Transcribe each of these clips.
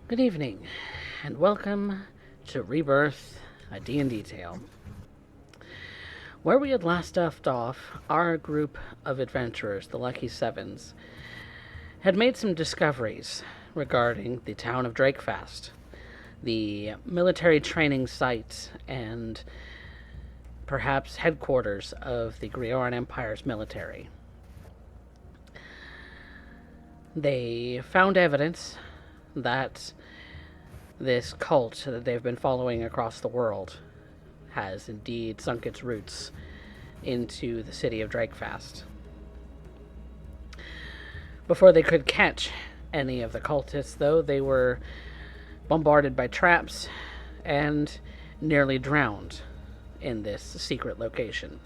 Good evening, and welcome to Rebirth, a D&D Tale. Where we had last left off, our group of adventurers, the Lucky Sevens, had made some discoveries regarding the town of Drakefast, the military training site, and perhaps headquarters of the Grioran Empire's military. They found evidence that this cult that they've been following across the world has indeed sunk its roots into the city of Drakefast. Before they could catch any of the cultists, though, they were bombarded by traps and nearly drowned in this secret location.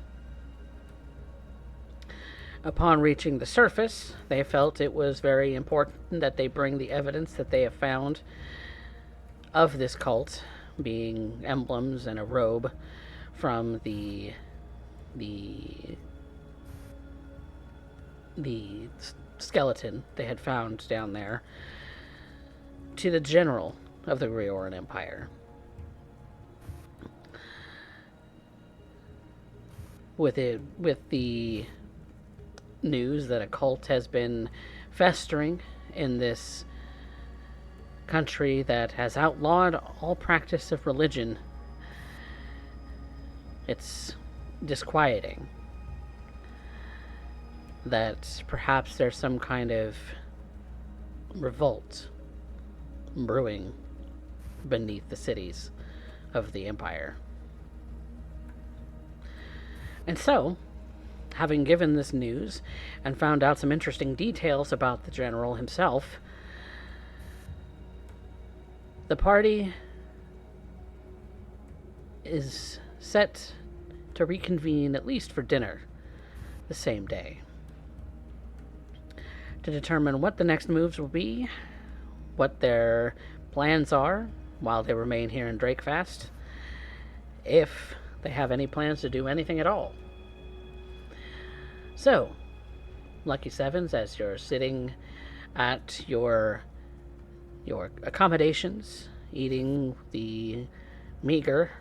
Upon reaching the surface, they felt it was very important that they bring the evidence that they have found of this cult, being emblems and a robe from the skeleton they had found down there, to the general of the Grioran Empire. With the news that a cult has been festering in this country that has outlawed all practice of religion, it's disquieting that perhaps there's some kind of revolt brewing beneath the cities of the Empire. And so, having given this news and found out some interesting details about the general himself, the party is set to reconvene at least for dinner the same day to determine what the next moves will be, what their plans are while they remain here in Drakefast, if they have any plans to do anything at all. So, Lucky Sevens, as you're sitting at your accommodations, eating the meager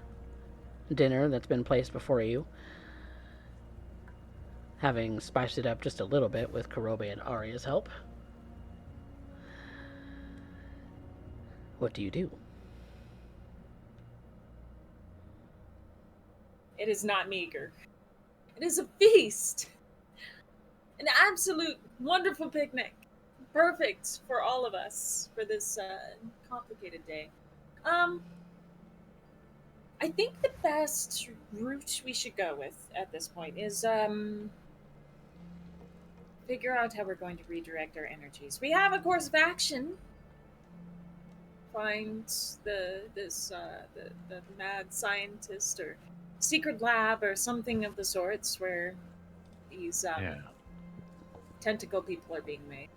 dinner that's been placed before you, having spiced it up just a little bit with Karobe and Arya's help, what do you do? It is not meager. It is a feast. An absolute wonderful picnic. Perfect for all of us for this complicated day. I think the best route we should go with at this point is figure out how we're going to redirect our energies. We have a course of action. Find the mad scientist or secret lab or something of the sorts where these tentacle people are being made.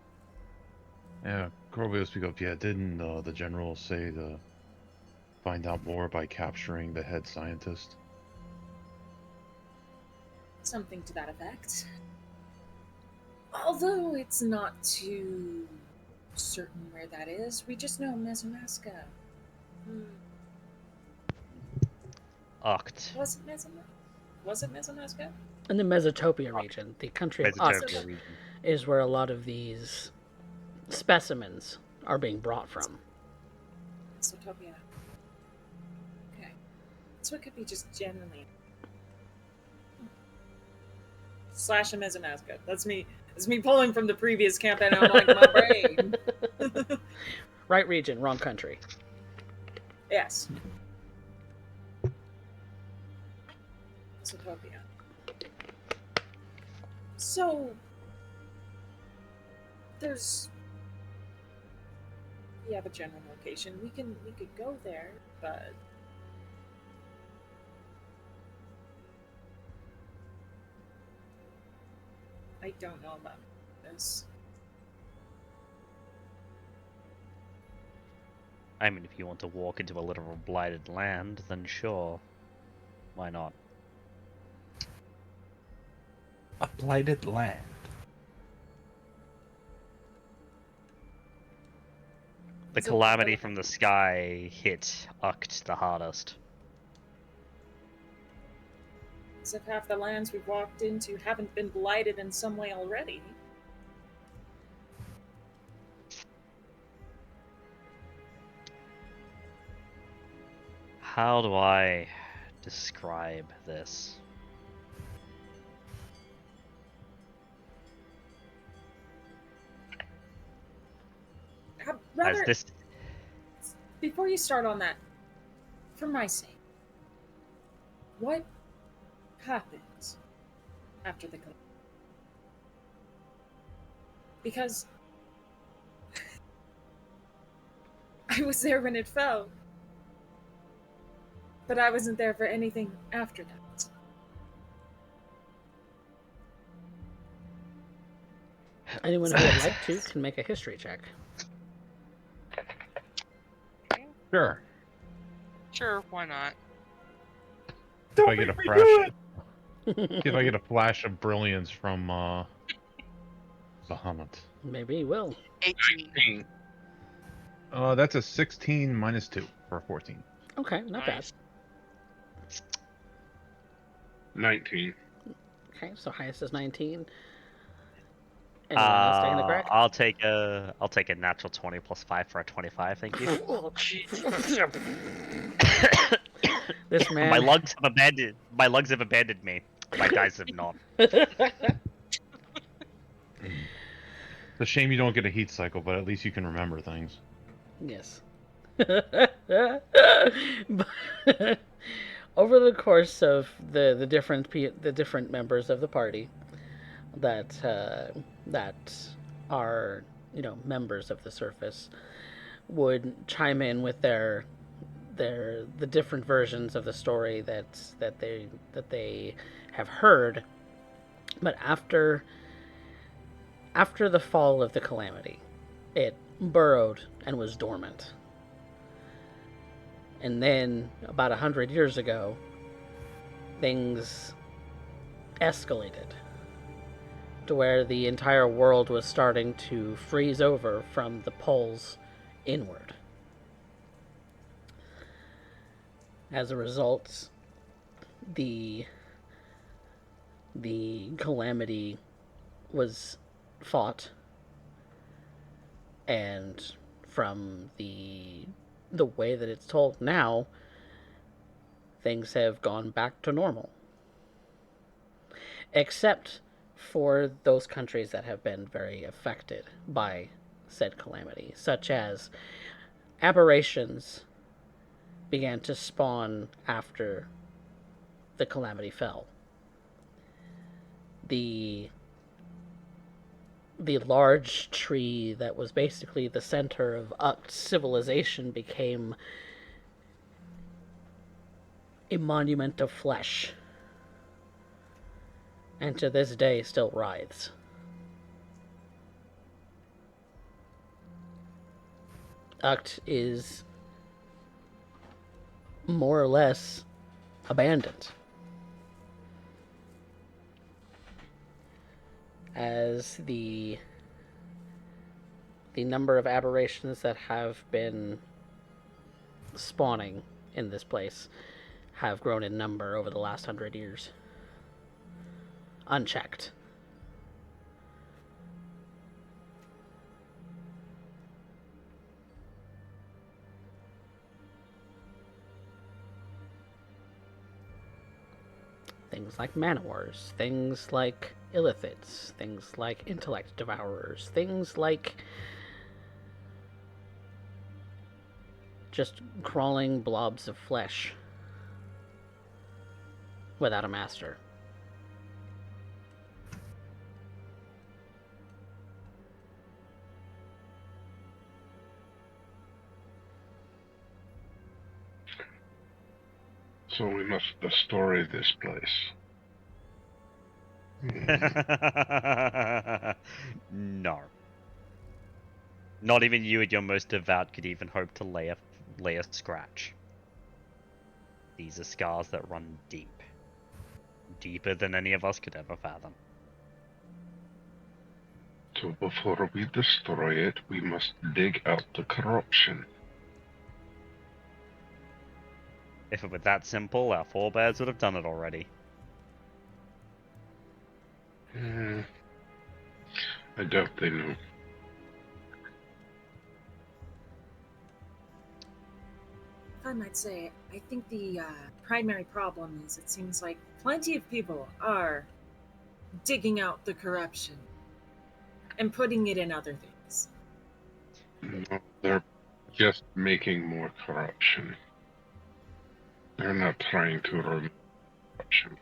Yeah, Corby will speak up. Yeah, didn't the general say to find out more by capturing the head scientist? Something to that effect. Although it's not too certain where that is, we just know Mesomaska. Oct. Was it Mesomaska? In the Mesotopia region, the country of Oct is where a lot of these specimens are being brought from. Mesotopia. Okay. So it could be just generally. Slash a Mesomaska. That's me. It's me pulling from the previous campaign. I'm like, my brain. Right region, wrong country. Yes. Mesotopia. So we have a general location. We could go there, but I don't know about this. I mean, if you want to walk into a literal blighted land, then sure. Why not? A blighted land. The So- calamity from the sky hit Uct the hardest. As if half the lands we've walked into haven't been blighted in some way already. How do I describe this? As Rather, this before you start on that, for my sake, what happens after the calamity? Because I was there when it fell, but I wasn't there for anything after that. Anyone who would like to can make a history check. Sure. Sure, why not? If I get a flash, if I get a flash of brilliance from Bahamut. Maybe he will. 18. That's a 16 minus 2 for 14. Okay, not Nice. bad. 19. Okay, so highest is 19. Anyone else taking a crack? I'll take a natural 20 plus 5 for a 25, thank you. Oh, jeez. This man. My lungs have abandoned me. My dice have not. It's a shame you don't get a heat cycle, but at least you can remember things. Yes. Over the course of the different members of the party that are members of the surface would chime in with the different versions of the story that they have heard, but after the fall of the calamity, it burrowed and was dormant. And then, about 100 years ago, things escalated to where the entire world was starting to freeze over from the poles inward. As a result, the calamity was fought, and from the way that it's told now, things have gone back to normal. Except for those countries that have been very affected by said calamity, such as aberrations began to spawn after the calamity fell. The large tree that was basically the center of Ukt's civilization became a monument of flesh, and to this day still writhes. Ukt is more or less abandoned, as the number of aberrations that have been spawning in this place have grown in number over the last 100 years. Unchecked. Things like manowars, things like illithids, things like intellect devourers, things like just crawling blobs of flesh without a master. So we must destroy this place. No. Not even you at your most devout could even hope to lay a scratch. These are scars that run deep. Deeper than any of us could ever fathom. So before we destroy it, we must dig out the corruption. If it were that simple, our forebears would have done it already. I doubt they know. If I might say, I think the primary problem is it seems like plenty of people are digging out the corruption and putting it in other things. No, they're just making more corruption. They're not trying to remove corruption.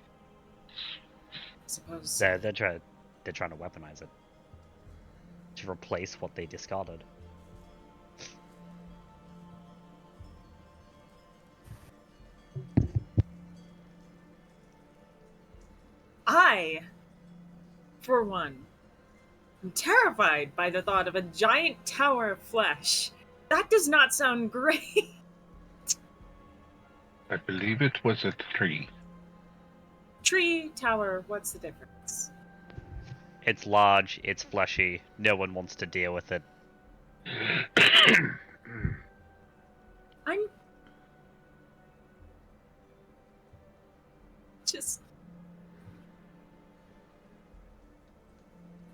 I suppose. They're trying to weaponize it to replace what they discarded. I, for one, am terrified by the thought of a giant tower of flesh. That does not sound great. I believe it was a tree. Tree, tower, what's the difference? It's large, it's fleshy, no one wants to deal with it. I'm just.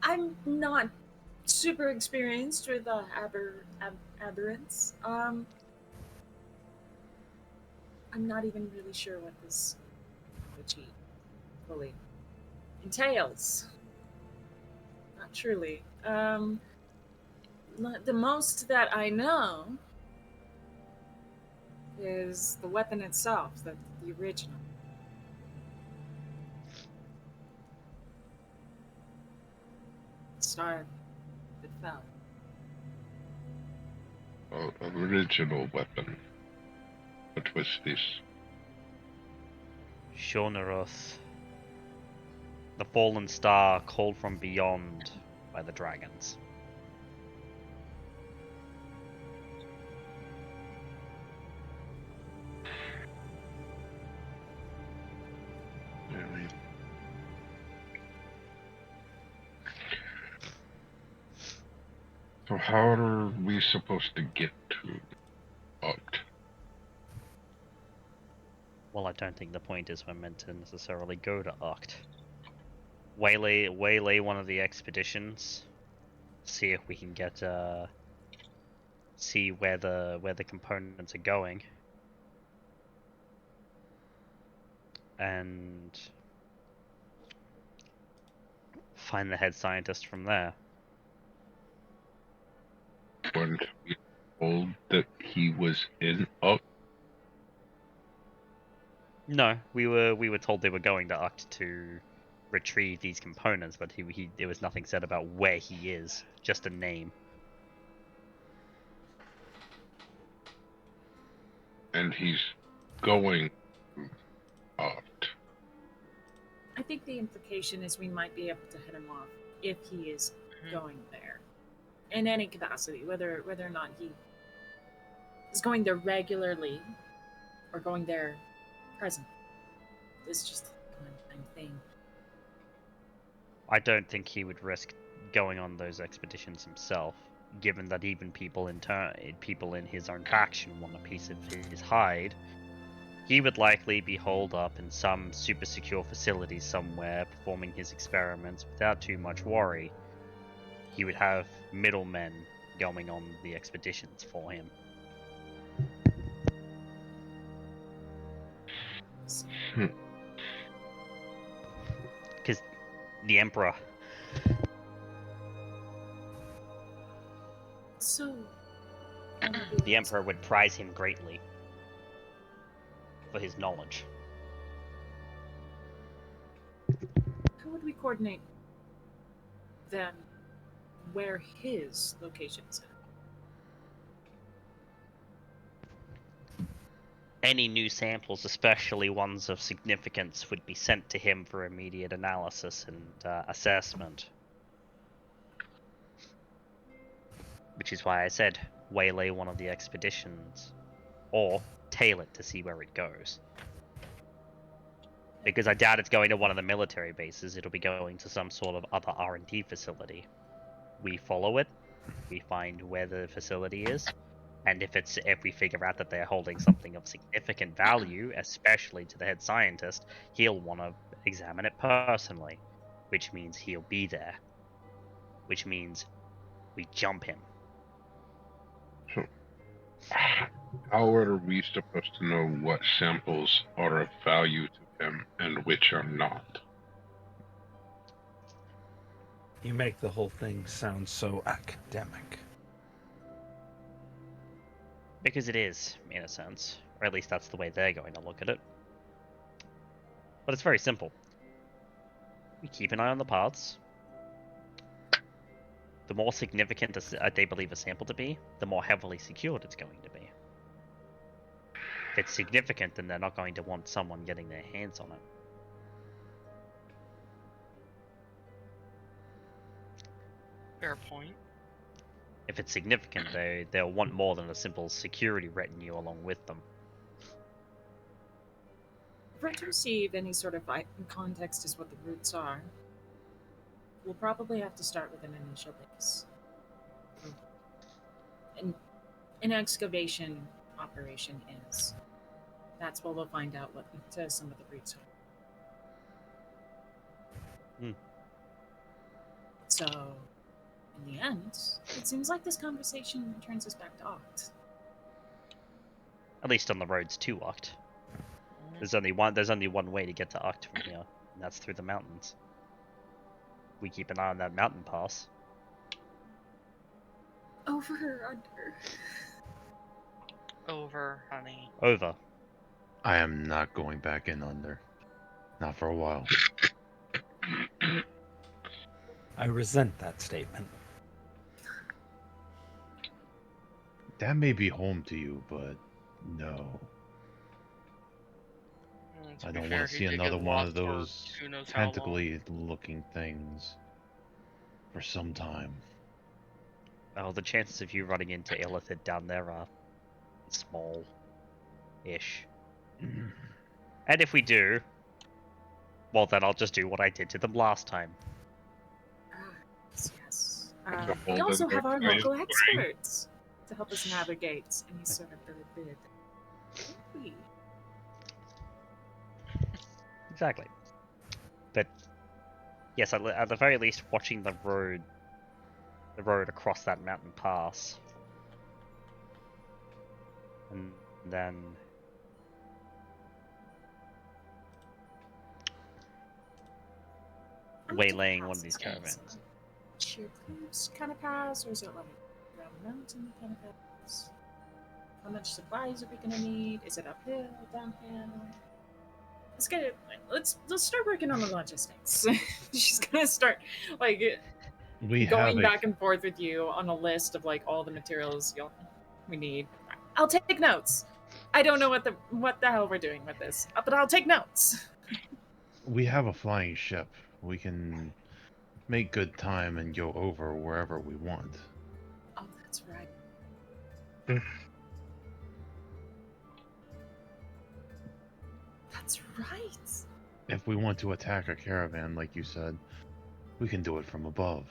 I'm not super experienced with aberrants. I'm not even really sure what this achieve fully entails. Not truly. The most that I know is the weapon itself, the original. Star that fell. Original weapon. What was this? Shonaroth. The fallen star called from beyond by the dragons. So how are we supposed to get to Oct? Well, I don't think the point is we're meant to necessarily go to Oct. Waylay one of the expeditions. See if we can get see where the components are going. And find the head scientist from there. Weren't we told that he was in Oct? No, we were told they were going to Uct to retrieve these components, but there was nothing said about where he is, just a name. And he's going to Oct. I think the implication is we might be able to head him off if he is going there. In any capacity, whether or not he is going there regularly or going there present. It's just a one-time thing. I don't think he would risk going on those expeditions himself, given that even people in his own faction want a piece of his hide. He would likely be holed up in some super secure facility somewhere, performing his experiments without too much worry. He would have middlemen going on the expeditions for him. Because the Emperor. So, The Emperor would prize him greatly for his knowledge. how would we coordinate then where his location is at? Any new samples, especially ones of significance, would be sent to him for immediate analysis and assessment. Which is why I said, waylay one of the expeditions. Or tail it to see where it goes. Because I doubt it's going to one of the military bases, it'll be going to some sort of other R&D facility. We follow it, we find where the facility is, and if we figure out that they're holding something of significant value, especially to the head scientist, he'll want to examine it personally, which means he'll be there. Which means we jump him. So, how are we supposed to know what samples are of value to him and which are not? You make the whole thing sound so academic. Because it is, in a sense. Or at least that's the way they're going to look at it. But it's very simple. We keep an eye on the parts. The more significant they believe a sample to be, the more heavily secured it's going to be. If it's significant, then they're not going to want someone getting their hands on it. Fair point. If it's significant, they'll want more than a simple security retinue along with them. If we're to receive any sort of context as what the roots are, we'll probably have to start with an initial base. An excavation operation is. That's where we'll find out what some of the roots are. Hmm. So, in the end, it seems like this conversation turns us back to Oct. At least on the roads to Oct. There's only one way to get to Oct from here, and that's through the mountains. We keep an eye on that mountain pass. Over or under? Over, honey. Over. I am not going back in under. Not for a while. I resent that statement. That may be home to you, but no. To I be don't fair, want to he see did another get one of lost for those who knows how long. tentacly looking things for some time. Oh, the chances of you running into Illithid down there are small-ish. And if we do, well, then I'll just do what I did to them last time. Yes. It's a We whole also other have our way of local playing. experts to help us navigate any sort of bid. Exactly. But yes, at the very least, watching the road across that mountain pass, and then waylaying one of these caravans. Sheer cliffs kind of pass, or is it like around the mountain kind of pass? How much supplies are we gonna need? Is it uphill, downhill? Let's get it. Let's start working on the logistics. She's gonna start like going back and forth with you on a list of like all the materials we need. I'll take notes. I don't know what the hell we're doing with this, but I'll take notes. We have a flying ship. We can make good time and go over wherever we want. Oh, that's right. That's right. If we want to attack a caravan, like you said, we can do it from above.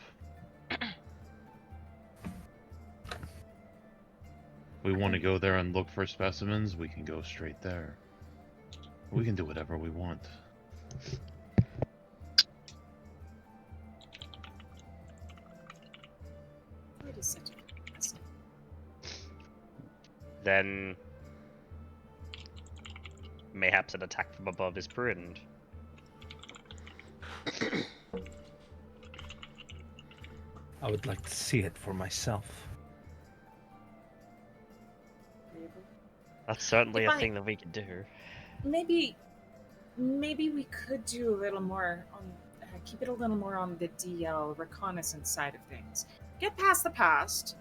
We want to go there and look for specimens, we can go straight there. We can do whatever we want. It is such a mess. Then mayhaps an attack from above is prudent. I would like to see it for myself. That's certainly If a thing that we can do. Maybe we could do a little more on keep it a little more on the DL reconnaissance side of things. Get past the pass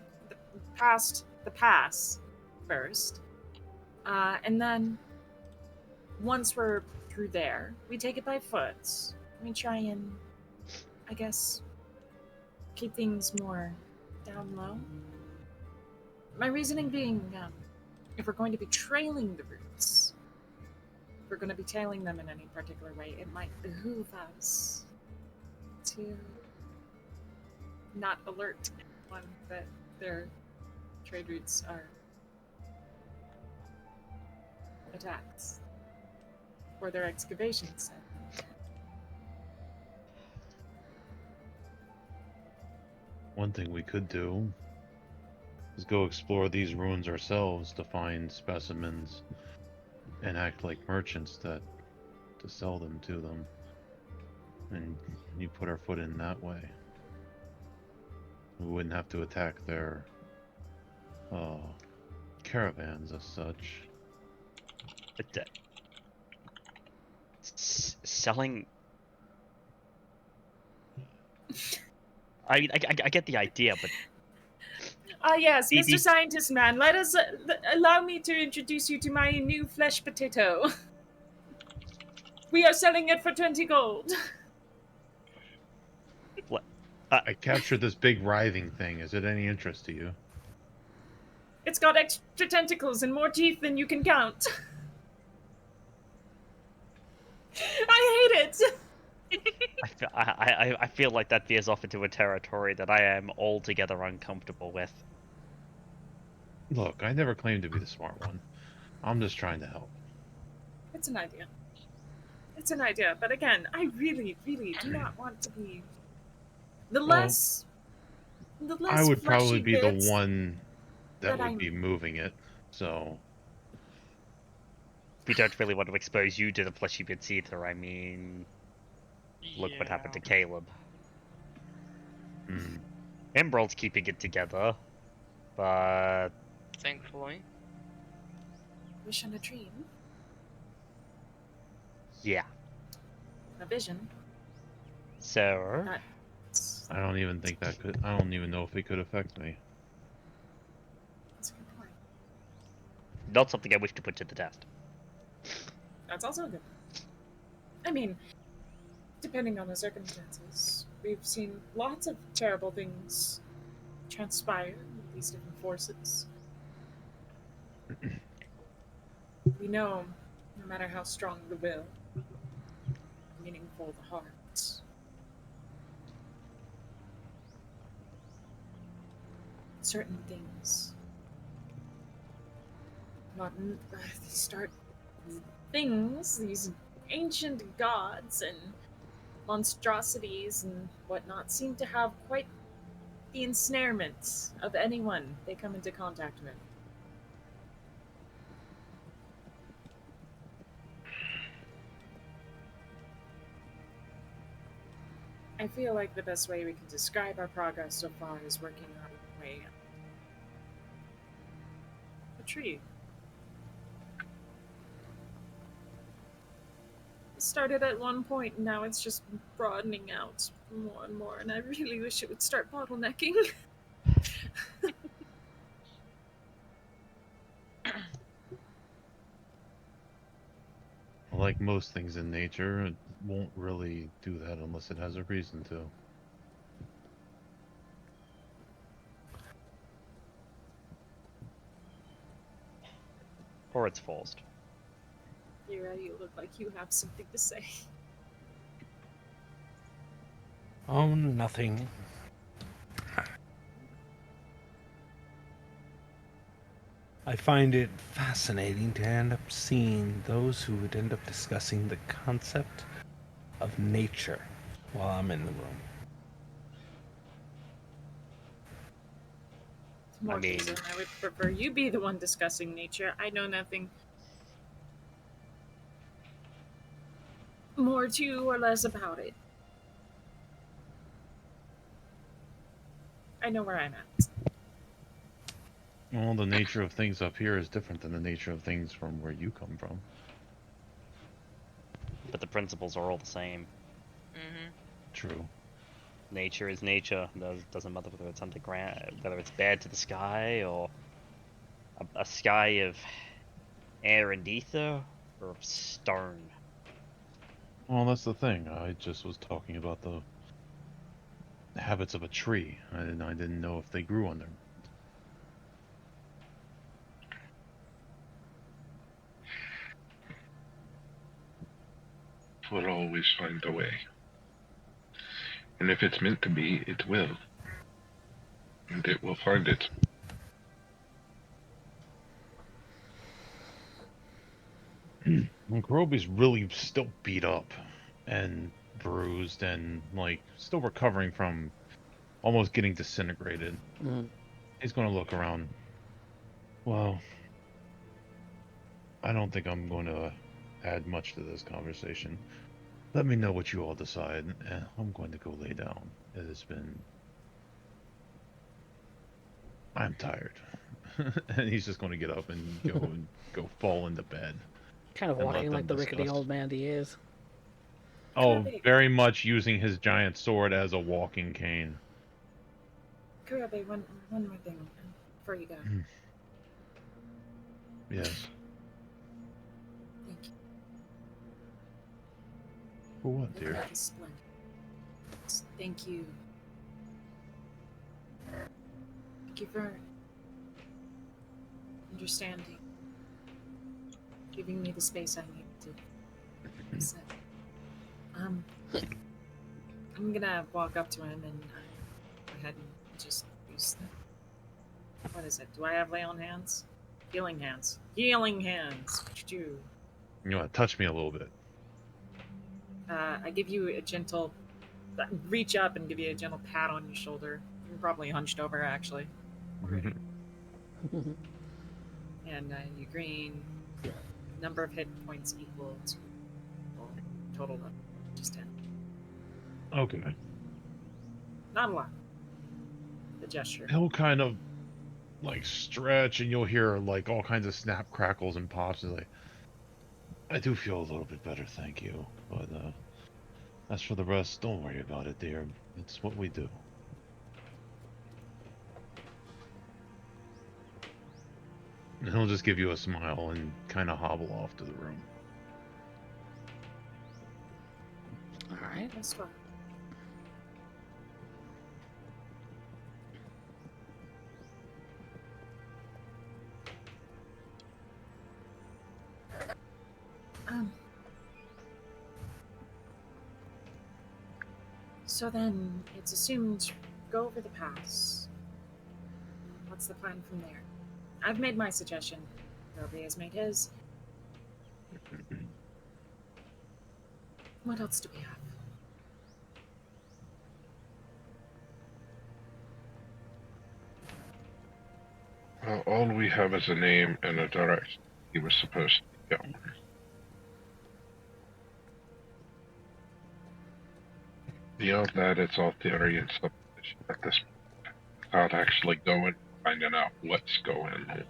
first, and then once we're through there, we take it by foot. We try and, I guess, keep things more down low. My reasoning being, if we're going to be trailing the routes, if we're going to be tailing them in any particular way, it might behoove us to not alert anyone that their trade routes are attacked or their excavations. One thing we could do is go explore these ruins ourselves to find specimens and act like merchants to sell them to them. And you put our foot in that way. We wouldn't have to attack their caravans as such. But, selling. I get the idea, but Ah, yes, Mr. These- Scientist Man, let us allow me to introduce you to my new flesh potato. We are selling it for 20 gold. I captured this big writhing thing. Is it any interest to you? It's got extra tentacles and more teeth than you can count. I hate it. I feel like that veers off into a territory that I am altogether uncomfortable with. Look, I never claimed to be the smart one. I'm just trying to help. It's an idea. It's an idea, but again, I really, really do not want to be the less. I would probably fleshy be the bits one that would I'm- be moving it. So We don't really want to expose you to the fleshy bits either. I mean, look what happened to Caleb. Emerald's keeping it together, but Thankfully. Wish on a dream, yeah. a vision. So I don't even think that could. I don't even know if it could affect me. That's a good point. not something I wish to put to the test. That's also good. I mean, depending on the circumstances, we've seen lots of terrible things transpire with these different forces. We know, no matter how strong the will, meaningful the heart. Certain things. These ancient gods and monstrosities and whatnot seem to have quite the ensnarement of anyone they come into contact with. I feel like the best way we can describe our progress so far is working our way up a tree. It started at one point and now it's just broadening out more and more, and I really wish it would start bottlenecking. Like most things in nature, it won't really do that unless it has a reason to. Or it's forced. Yura, you look like you have something to say. Oh, nothing. I find it fascinating to end up seeing those who would end up discussing the concept of nature while I'm in the room. More I mean- reason I would prefer you be the one discussing nature. I know nothing more to or less about it. I know where I'm at. Well, the nature of things up here is different than the nature of things from where you come from. But the principles are all the same. Mm-hmm. True. Nature is nature. Doesn't matter whether it's underground, whether it's bad to the sky, or a sky of air and ether, or of stone. Well, that's the thing. I just was talking about the habits of a tree. I didn't know if they grew under. We'll always find a way. And if it's meant to be, it will. And it will find it. Well, Groby's really still beat up and bruised and like still recovering from almost getting disintegrated. Mm. He's going to look around. Well, I don't think I'm going to add much to this conversation. Let me know what you all decide, and I'm going to go lay down. It has been. I'm tired, and he's just going to get up and go fall into bed Kind of and let walking them like the rickety discuss. old man he is. Oh, Kirby. very much using his giant sword as a walking cane. Kurabe, one more thing before you go. Yes. Thank you. For what, The dear? clock is splendid. Thank you. Thank you for understanding, giving me the space I need to reset. I'm gonna walk up to him and go ahead and just use the. What is it? Do I have lay on hands? Healing hands. Healing hands. You want to touch me a little bit? I give you a gentle. Reach up and give you a gentle pat on your shoulder. You're probably hunched over, actually. Already. And you gain number of hit points equal to total of just 10. Okay. Not a lot. The gesture. He'll kind of like stretch, and you'll hear like all kinds of snap, crackles, and pops. And like, I do feel a little bit better, thank you. But as for the rest, don't worry about it, dear. It's what we do. And he'll just give you a smile and kind of hobble off to the room. All right. Let's go. So then, it's assumed go over the pass. What's the plan from there? I've made my suggestion. Roby has made his. What else do we have? Well, all we have is a name and a direction he was supposed to go. Beyond that, it's all theory and supposition at this point, without actually going and finding out what's going on.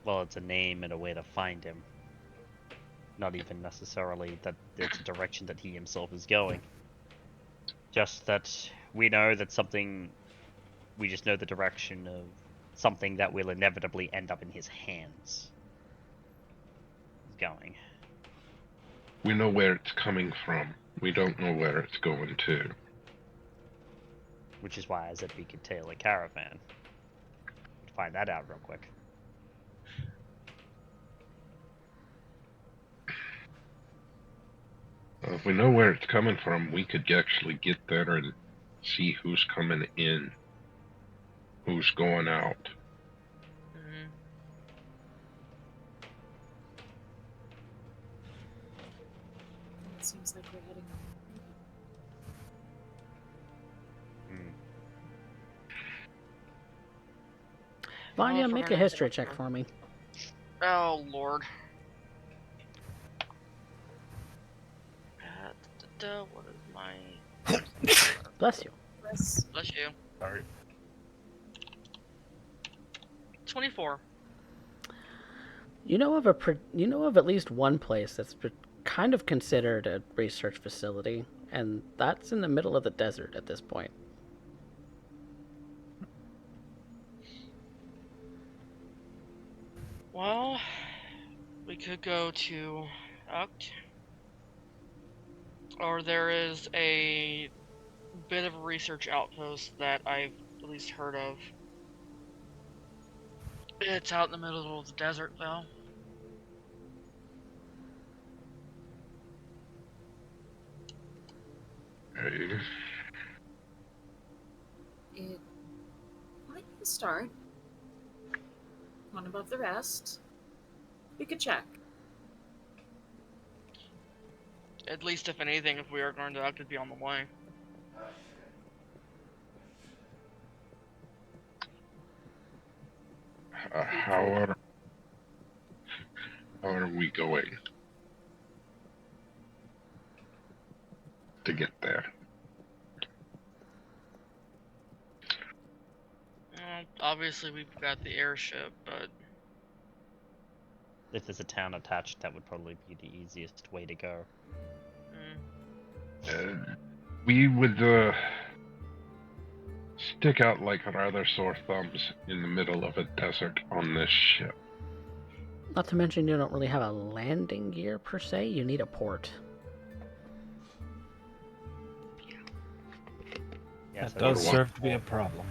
Well, it's a name and a way to find him. Not even necessarily that it's a direction that he himself is going. Just that we know that something. We just know the direction of something that will inevitably end up in his hands. Is going. We know where it's coming from. We don't know where it's going to. Which is why I said we could tail a caravan. We'd find that out real quick. If we know where it's coming from, we could actually get there and see who's coming in, who's going out. Mm-hmm. It seems like we're heading. Vanya, if we're make a gonna history hit up check for me. Oh, Lord. What is my... Bless you. Bless. Bless you. Sorry. 24. You know of at least one place that's kind of considered a research facility, and that's in the middle of the desert at this point. Well, we could go to Uct. Or there is a bit of a research outpost that I've at least heard of. It's out in the middle of the desert, though. Okay. start. One above the rest. We could check. At least, if anything, if we are going to have to be on the way. How are we going to get there? Obviously, we've got the airship, but If there's a town attached, that would probably be the easiest way to go. We would stick out like rather sore thumbs in the middle of a desert on this ship. Not to mention you don't really have a landing gear per se. You need a port. Yeah, That so does what- serve to be a problem.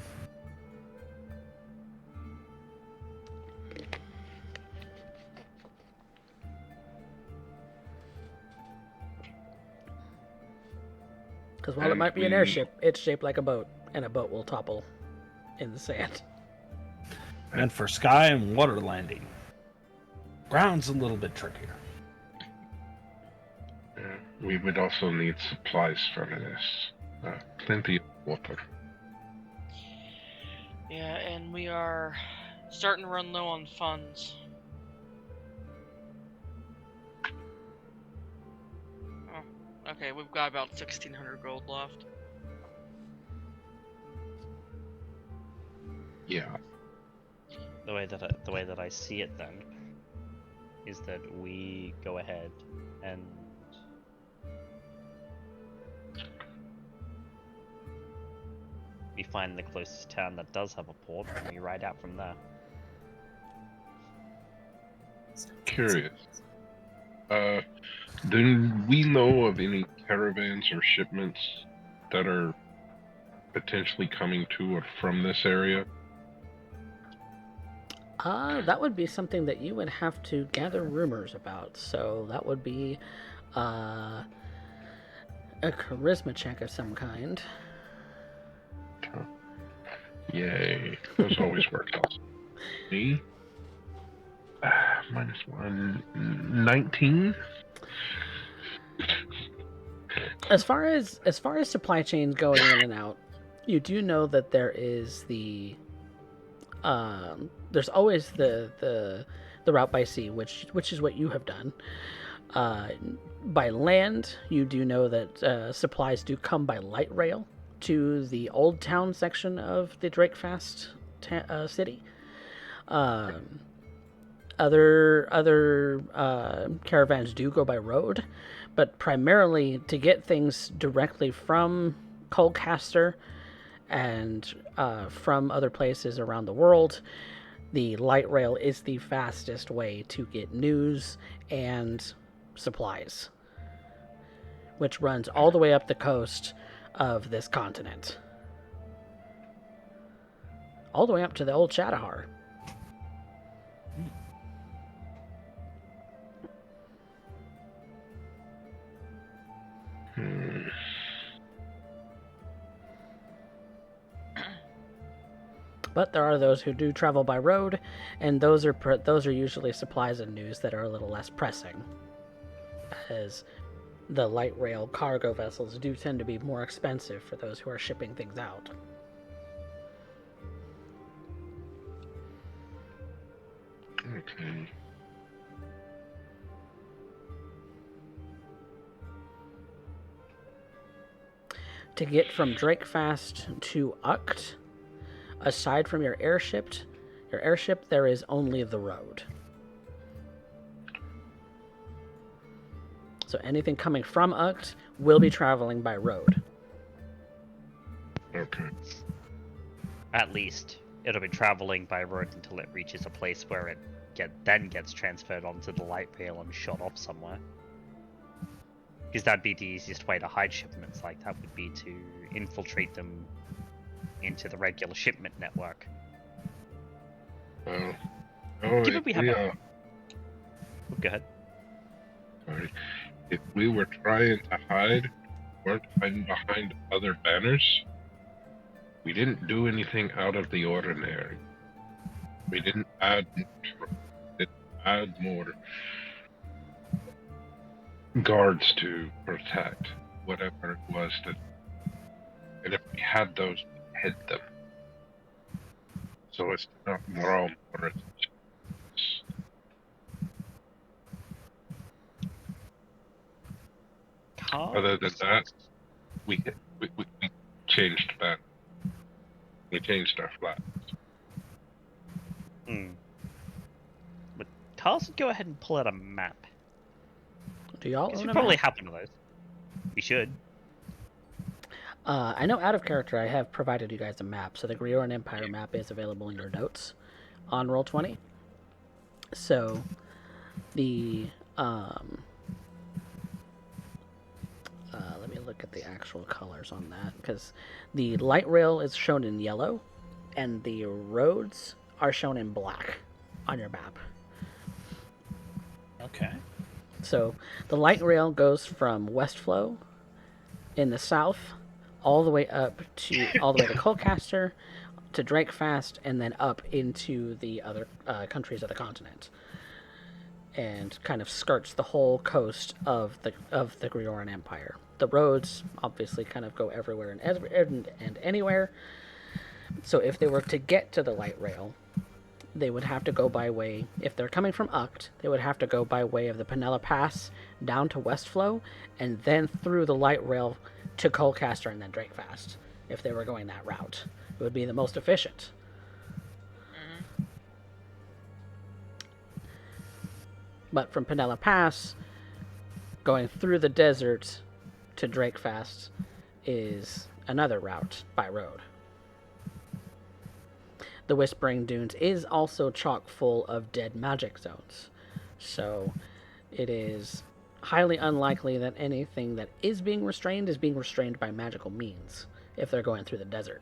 Because while it And might be an we- airship, it's shaped like a boat, and a boat will topple in the sand. And for sky and water landing, ground's a little bit trickier. We would also need supplies for this. Plenty of water. yeah, and we are starting to run low on funds. Oh, okay, we've got about 1,600 gold left. Yeah. the way that I see it then is that we go ahead and we find the closest town that does have a port and we ride out from there. Curious. Do we know of any caravans or shipments that are potentially coming to or from this area? That would be something that you would have to gather rumors about. So that would be a charisma check of some kind. Yay. Those always work out. Me? -1. 19? As far as supply chains going in and out, you do know that there is there's always the route by sea, which is what you have done. By land, you do know that supplies do come by light rail to the old town section of the Drakefast city. Other caravans do go by road, but primarily to get things directly from Colcaster and from other places around the world, the light rail is the fastest way to get news and supplies, which runs all the way up the coast of this continent. All the way up to the old Shadowhar. But there are those who do travel by road, and those are usually supplies and news that are a little less pressing, as the light rail cargo vessels do tend to be more expensive for those who are shipping things out. Okay. To get from Drakefast to Uct, aside from your airship, there is only the road. So anything coming from Uct will be traveling by road. Okay. At least it'll be traveling by road until it reaches a place where it then gets transferred onto the light rail and shot off somewhere. Because that'd be the easiest way to hide shipments like that, would be to infiltrate them into the regular shipment network. Oh, Given we have yeah. Oh, go ahead. Sorry. If we were trying to hide, weren't hiding behind other banners? We didn't do anything out of the ordinary. We didn't add more guards to protect whatever it was that. And if we had those, we hid them. So it's not draw more attention. Other than that, we changed that. We changed our flag. But Carl should go ahead and pull out a map. Do y'all Because own we a probably map? have one of those. We should. I know out of character I have provided you guys a map, so the Grioran Empire map is available in your notes on Roll20. So, the, let me look at the actual colors on that, because the light rail is shown in yellow, and the roads are shown in black on your map. Okay. So, the light rail goes from Westflow in the south all the way to Colcaster, to Drakefast, and then up into the other countries of the continent, and kind of skirts the whole coast of the Grioran Empire. The roads obviously kind of go everywhere and anywhere. So if they were to get to the light rail, they would have to go by way. If they're coming from Uct, they would have to go by way of the Penella Pass down to Westflow, and then through the light rail to Colcaster and then Drakefast. If they were going that route, it would be the most efficient. But from Penella Pass, going through the desert to Drakefast is another route by road. The Whispering Dunes is also chock full of dead magic zones, so it is highly unlikely that anything that is being restrained by magical means if they're going through the desert.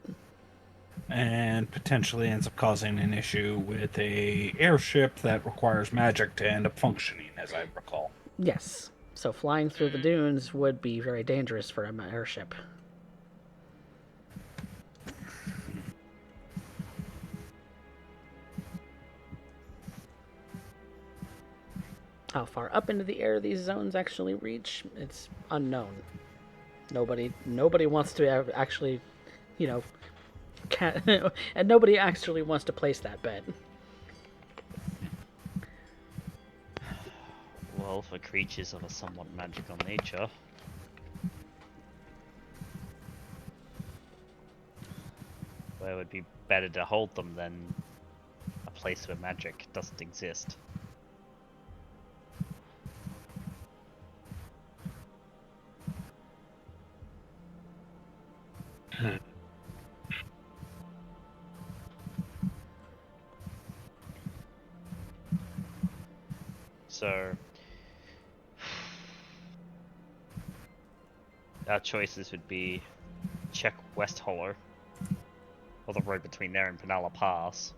And potentially ends up causing an issue with a airship that requires magic to end up functioning, as I recall. Yes, so flying through the dunes would be very dangerous for an airship. How far up into the air these zones actually reach, it's unknown. Nobody wants to actually, and nobody actually wants to place that bet. Well, for creatures of a somewhat magical nature. Where it would be better to hold them than a place where magic doesn't exist. So, our choices would be check West Hollow, or the road between there and Penalla Pass,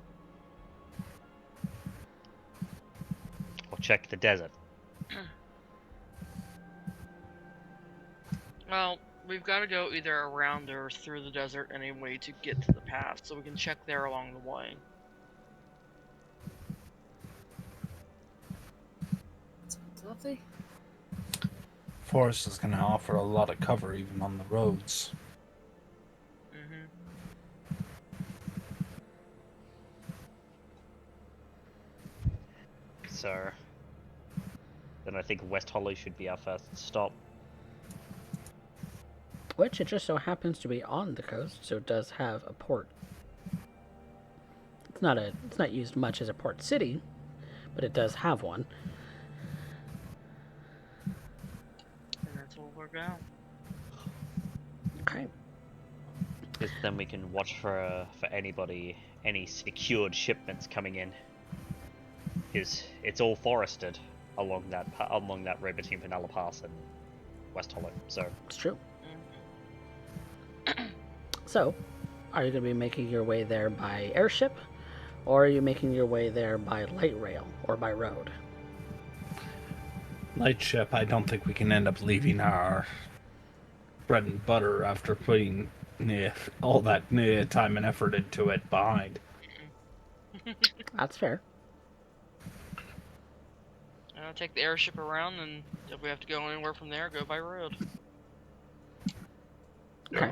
or check the desert. Well, we've got to go either around or through the desert anyway to get to the path, so we can check there along the way. Sounds lovely. Forest is going to offer a lot of cover even on the roads. So, then I think West Hollow should be our first stop. Which it just so happens to be on the coast, so it does have a port. It's not used much as a port city, but it does have one. And that's where we're going. Okay. Because then we can watch for any secured shipments coming in. Because it's all forested along that road between Penalla Pass and West Hollow. So It's true. So, are you going to be making your way there by airship, or are you making your way there by light rail or by road? Light ship, I don't think we can end up leaving our bread and butter after putting Yeah, all that time and effort into it behind. That's fair. Take the airship around, and if we have to go anywhere from there, go by road. Okay.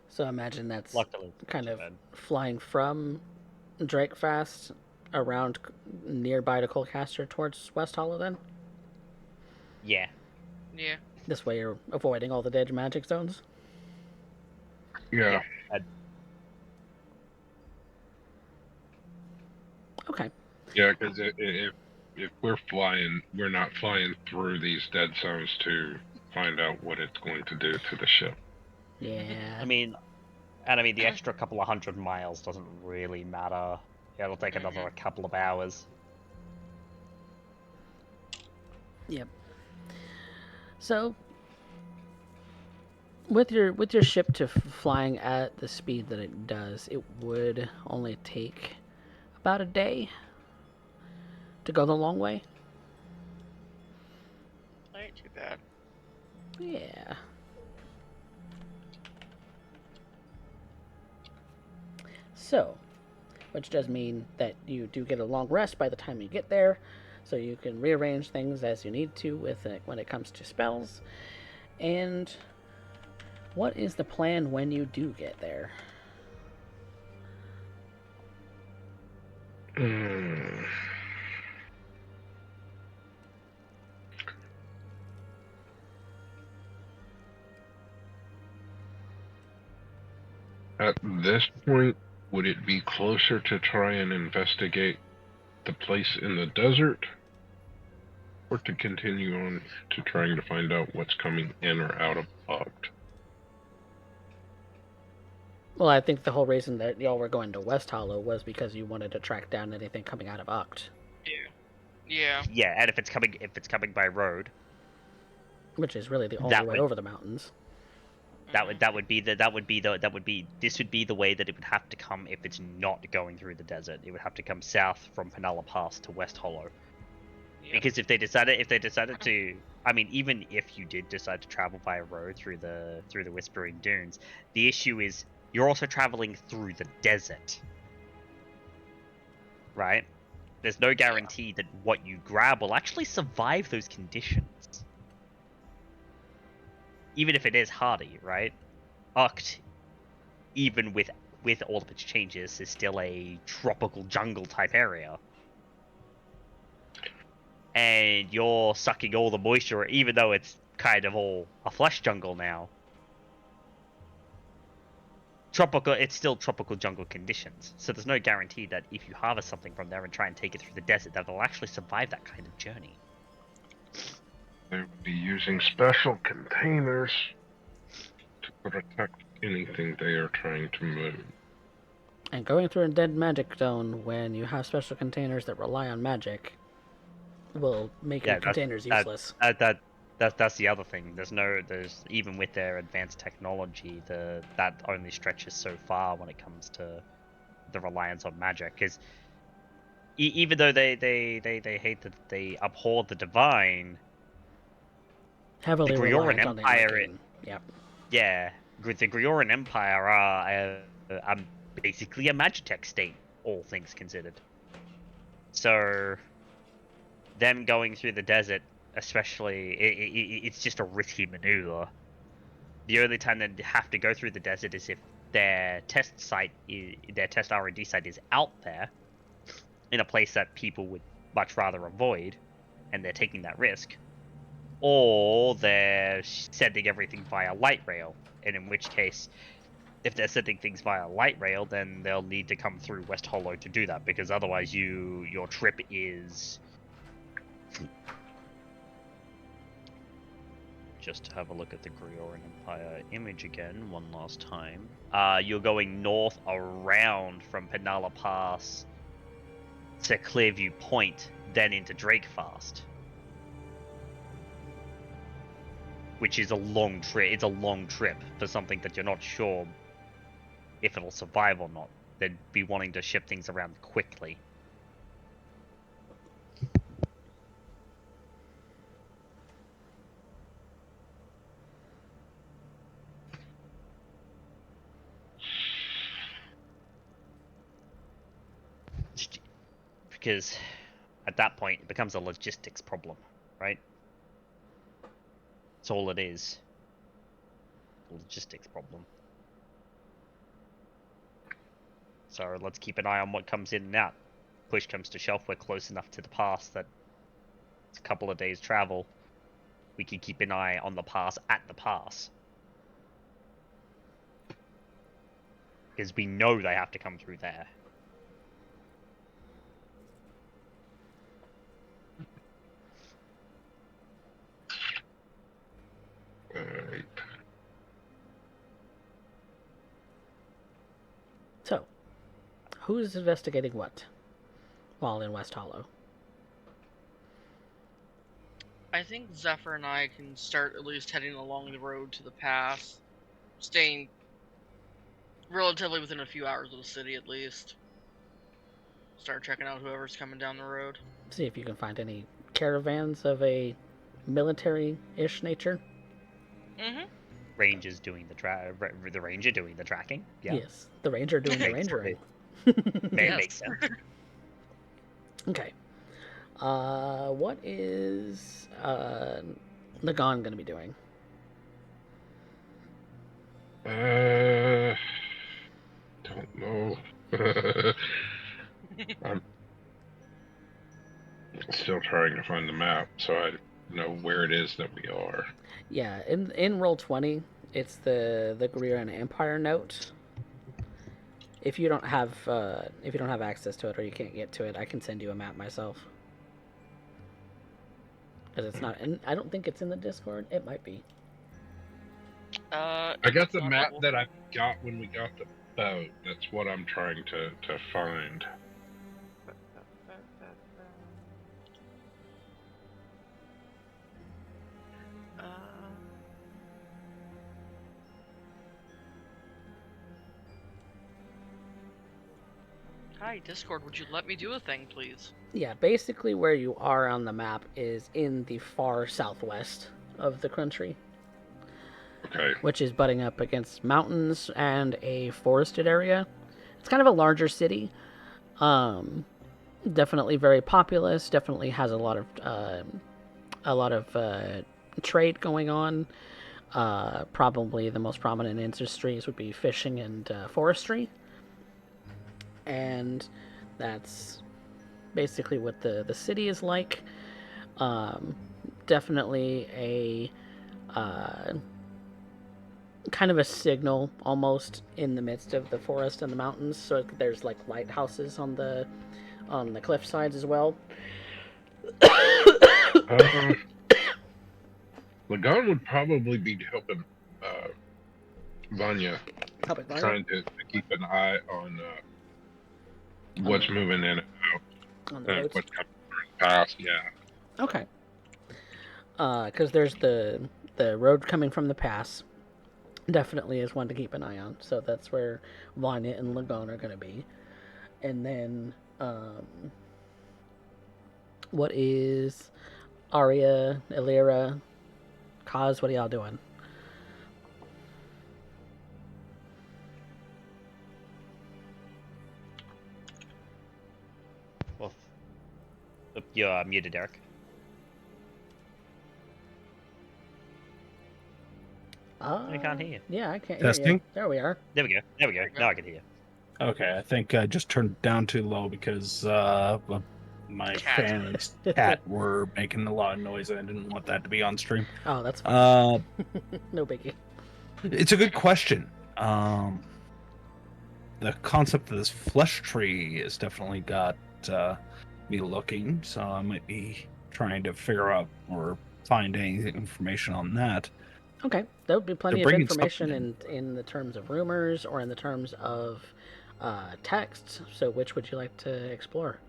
So imagine that's Luckily, kind too of bad. flying from Drakefast around nearby to Colcaster towards West Hollow then? Yeah. Yeah. This way you're avoiding all the dead magic zones? Yeah. Okay. Yeah, because if we're flying, we're not flying through these dead zones to find out what it's going to do to the ship. Yeah. I mean, the extra couple of 100 miles doesn't really matter. It'll take another couple of hours. Yep. So, with your ship to flying at the speed that it does, it would only take about a day to go the long way. Ain't too bad. Yeah. So, which does mean that you do get a long rest by the time you get there, so you can rearrange things as you need to with it when it comes to spells. And what is the plan when you do get there? At this point, would it be closer to try and investigate the place in the desert, or to continue on to trying to find out what's coming in or out of Oct? Well, I think the whole reason that y'all were going to West Hollow was because you wanted to track down anything coming out of Oct. Yeah. Yeah, and if it's coming by road, which is really the only way over the mountains. This would be the way that it would have to come if it's not going through the desert. It would have to come south from Penalla Pass to West Hollow. Yep. Because if they decided to, I mean, even if you did decide to travel by a road through the Whispering Dunes, the issue is you're also traveling through the desert, right? There's no guarantee that what you grab will actually survive those conditions. Even if it is hardy, right? Uct, even with all of its changes, is still a tropical jungle type area. And you're sucking all the moisture, even though it's kind of all a flesh jungle now. It's still tropical jungle conditions. So there's no guarantee that if you harvest something from there and try and take it through the desert, that it'll actually survive that kind of journey. They would be using special containers to protect anything they are trying to move. And going through a dead magic zone when you have special containers that rely on magic will make your containers useless. That's the other thing. There's even with their advanced technology, that only stretches so far when it comes to the reliance on magic. Because even though they hate that they abhor the divine, heavily the Grioran reliant Empire, on the arcane. Yep. Yeah, the Grioran Empire are basically a Magitech state, all things considered. So them going through the desert, especially, it's just a risky maneuver. The only time they have to go through the desert is if their test R&D site is out there, in a place that people would much rather avoid, and they're taking that risk. Or they're sending everything via light rail, and in which case, if they're sending things via light rail, then they'll need to come through West Hollow to do that, because otherwise your trip is... Just to have a look at the Grioran Empire image again, one last time. You're going north around from Penalla Pass to Clearview Point, then into Drakefast. Which is a long trip. It's a long trip for something that you're not sure if it'll survive or not. They'd be wanting to ship things around quickly. Because at that point, it becomes a logistics problem, right? That's all it is. A logistics problem. So let's keep an eye on what comes in and out. Push comes to shove, we're close enough to the pass that it's a couple of days travel. We can keep an eye on the pass at the pass. Because we know they have to come through there. Alright. So, who's investigating what while in West Hollow? I think Zephyr and I can start at least heading along the road to the pass, staying relatively within a few hours of the city at least. Start checking out whoever's coming down the road. See if you can find any caravans of a military-ish nature. Mm-hmm. Rangers doing the ranger doing the tracking. Yeah. Yes, the ranger doing the Makes rangering. Makes sense. Okay. What is Nagon gonna be doing? Don't know. I'm still trying to find the map, so I know where it is that we are. Yeah, in Roll20, it's the Greer Empire note. If you don't have access to it or you can't get to it, I can send you a map myself. Because it's not, and I don't think it's in the Discord. It might be. I got the map that I got when we got the boat. That's what I'm trying to find. Hi, Discord, would you let me do a thing, please? Yeah, basically where you are on the map is in the far southwest of the country. Okay. Which is butting up against mountains and a forested area. It's kind of a larger city. Definitely very populous. Definitely has a lot of trade going on. Probably the most prominent industries would be fishing and forestry. And that's basically what the city is like. Definitely a kind of a signal almost in the midst of the forest and the mountains. So there's like lighthouses on the cliff sides as well. Lagon would probably be helping Vanya, trying to keep an eye on what's moving in and out. On the roads? What's coming through the pass, yeah. Okay. Because there's the road coming from the pass. Definitely is one to keep an eye on. So that's where Vanya and Lagon are going to be. And then, what is Arya, Illyra, Kaz? What are y'all doing? Well, you're muted, Eric. I can't hear you. Yeah, I can't Testing? hear you. There we are. There we go. Now I can hear you. Okay, I think I just turned it down too low because my Cat. fan and cat were making a lot of noise and I didn't want that to be on stream. Oh, that's fine. No biggie. It's a good question. The concept of this flesh tree has definitely got me looking, so I might be trying to figure out or find any information on that. Okay, there would be plenty They're of bringing information stuff in the terms of rumors or in the terms of texts. So which would you like to explore?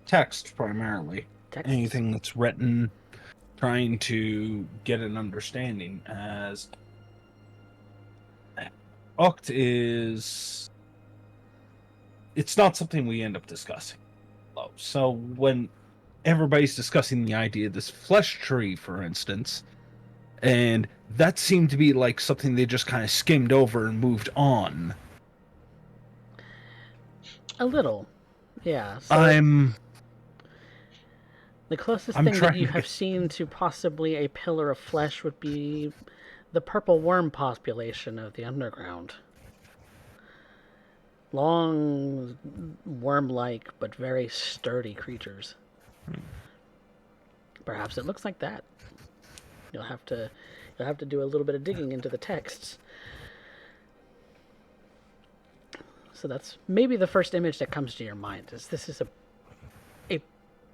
Text primarily. Text. Anything that's written, trying to get an understanding. As Oct is, it's not something we end up discussing. So when everybody's discussing the idea of this flesh tree, for instance, and that seemed to be like something they just kind of skimmed over and moved on. A little. Yeah. So I'm the closest I'm thing that trying you to have get- seen to possibly a pillar of flesh would be the purple worm population of the underground. Long, worm-like, but very sturdy creatures. Perhaps it looks like that. You'll have to do a little bit of digging into the texts. So that's maybe the first image that comes to your mind. Is this is a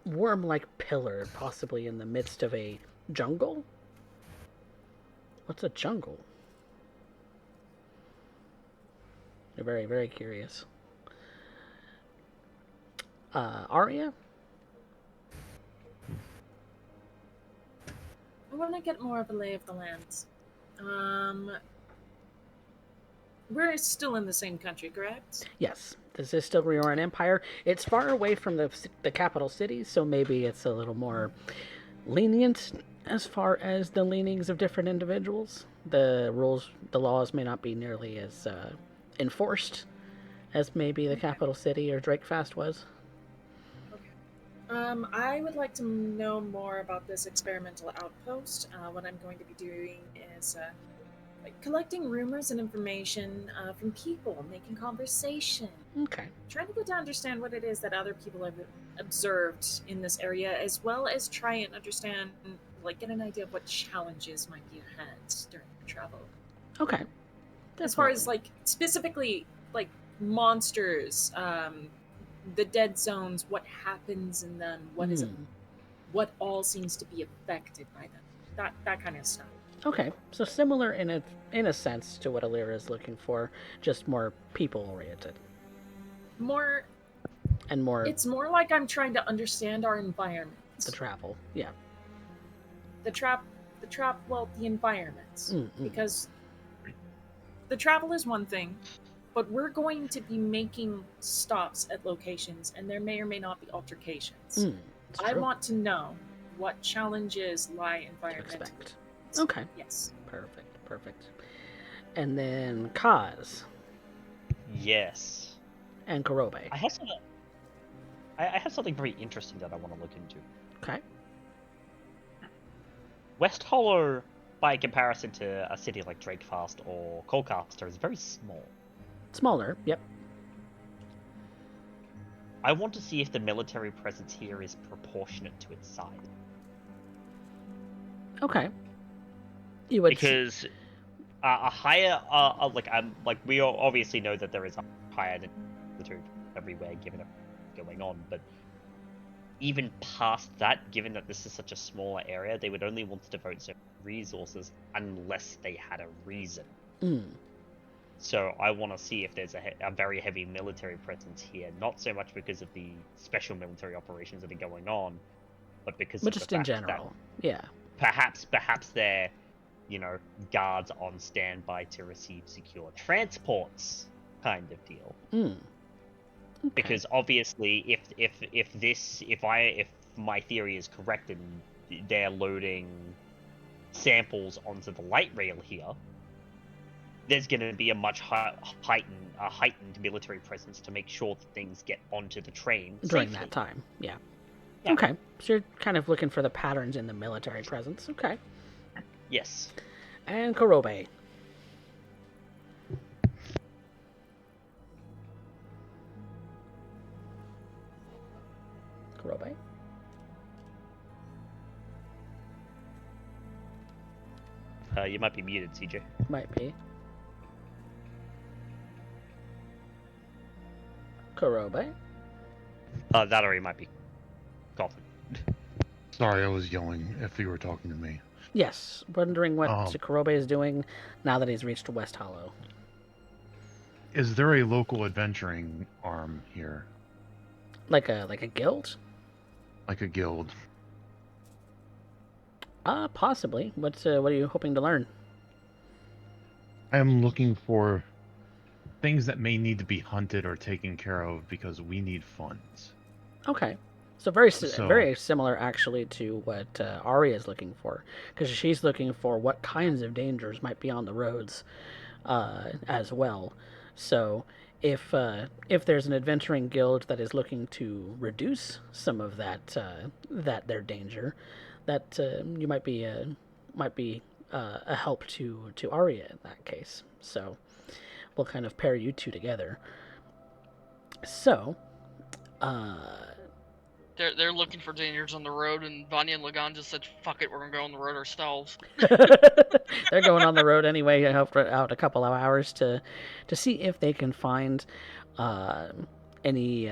worm-like pillar, possibly in the midst of a jungle? What's a jungle? You're very, very curious. Arya? I want to get more of a lay of the lands. We're still in the same country, correct? Yes, this is still Rioran Empire. It's far away from the capital city, so maybe it's a little more lenient as far as the leanings of different individuals. The rules, the laws may not be nearly as enforced as maybe the capital city or Drakefast was. I would like to know more about this experimental outpost. What I'm going to be doing is collecting rumors and information from people, making conversation, Okay. trying to get to understand what it is that other people have observed in this area, as well as try and understand, get an idea of what challenges might be ahead during your travel. Okay. As far as specifically monsters, the dead zones, what happens in them, what all seems to be affected by them, that kind of stuff. Okay, so similar in a sense to what Alira is looking for, just more people oriented. More. It's more like I'm trying to understand our environment. The travel, yeah. The environments. Mm-hmm. Because the travel is one thing, but we're going to be making stops at locations, and there may or may not be altercations. I want to know what challenges lie environmentally. Okay. Yes. Perfect. And then Kaz. Yes. And Kurobe. I have something very interesting that I want to look into. Okay. West Hollow, by comparison to a city like Drakefast or Colcaster, is very small. Smaller, yep. I want to see if the military presence here is proportionate to its size. Okay. You would because a higher, we obviously know that there is a higher military everywhere, given it going on, but even past that, given that this is such a smaller area, they would only want to devote certain resources unless they had a reason. So I want to see if there's a very heavy military presence here, not so much because of the special military operations that are going on, but because of just the in fact general, that yeah. Perhaps they're, guards on standby to receive secure transports, kind of deal. Okay. Because obviously, if my theory is correct and they're loading samples onto the light rail here, there's going to be a much heightened military presence to make sure that things get onto the train during safely. that time. Yeah. Okay, so you're kind of looking for the patterns in the military presence. Okay. Yes. And Kurobe. Kurobe? You might be muted, CJ. Might be. Kurobe? That or he might be coughing. Sorry, I was yelling if you were talking to me. Yes, wondering what Kurobe is doing now that he's reached West Hollow. Is there a local adventuring arm here? Like a guild? Like a guild? Possibly. What are you hoping to learn? I am looking for things that may need to be hunted or taken care of because we need funds. Okay. So very similar actually to what Arya is looking for, because she's looking for what kinds of dangers might be on the roads as well. So if there's an adventuring guild that is looking to reduce some of that their danger, that you might be a help to Arya in that case. So we'll kind of pair you two together. So, They're looking for dangers on the road, and Vanya and Lagan just said, "Fuck it, we're gonna go on the road ourselves." they're going on the road anyway, out a couple of hours to see if they can find any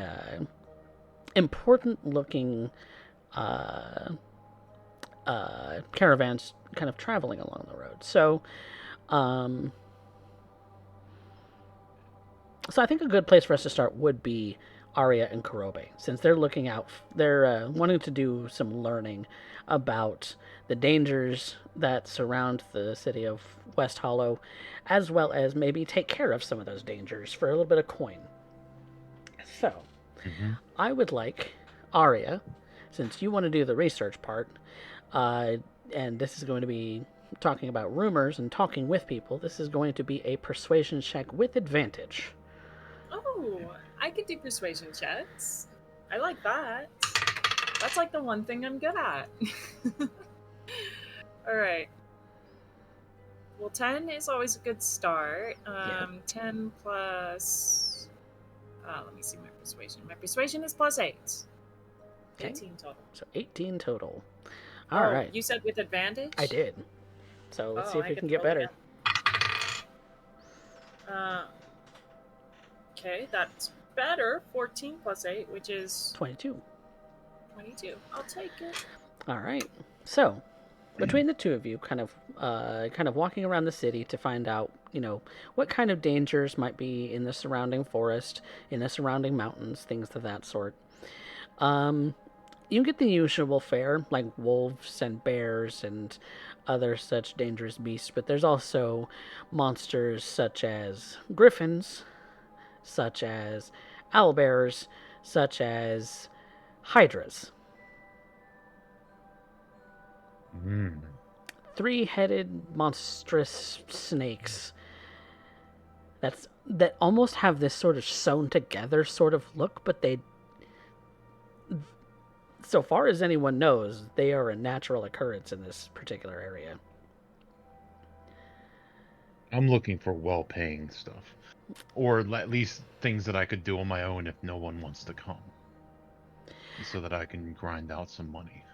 important looking caravans kind of traveling along the road. So, so I think a good place for us to start would be Arya and Kurobe, since they're looking out, they're wanting to do some learning about the dangers that surround the city of West Hollow, as well as maybe take care of some of those dangers for a little bit of coin. So, I would like Arya, since you want to do the research part, and this is going to be talking about rumors and talking with people, this is going to be a persuasion check with advantage. Oh, I could do persuasion checks. I like that. That's like the one thing I'm good at. All right. Well, 10 is always a good start. 10 plus... let me see my persuasion. My persuasion is plus 8. Okay. 18 total. So 18 total. All right. You said with advantage? I did. So let's see if we can get roll better. again. Okay, that's better. 14 plus 8, which is 22. 22. I'll take it. All right. So, between the two of you, kind of walking around the city to find out, what kind of dangers might be in the surrounding forest, in the surrounding mountains, things of that sort. You get the usual fare, like wolves and bears and other such dangerous beasts, but there's also monsters such as griffins, such as owlbears, such as hydras. 3-headed monstrous snakes that almost have this sort of sewn together sort of look, but they, so far as anyone knows, they are a natural occurrence in this particular area. I'm looking for well-paying stuff. Or at least things that I could do on my own if no one wants to come. So that I can grind out some money.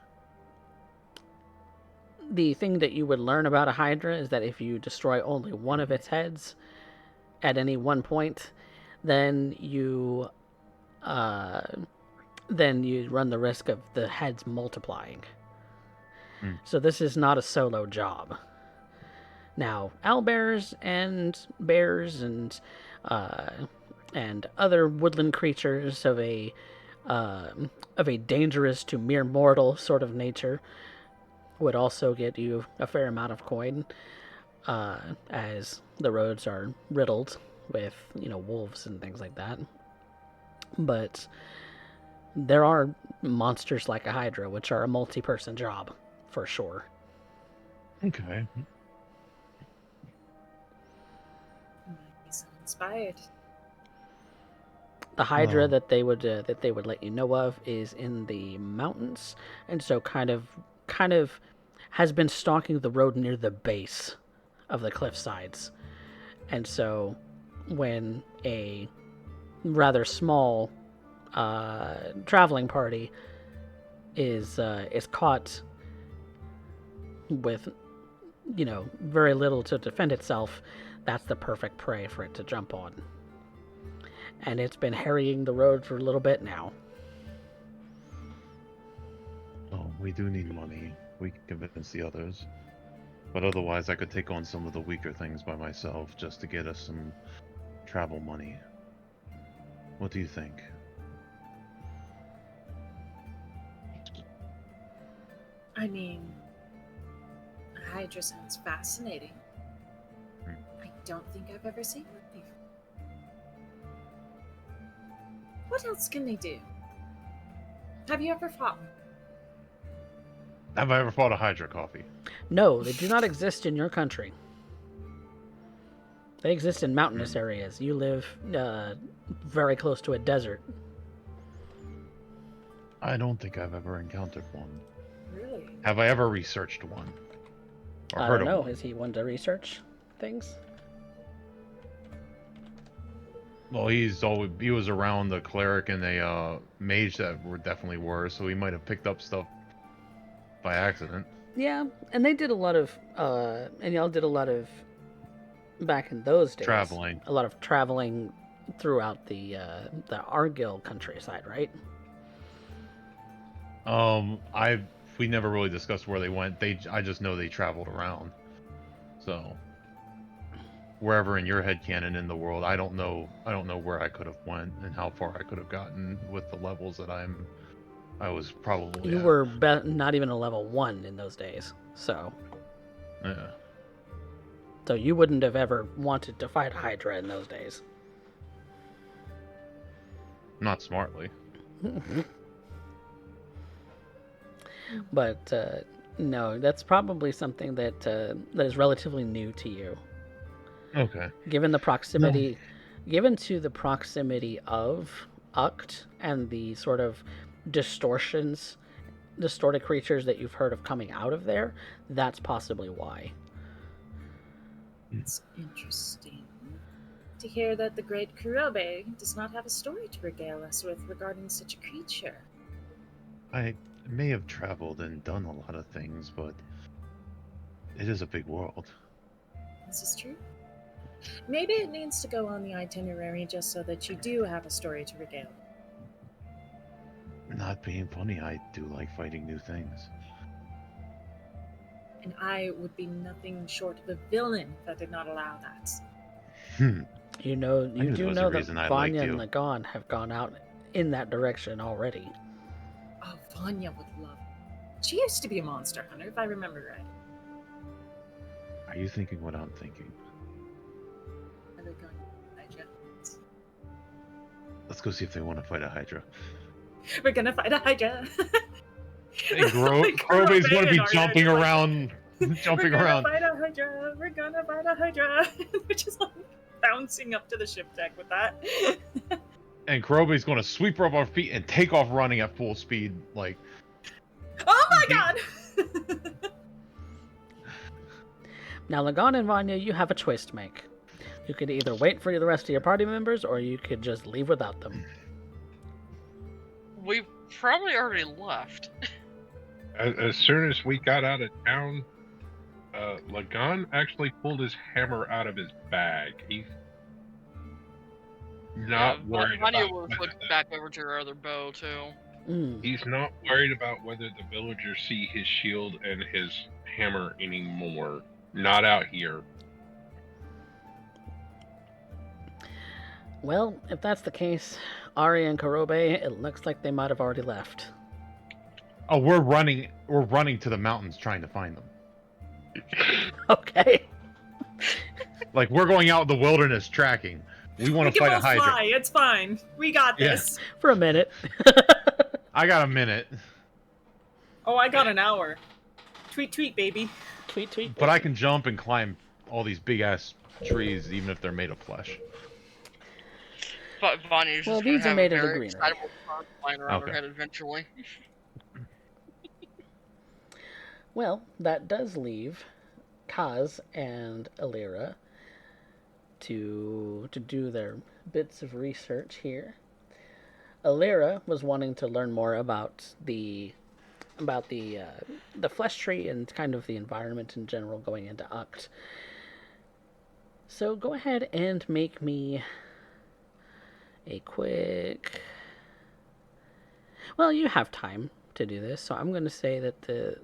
The thing that you would learn about a Hydra is that if you destroy only one of its heads at any one point, then you run the risk of the heads multiplying. So this is not a solo job. Now, owlbears and bears and other woodland creatures of a dangerous to mere mortal sort of nature would also get you a fair amount of coin, as the roads are riddled with, wolves and things like that. But there are monsters like a Hydra, which are a multi-person job, for sure. Okay. He's inspired. The Hydra that they would let you know of is in the mountains, and so kind of has been stalking the road near the base of the cliff sides. And so when a rather small traveling party is caught with very little to defend itself, that's the perfect prey for it to jump on. And it's been harrying the road for a little bit now. Oh, we do need money. We can convince the others. But otherwise, I could take on some of the weaker things by myself just to get us some travel money. What do you think? I mean, a Hydra sounds fascinating. I don't think I've ever seen one before. What else can they do? Have you ever fought one? Have I ever fought a Hydra coffee? No, they do not exist in your country. They exist in mountainous areas. You live very close to a desert. I don't think I've ever encountered one. Really? Have I ever researched one? Or I heard don't of know. one? Is he one to research things? Well, he was around the cleric and a mage that definitely were, so he might have picked up stuff by accident. Yeah, and they did a lot of, and y'all did a lot of, back in those days, Traveling. a lot of traveling throughout the Argyll countryside, right? We never really discussed where they went. I just know they traveled around. So wherever in your headcanon in the world, I don't know where I could have went and how far I could have gotten with the levels that I was probably You at. were not even a level 1 in those days, so Yeah. so you wouldn't have ever wanted to fight Hydra in those days. Not smartly. But no, that's probably something that that is relatively new to you. Okay. Given the proximity, given to the proximity of Uct and the sort of distorted creatures that you've heard of coming out of there, that's possibly why. It's interesting to hear that the great Kurobe does not have a story to regale us with regarding such a creature. I may have traveled and done a lot of things, but it is a big world. This is true. Maybe it needs to go on the itinerary just so that you do have a story to regale. Not being funny, I do like fighting new things. And I would be nothing short of a villain if I did not allow that. You know, knew you there do was a know that reason I liked Vanya and you. Lagan have gone out in that direction already. Oh, Vanya would love it. She used to be a monster hunter, if I remember right. Are you thinking what I'm thinking? Are they going to Hydra? Let's go see if they want to fight a Hydra. We're gonna fight a Hydra. Hey, Grobe's going to be jumping around. Jumping around. We're gonna fight a Hydra. We're gonna fight a Hydra. They're just like bouncing up to the ship deck with that. And Kurobe's going to sweep her up our feet and take off running at full speed. Like, Oh my god! Now, Lagan and Vanya, you have a choice to make. You could either wait for the rest of your party members, or you could just leave without them. We probably already left. As soon as we got out of town, Lagan actually pulled his hammer out of his bag. He's not worried Vanya about will whether flip back over to her other bow too. He's not worried about whether the villagers see his shield and his hammer anymore. Not out here. Well, if that's the case, Ari and Kurobe, it looks like they might have already left. oh, we're running to the mountains trying to find them. Okay. Like, we're going out in the wilderness tracking. We want to fight a Hydra. Fly. It's fine. We got this. For a minute. I got a minute. Oh, I got an hour. Tweet, tweet, baby. Tweet, tweet. But I can jump and climb all these big-ass trees, even if they're made of flesh. But Vanya's Well, just gonna these are have made a of the very greenery. excitable bird flying around Okay. her head eventually. Well, that does leave Kaz and Alira to do their bits of research here. Alira was wanting to learn more about the flesh tree and kind of the environment in general going into Uct. So go ahead and make me a quick. Well, you have time to do this, so I'm going to say that the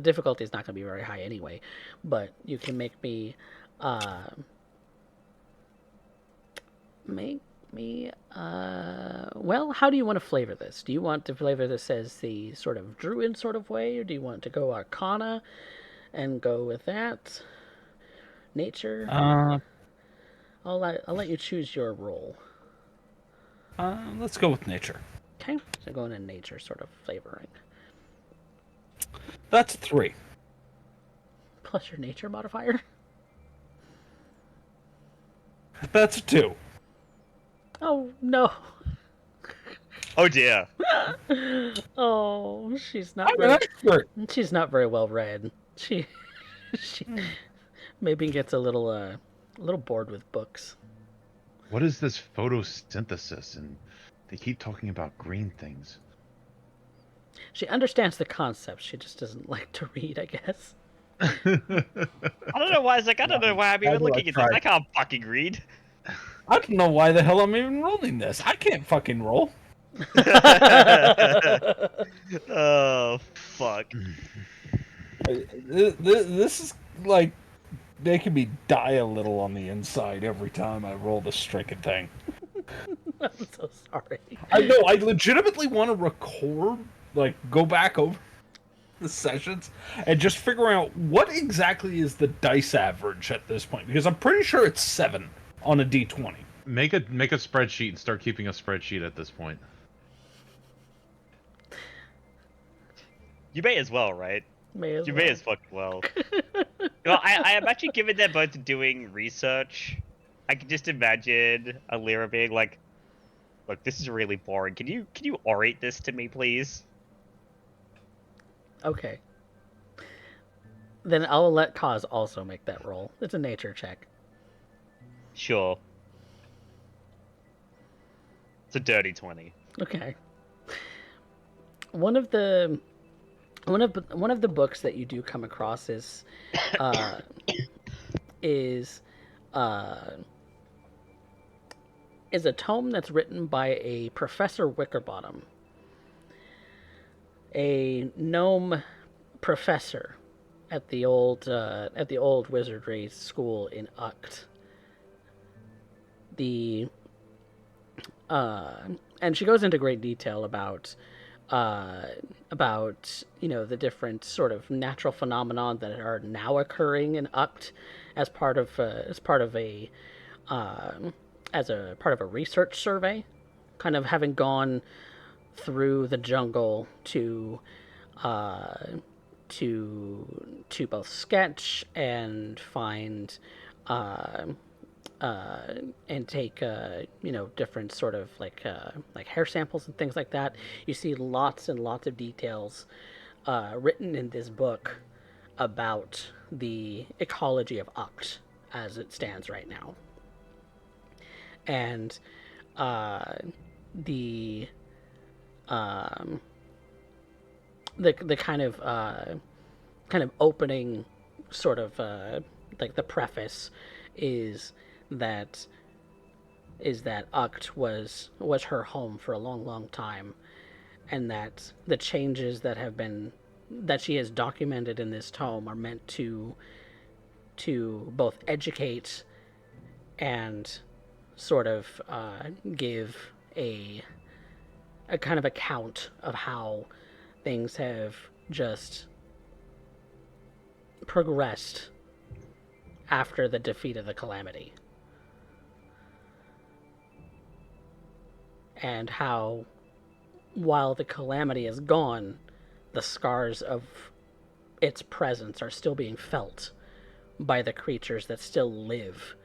difficulty is not going to be very high anyway. But you can make me well, how do you want to flavor this? Do you want to flavor this as the sort of druid sort of way, or do you want to go arcana and go with that? Nature? I'll let you choose your role. Let's go with nature. Okay, so going in nature sort of flavoring. That's 3. Plus your nature modifier? That's a 2. Oh no. Oh dear. Oh, she's not I'm an very. expert. She's not very well read. She maybe gets a little bored with books. What is this photosynthesis? And they keep talking about green things. She understands the concept. She just doesn't like to read, I guess. I don't know why. It's like I don't know why I'm Why even do I looking at this. try? I can't fucking read. I don't know why the hell I'm even rolling this. I can't fucking roll. Oh fuck. This is like making me die a little on the inside every time I roll this stricken thing. I'm so sorry. I know, I legitimately want to record, like, go back over the sessions and just figure out what exactly is the dice average at this point, because I'm pretty sure it's 7 on a d20. Make a spreadsheet and start keeping a spreadsheet at this point. You may as well, right? May as You well. may as fucking well. Well, I am actually given they're both doing research. I can just imagine Alira being like, "Look, this is really boring. Can you orate this to me, please?" Okay. Then I'll let Kaz also make that roll. It's a nature check. Sure. It's a dirty 20. Okay. One of the books that you do come across is a tome that's written by a Professor Wickerbottom, a gnome professor at the old wizardry school in Uct. And she goes into great detail about the different sort of natural phenomenon that are now occurring in Uct as part of a research survey, kind of having gone through the jungle to both sketch and find and take different sort of like hair samples and things like that. You see lots and lots of details written in this book about the ecology of Uct as it stands right now, and the kind of opening sort of like the preface is that Uct was her home for a long time, and that the changes that she has documented in this tome are meant to both educate and sort of give a kind of account of how things have just progressed after the defeat of the Calamity. And how, while the Calamity is gone, the scars of its presence are still being felt by the creatures that still live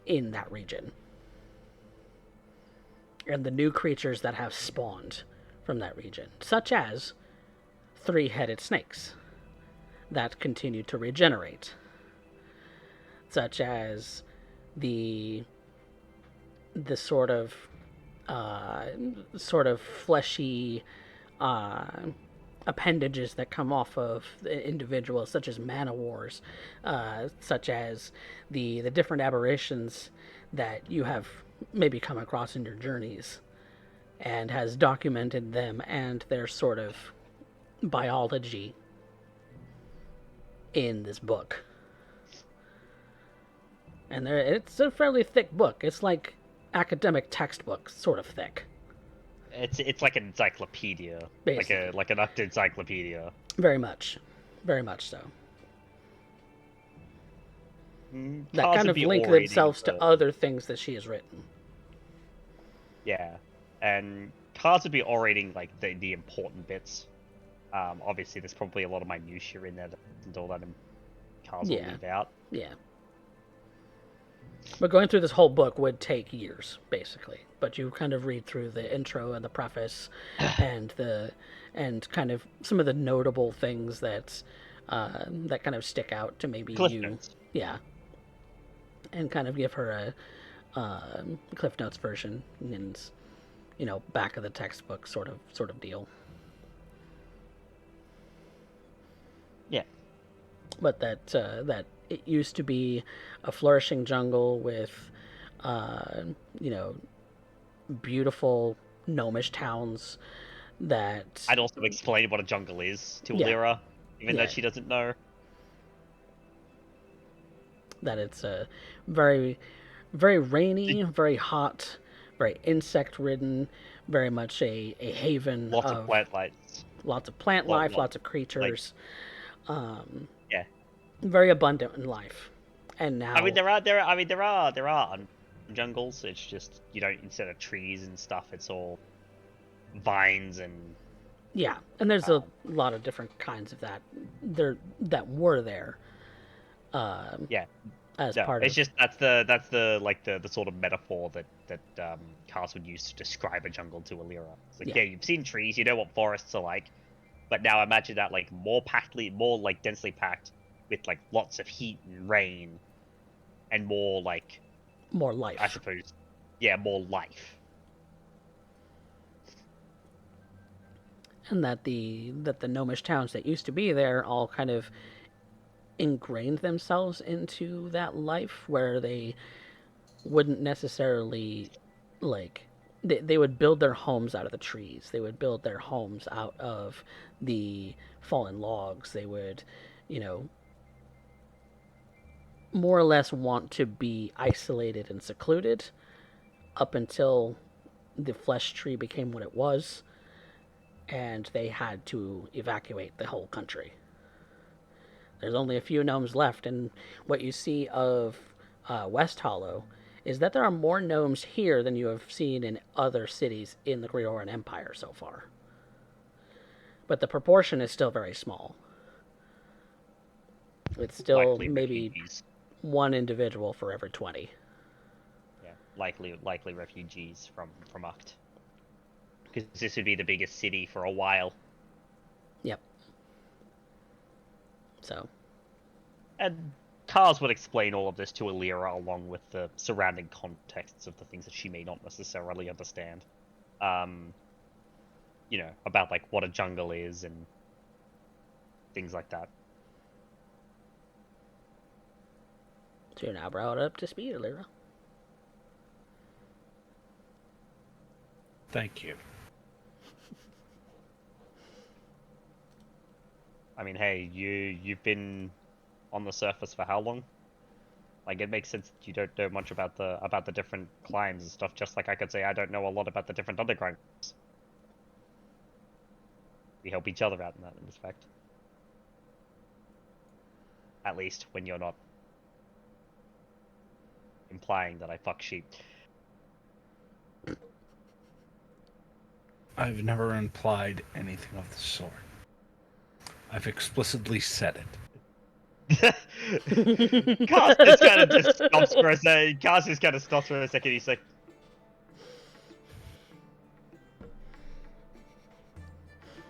in that region. And the new creatures that have spawned from that region, such as 3-headed snakes that continue to regenerate, such as the sort of fleshy appendages that come off of individuals, such as man-o'-wars, such as the different aberrations that you have maybe come across in your journeys, and has documented them and their sort of biology in this book. And it's a fairly thick book. It's like academic textbook sort of thick. It's like an encyclopedia, Basically. like an Uct encyclopedia. Very much so. That Cars kind would of be link orating themselves to the- other things that she has written. Yeah, and cars would be orating like the important bits. Obviously, there's probably a lot of minutiae in there that isn't all that cars will leave out. Yeah. But going through this whole book would take years, basically. But you kind of read through the intro and the preface, and kind of some of the notable things that kind of stick out to maybe Cliff you, Notes. yeah, and kind of give her a Cliff Notes version and back of the textbook sort of deal. Yeah. But that it used to be a flourishing jungle with, beautiful gnomish towns that. I'd also explain what a jungle is to Yeah. Alira, even though Yeah. she doesn't know. That it's a very, very rainy, very hot, very insect-ridden, very much a haven Lots of plant lights. lots of plant life, lots of creatures. Yeah. Very abundant in life. And now, I mean, there are jungles. It's just instead of trees and stuff, it's all vines and. yeah, and there's a lot of different kinds of that that were there. Yeah. As No, part it's of just that's the sort of metaphor that Cars would use to describe a jungle to Alira. It's like, yeah, you've seen trees, you know what forests are like, but now imagine that like more like densely packed with like lots of heat and rain, and more like more life. I suppose, yeah, more life. And that the gnomish towns that used to be there all kind of ingrained themselves into that life, where they wouldn't necessarily like they would build their homes out of the trees. They would build their homes out of the fallen logs. They would, more or less want to be isolated and secluded up until the flesh tree became what it was, and they had to evacuate the whole country. There's only a few gnomes left, and what you see of West Hollow is that there are more gnomes here than you have seen in other cities in the Grioran Empire so far. But the proportion is still very small. It's still Likely maybe refugees. one individual for every 20. Yeah, likely refugees from Uct. Because this would be the biggest city for a while. Yep. So. And Cars would explain all of this to Alira along with the surrounding contexts of the things that she may not necessarily understand. About like what a jungle is and things like that. So you're now brought up to speed, Alira. Thank you. I mean, hey, you've been on the surface for how long? Like, it makes sense that you don't know much about the different climes and stuff, just like I could say I don't know a lot about the different underground. We help each other out in that respect. At least when you're not implying that I fuck sheep. I've never implied anything of the sort. I've explicitly said it. Cars just kind of just stops for a second. Cars just kind of stops for a second. He's like,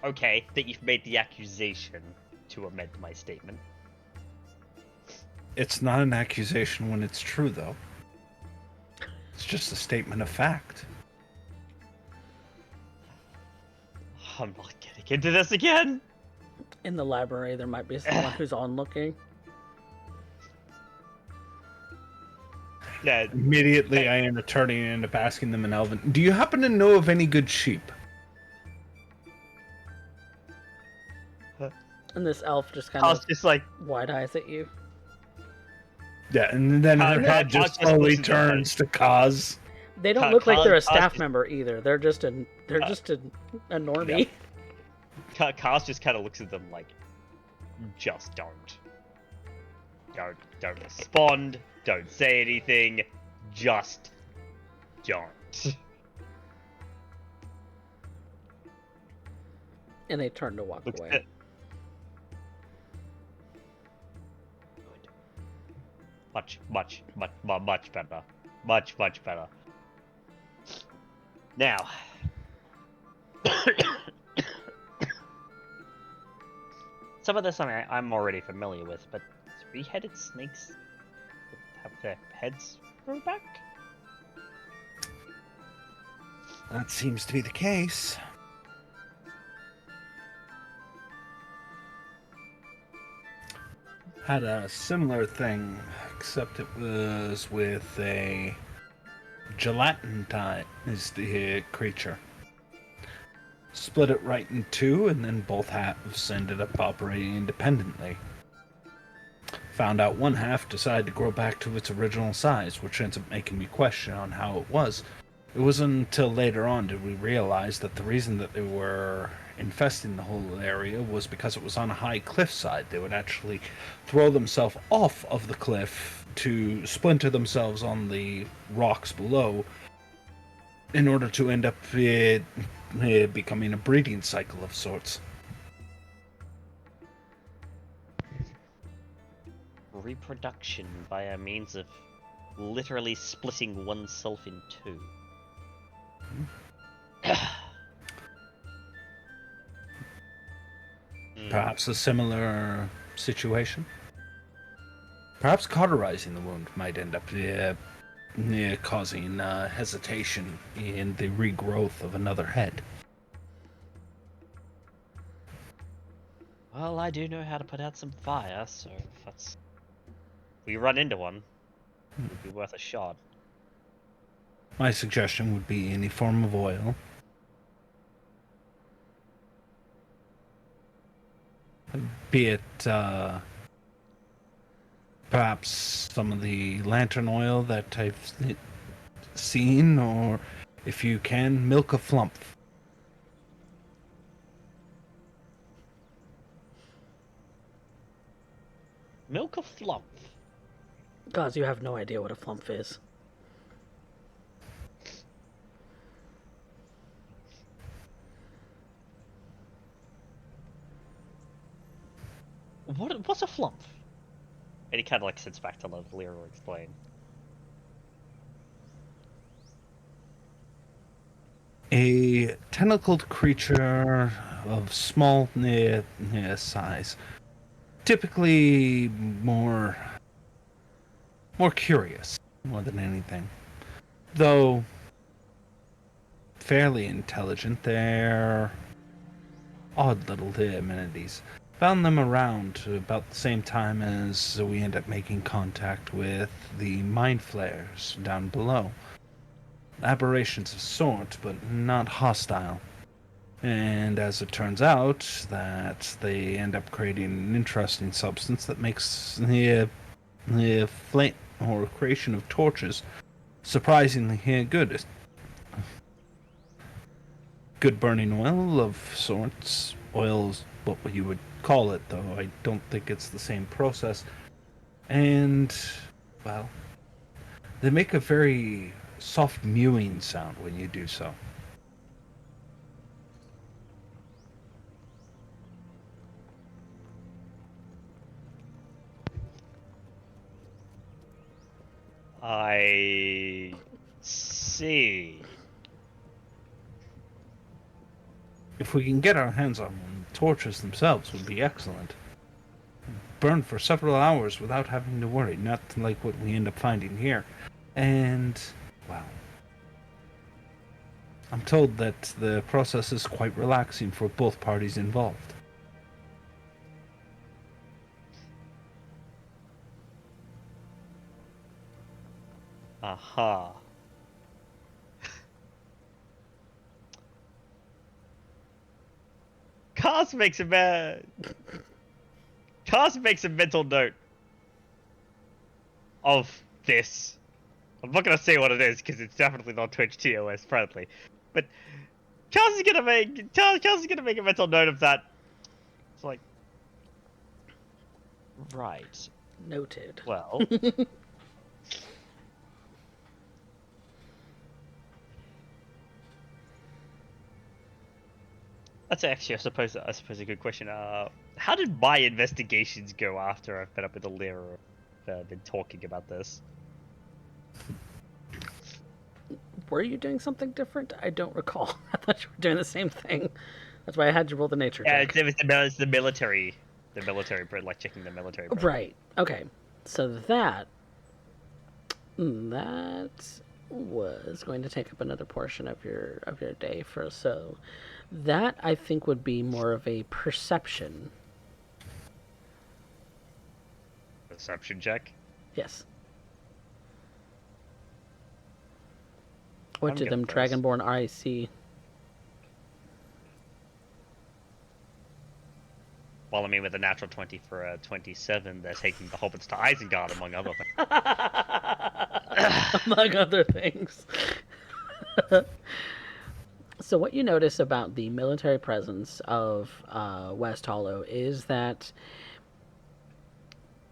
"Okay, that you've made the accusation to amend my statement." It's not an accusation when it's true, though. It's just a statement of fact. I'm not getting into this again. In the library, there might be someone who's onlooking. Yeah. Immediately, I end up turning and end up asking them in Elven, do you happen to know of any good sheep? And this elf just kind I of was just like, wide eyes at you. Yeah, and then her head just slowly turns to Kaz. They don't look like they're a Kaz staff just- member either. They're just a normie. Cars just kind of looks at them like, just don't respond, don't say anything, just don't. And they turn to walk Looks away. at- Much better. Much better. Now, some of this I'm already familiar with, but three-headed snakes have their heads grown back? That seems to be the case. Had a similar thing, except it was with a gelatin type is the creature. Split it right in two, and then both halves ended up operating independently. Found out one half decided to grow back to its original size, which ends up making me question on how it was. It wasn't until later on did we realize that the reason that they were infesting the whole area was because it was on a high cliffside. They would actually throw themselves off of the cliff to splinter themselves on the rocks below in order to end up becoming a breeding cycle of sorts. Reproduction via means of literally splitting oneself in two. Perhaps a similar situation. Perhaps cauterizing the wound might end up causing hesitation in the regrowth of another head. Well, I do know how to put out some fire, so if we run into one, it would be worth a shot. My suggestion would be any form of oil. Be it perhaps some of the lantern oil that I've seen, or if you can, milk a flump. Milk a flump? Guys, you have no idea what a flump is. What's a flump? And he kind of like sits back to let Lyra explain. A tentacled creature of small size. Typically more curious, more than anything. Though fairly intelligent, they're odd little amenities. Found them around about the same time as we end up making contact with the mind flares down below. Aberrations of sort, but not hostile. And as it turns out, that they end up creating an interesting substance that makes the flame or creation of torches surprisingly good. Good burning oil of sorts. Oil's what you would call it, though I don't think it's the same process. And, well, they make a very soft mewing sound when you do so. I see. If we can get our hands on them, torches themselves would be excellent. Burn for several hours without having to worry, not like what we end up finding here. And, well, I'm told that the process is quite relaxing for both parties involved. Aha. Cars makes a mental note of this. I'm not gonna say what it is because it's definitely not Twitch TOS friendly, but Charles is gonna make a mental note of that. It's like, right. Noted. Well. That's actually, I suppose, a good question. How did my investigations go after I fed up with the Lyra? been talking about this. Were you doing something different? I don't recall. I thought you were doing the same thing. That's why I had you roll the nature Yeah, check. it's the military, like checking the military. Presence. Right. Okay. So that was going to take up another portion of your day for so that I think would be more of a perception. Perception check. Yes. What I'm do them good at those. dragonborn eyes see? Well, I mean, with a natural 20 for a 27, they're taking the hobbits to Isengard, among other things. Among other things. So what you notice about the military presence of West Hollow is that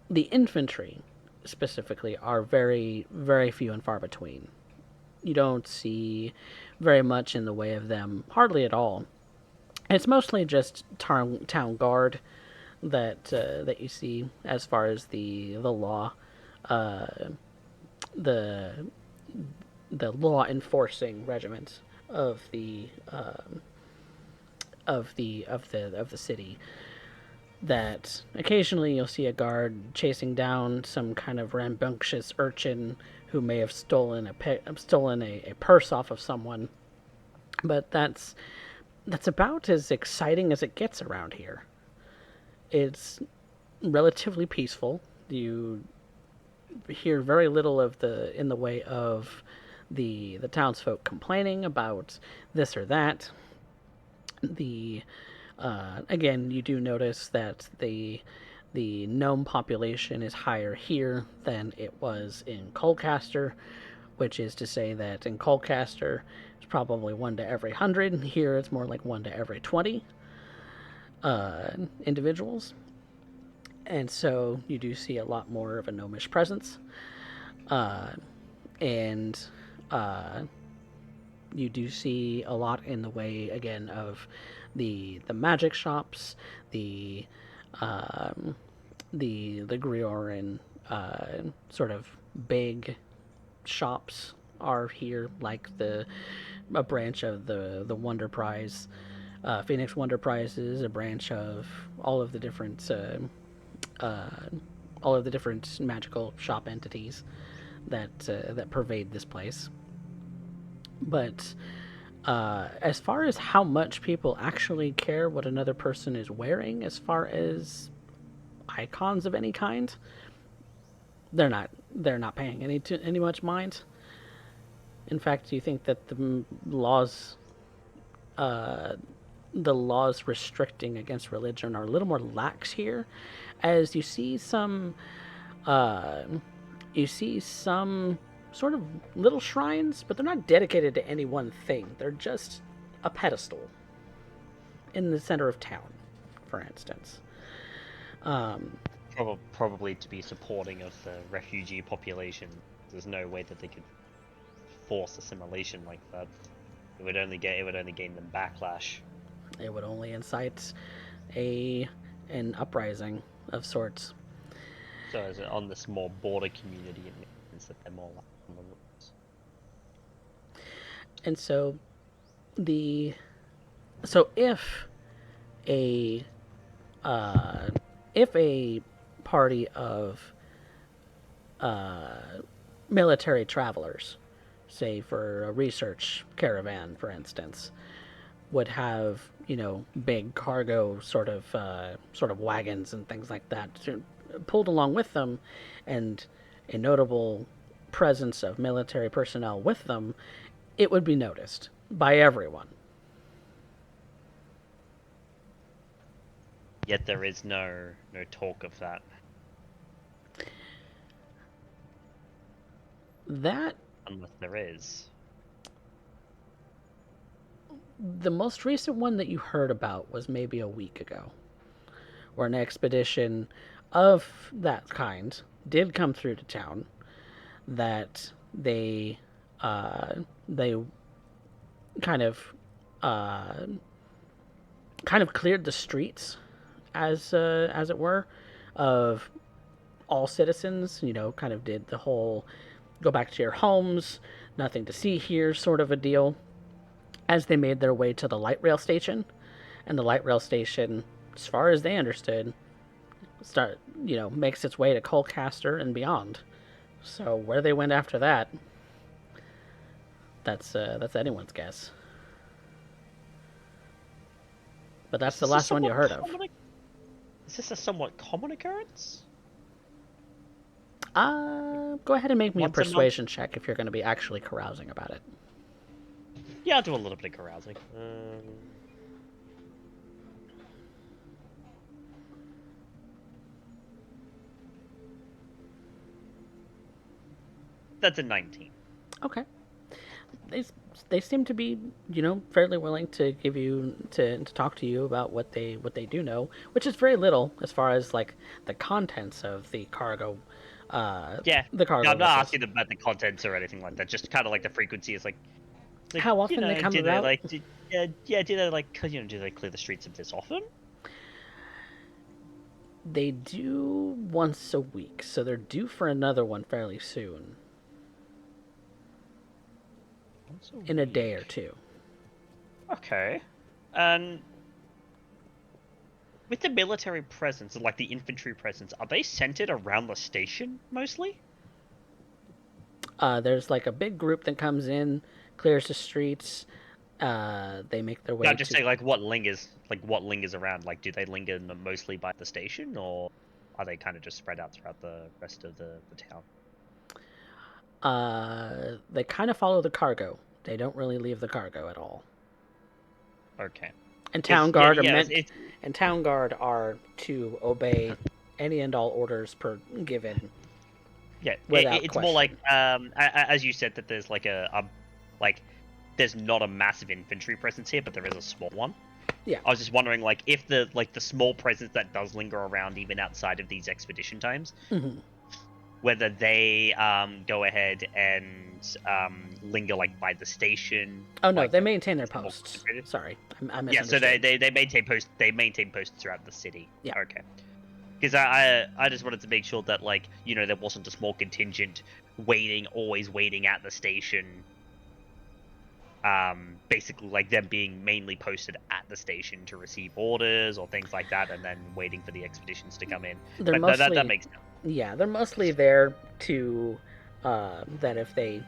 the infantry, specifically, are very, very few and far between. You don't see very much in the way of them, hardly at all. It's mostly just town guard that you see as far as the law, the law enforcing regiment of the city. That occasionally you'll see a guard chasing down some kind of rambunctious urchin who may have stolen a purse off of someone, but that's about as exciting as it gets around here. It's relatively peaceful. You hear very little in the way of the townsfolk complaining about this or that. Again, you do notice that the gnome population is higher here than it was in Colcaster, which is to say that in Colcaster it's probably 1 to every 100. Here it's more like 1 to every 20 individuals. And so you do see a lot more of a gnomish presence. And you do see a lot in the way, again, of the magic shops, the Grioran sort of big shops are here, like a branch of the Wonder Prize. Phoenix Wonder Prize is a branch of all of the different magical shop entities that pervade this place. But as far as how much people actually care what another person is wearing, as far as icons of any kind, they're not paying any much mind. In fact, you think that the laws restricting against religion are a little more lax here, as you see some sort of little shrines, but they're not dedicated to any one thing. They're just a pedestal in the center of town, for instance. Probably to be supporting of the refugee population. There's no way that they could force assimilation like that. It would only gain them backlash. It would only incite an uprising of sorts. So as on this more border community, it means that they're more on the rules. And so if a party of military travelers, say for a research caravan, for instance, would have big cargo sort of wagons and things like that pulled along with them, and a notable presence of military personnel with them, it would be noticed by everyone. Yet there is no talk of that. That, unless there is. The most recent one that you heard about was maybe a week ago, where an expedition of that kind did come through to town, that they kind of cleared the streets, as it were, of all citizens, kind of did the whole go back to your homes, nothing to see here sort of a deal, as they made their way to the light rail station. And the light rail station, as far as they understood, makes its way to Colcaster and beyond. So where they went after that, that's anyone's guess. But that's the last one you heard of. Is this a somewhat common occurrence? Go ahead and make me a Once a month? persuasion check if you're going to be actually carousing about it. Yeah, I'll do a little bit of carousing. That's a 19. Okay. They seem to be, fairly willing to give you to talk to you about what they do know, which is very little as far as like the contents of the cargo. Yeah. The cargo. No, I'm not vessels. asking about the contents or anything like that. Just kind of like the frequency is like how often they come do about. do they like do they clear the streets of this often? They do once a week, so they're due for another one fairly soon. In a day or two. Okay. And with the military presence, like the infantry presence, are they centered around the station mostly? There's like a big group that comes in, clears the streets. They make their way. No, just say like what lingers around. Like, do they linger mostly by the station, or are they kind of just spread out throughout the rest of the town? They kind of follow the cargo. They don't really leave the cargo at all. Okay. And town guard and town guard are to obey any and all orders given. Yeah, it's more like as you said that there's like there's not a massive infantry presence here, but there is a small one. Yeah. I was just wondering like if the small presence that does linger around even outside of these expedition times. Mm-hmm. Whether they go ahead and linger like by the station. Oh no, like, they maintain their posts. Sorry, I misunderstood. Yeah, so they maintain posts. They maintain posts throughout the city. Yeah. Okay. Because I just wanted to make sure that like there wasn't a small contingent always waiting at the station. Basically like them being mainly posted at the station to receive orders or things like that, and then waiting for the expeditions to come in. That makes sense. Yeah, they're mostly there to that if they,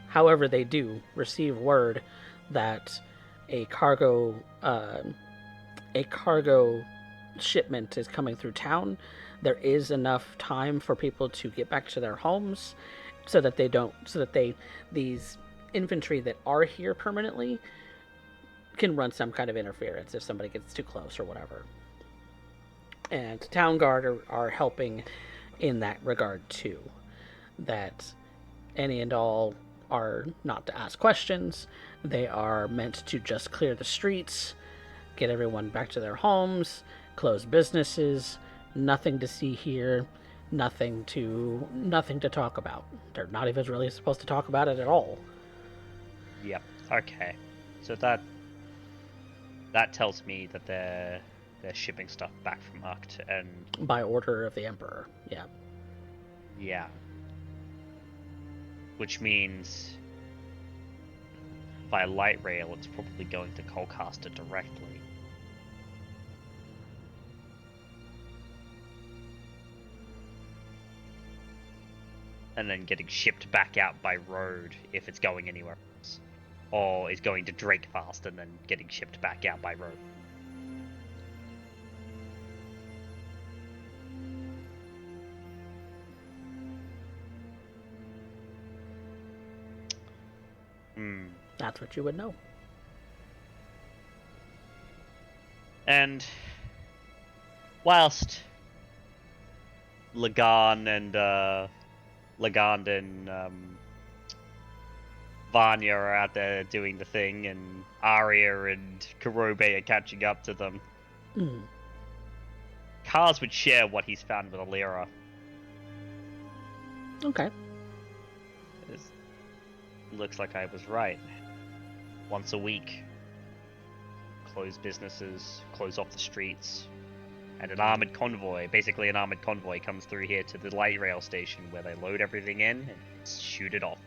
however they do receive word that a cargo shipment is coming through town, there is enough time for people to get back to their homes so that these infantry that are here permanently can run some kind of interference if somebody gets too close or whatever. And town guard are helping in that regard too, that any and all are not to ask questions. They are meant to just clear the streets, get everyone back to their homes, close businesses. Nothing to see here, nothing to talk about. They're not even really supposed to talk about it at all. Yep. Okay. So that tells me that they're shipping stuff back from Uct and by order of the Emperor. Yeah. Yeah. Which means by light rail, it's probably going to Colcaster directly. And then getting shipped back out by road if it's going anywhere else. Or is going to Drakefast and then getting shipped back out by road. That's what you would know. And whilst Legand and Vanya are out there doing the thing, and Arya and Kurobe are catching up to them, Kars would share what he's found with Alira. Okay. Looks like I was right. Once a week, close businesses, close off the streets, And an armored convoy, basically an armored convoy, comes through here to the light rail station where they load everything in and shoot it off.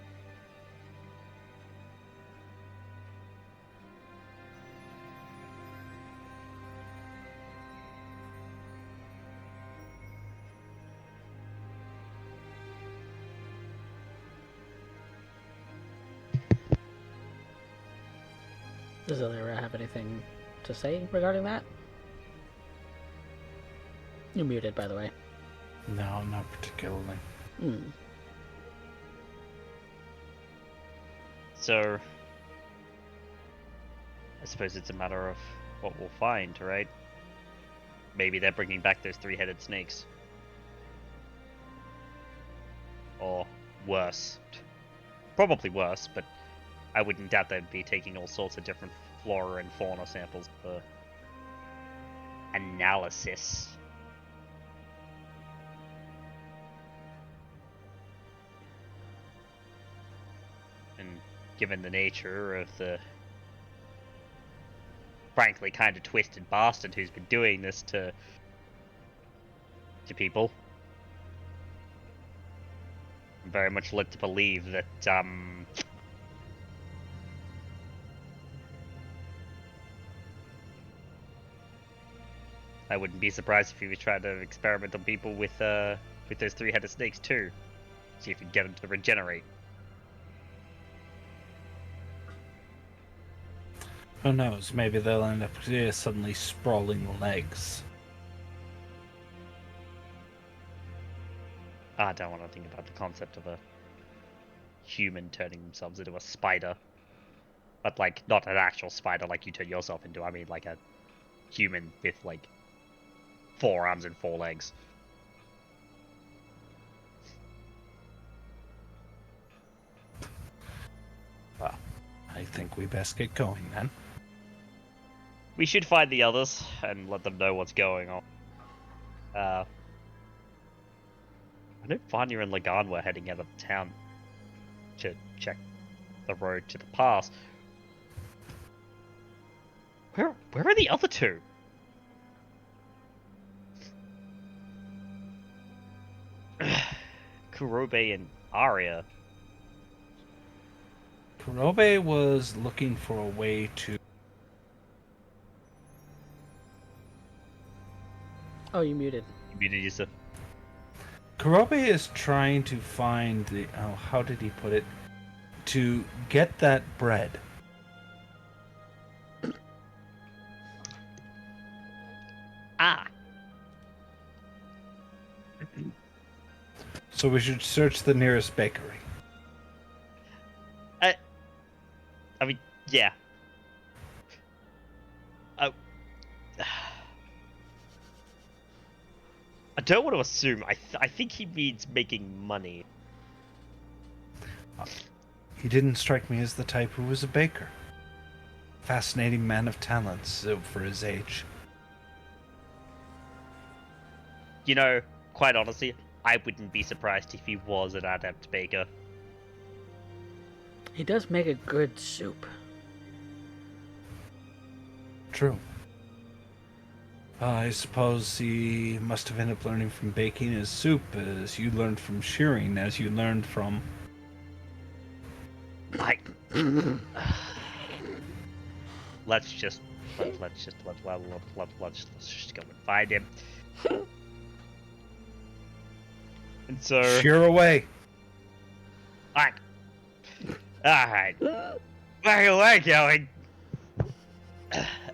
Does Illyra have anything to say regarding that? You're muted, by the way. No, not particularly. So, I suppose it's a matter of what we'll find, right? Maybe they're bringing back those three-headed snakes. Or worse. Probably worse, but I wouldn't doubt they'd be taking all sorts of different flora and fauna samples for analysis. And given the nature of the frankly kind of twisted bastard who's been doing this to people, I'm very much led to believe that I wouldn't be surprised if he was trying to experiment on people with those three-headed snakes too. See if he can get them to regenerate. Who knows? Maybe they'll end up here suddenly sprawling legs. I don't want to think about the concept of a human turning themselves into a spider. But, like, not an actual spider like you turn yourself into. I mean, like, a human with, like, 4 arms and 4 legs. Well, I think we best get going, then. We should find the others and let them know what's going on. I know Vanya and Lagan were heading out of town to check the road to the pass. Where are the other two? Kurobe and Arya. Kurobe was looking for a way to... Oh, you muted. You muted yourself. Kurobe is trying to find the... Oh, how did he put it? To get that bread. Ah. So we should search the nearest bakery. I mean, yeah. I don't want to assume. I think he means making money. He didn't strike me as the type who was a baker. Fascinating man of talents for his age. You know, quite honestly, I wouldn't be surprised if he was an adept baker. He does make a good soup. True. I suppose he must have ended up learning from baking his soup as you learned from shearing, as you learned from... Let's just go and find him. And so... Shear away! Alright. Where are we going?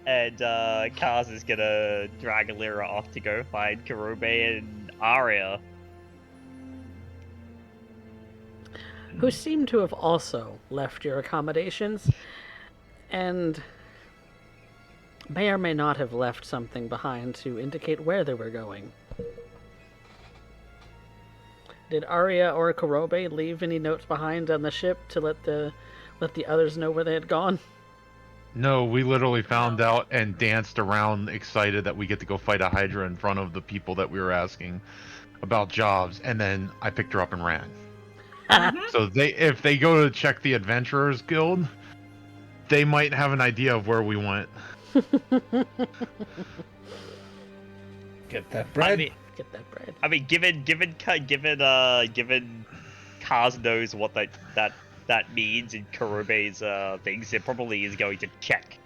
And Kaz is gonna drag Alira off to go find Kurobe and Arya. Who seem to have also left your accommodations, and may or may not have left something behind to indicate where they were going. Did Arya or Kurobe leave any notes behind on the ship to let the others know where they had gone? No, we literally found out and danced around excited that we get to go fight a Hydra in front of the people that we were asking about jobs, and then I picked her up and ran. So if they go to check the Adventurers Guild, they might have an idea of where we went. Get that bread. Get that bread. I mean, given Kaz knows what that means in Kurobe's things, it probably is going to check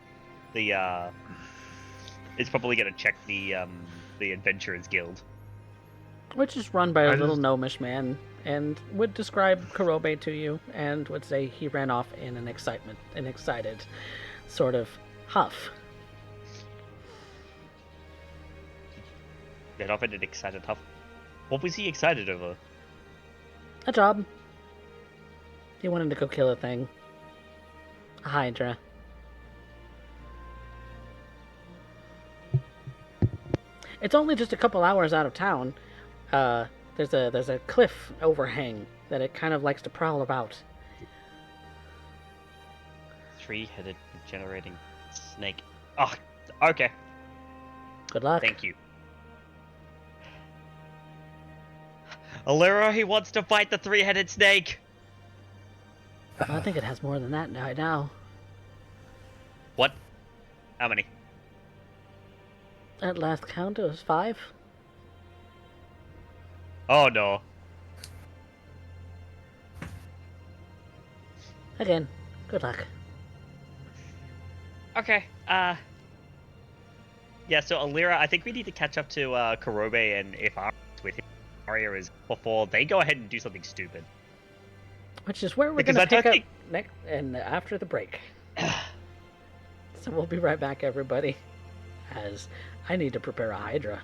the it's probably going to check the Adventurers Guild. Which is run by a I little just- gnomish man, and would describe Kurobe to you, and would say he ran off in an excited sort of huff. Get off in an excited huff. What was he excited over? A job. He wanted to go kill a thing. A Hydra. It's only just a couple hours out of town. There's a cliff overhang that it kind of likes to prowl about. 3-headed generating snake. Oh, okay. Good luck. Thank you. Alira, he wants to fight the 3-headed snake. I think it has more than that now. What? How many? At last count, it was 5. Oh no. Again, good luck. Okay. Yeah. So Alira, I think we need to catch up to Kurobe, and if Arya's with him, Arya is before they go ahead and do something stupid. Which is where we're Because going to I pick up think- next and after the break. So we'll be right back, everybody, as I need to prepare a Hydra.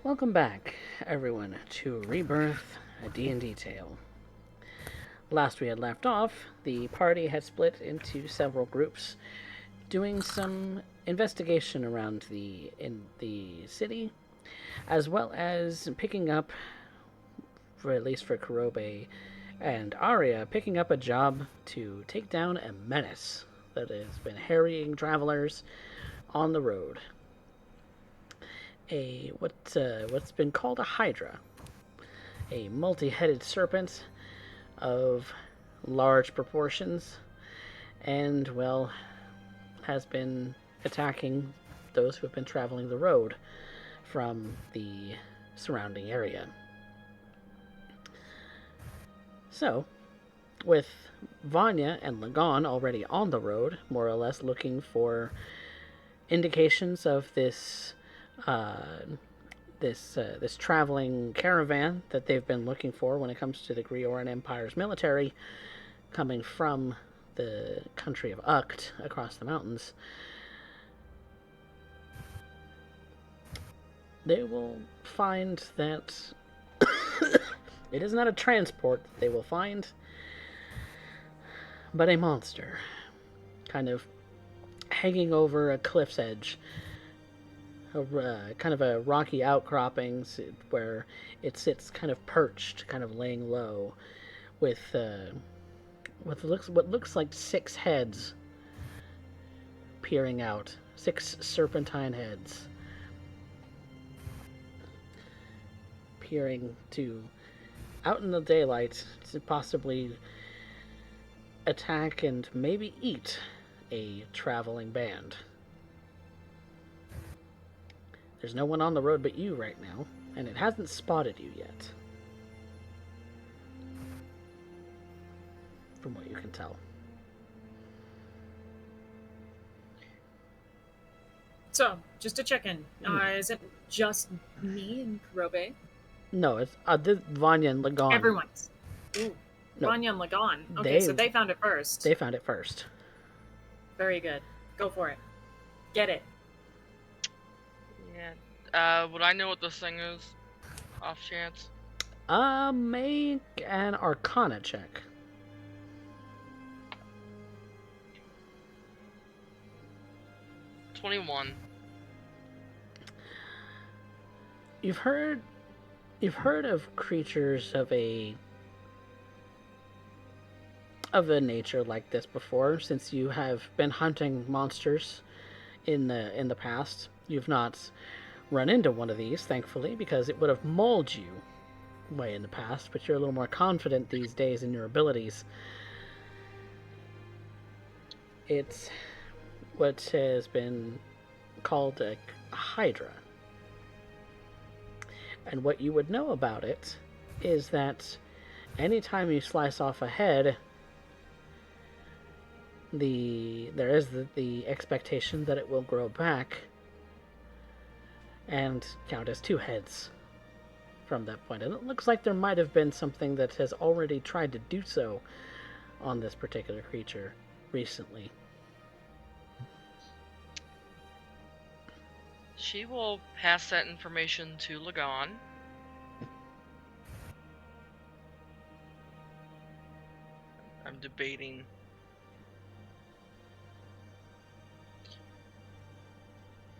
Welcome back, everyone, to Rebirth, a D&D Tale. Last we had left off, the party had split into several groups, doing some investigation around in the city, as well as picking up, for at least for Kurobe and Arya, picking up a job to take down a menace that has been harrying travelers on the road. What's been called a hydra, a multi-headed serpent of large proportions, and, well, has been attacking those who have been traveling the road from the surrounding area. So, with Vanya and Lagan already on the road, more or less looking for indications of this traveling caravan that they've been looking for when it comes to the Grioran Empire's military, coming from the country of Ukt across the mountains, they will find that it is not a transport that they will find, but a monster, kind of hanging over a cliff's edge, kind of a rocky outcroppings where it sits kind of perched, kind of laying low, with what looks like 6 heads peering out, 6 serpentine heads peering out in the daylight to possibly attack and maybe eat a traveling band. There's no one on the road but you right now, and it hasn't spotted you yet, from what you can tell. So, just to check in, is it just me and Kurobe? No, it's Vanya and Lagan. Everyone's. Ooh, No. Vanya and Lagan. Okay, so they found it first. They found it first. Very good. Go for it. Get it. Yeah. Would I know what this thing is? Off chance? Make an Arcana check. 21. You've heard of creatures of a nature like this before, since you have been hunting monsters in the past. You've not run into one of these, thankfully, because it would have mauled you way in the past, but you're a little more confident these days in your abilities. It's what has been called a hydra. And what you would know about it is that anytime you slice off a head, there is the expectation that it will grow back and count as 2 heads from that point. And it looks like there might have been something that has already tried to do so on this particular creature recently. She will pass that information to Lagan. I'm debating.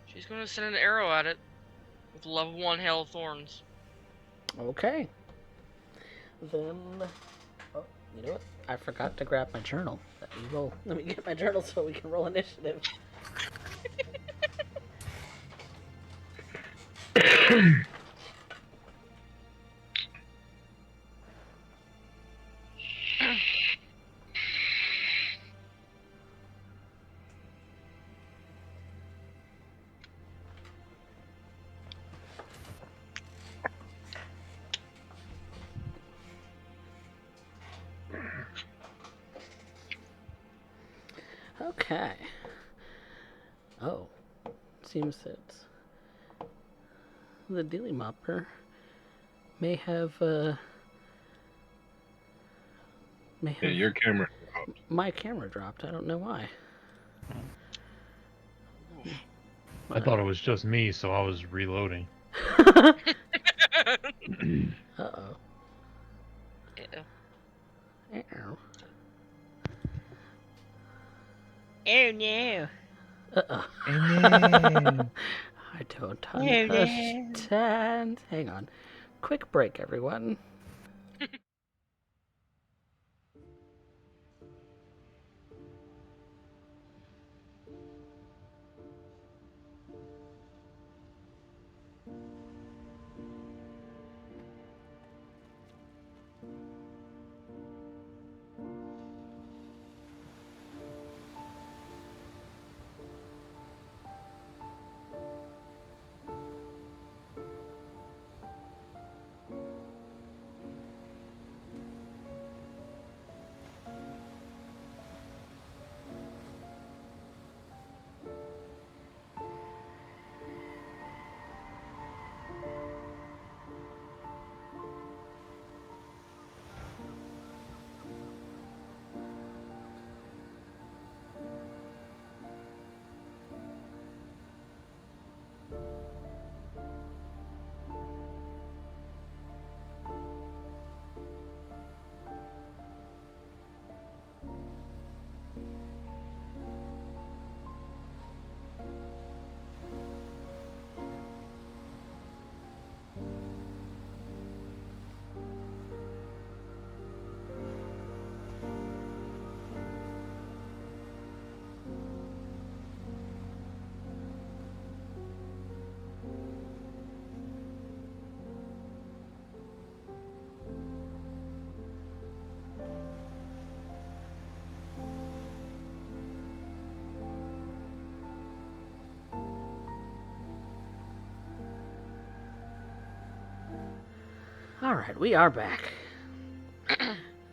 She's going to send an arrow at it with level 1 Hail of Thorns. Okay. Then, you know what? I forgot to grab my journal. Let me get my journal so we can roll initiative. Okay. Oh, seems that the Dilly Mopper may have Yeah, your camera. my camera dropped. I don't know why. I thought it was just me, so I was reloading. Uh-oh. Ew. Uh-oh. Oh no. Uh-oh. And I don't Oh, no. understand. Hang on. Quick break, everyone. Alright, we are back.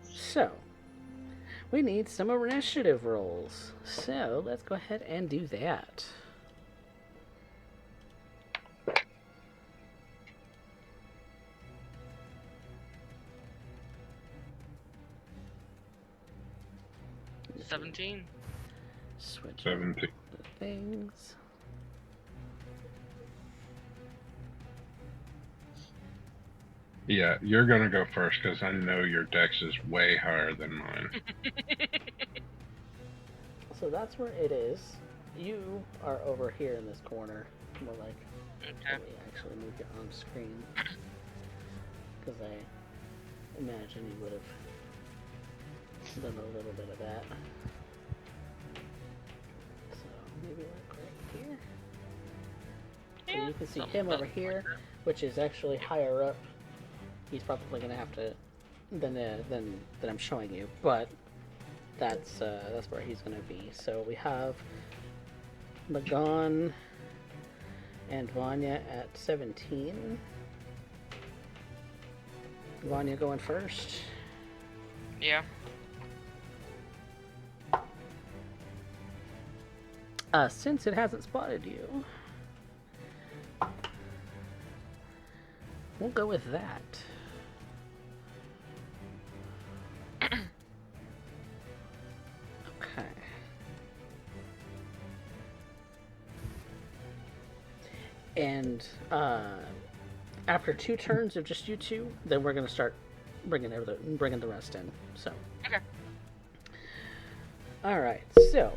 So, we need some initiative rolls. So, let's go ahead and do that. It. 17. Switch 17. the things. Yeah, you're gonna go first because I know your dex is way higher than mine. So that's where it is. You are over here in this corner. More like, Okay. let me actually move you on screen. Because I imagine you would have done a little bit of that. So maybe like right here. So Yeah, you can see something him over like here, that. which is actually higher up. He's probably gonna have to than I'm showing you, but that's where he's gonna be. So we have Lagon and Vanya at 17. Vanya going first. Yeah. Since it hasn't spotted you, we'll go with that. Okay. And after 2 turns of just you two, then we're gonna start bringing the rest in. So. Okay. All right. So.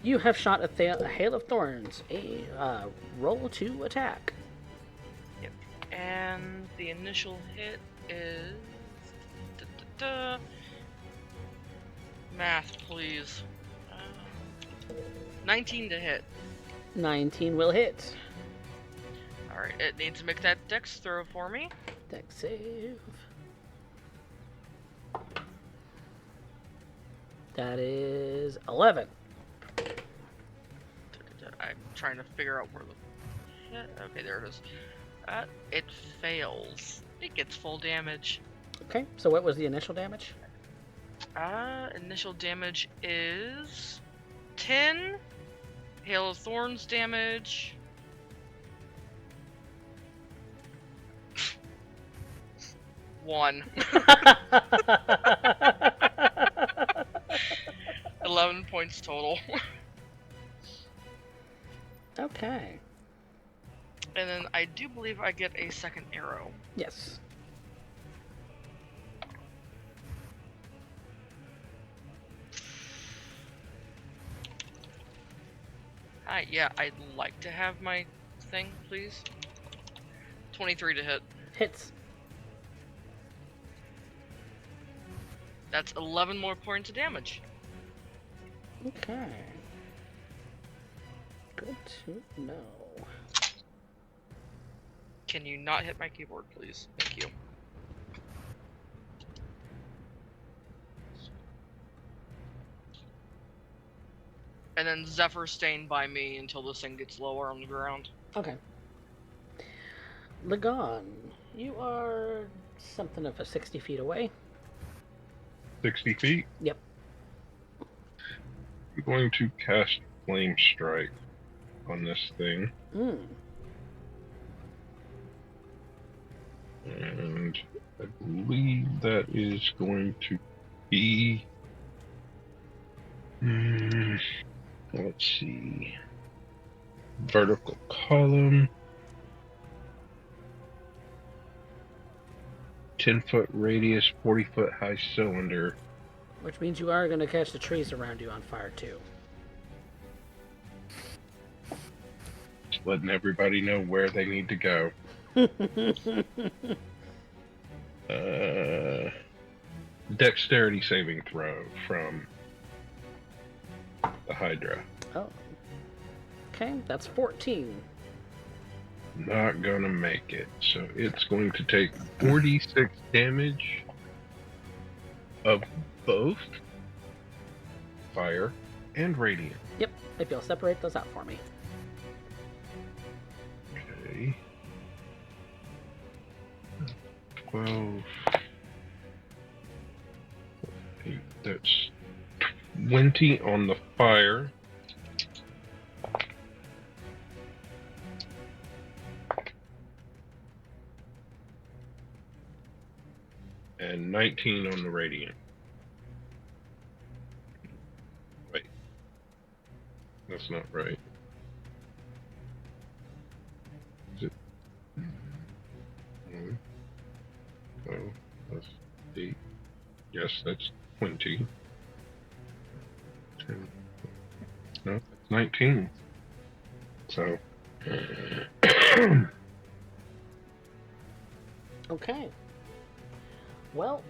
You have shot a hail of thorns. A roll to attack. Yep. And the initial hit is. Math, please. 19 to hit. 19 will hit. Alright, it needs to make that dex throw for me. Dex save. That is 11. I'm trying to figure out where the hit. Okay, there it is. It fails. It gets full damage. Okay, so what was the initial damage? Initial damage is 10. Hail of Thorns damage. One. 11 points total. Okay. And then I do believe I get a second arrow. Yes. Hi, yeah, I'd like to have my thing, please. 23 to hit. Hits. That's 11 more points of damage. Okay. Good to know. Can you not hit my keyboard, please? Thank you. And then Zephyr staying by me until this thing gets lower on the ground. Okay. Lagon, you are something of a 60 feet away. 60 feet? Yep. I'm going to cast Flame Strike on this thing. And I believe that is going to be... let's see. Vertical column. 10-foot radius, 40-foot high cylinder. Which means you are going to catch the trees around you on fire, too. Just letting everybody know where they need to go. Dexterity saving throw from the Hydra. Oh. Okay, that's 14. Not gonna make it. So it's going to take 46 damage of both fire and radiant. Yep, if you'll separate those out for me. Okay. 12. That's 20 on the fire. And 19 on the radiant. Wait. That's not right. Is it? Oh, that's 8. Yes, that's 20. 10. No, that's 19. So. Okay. Well,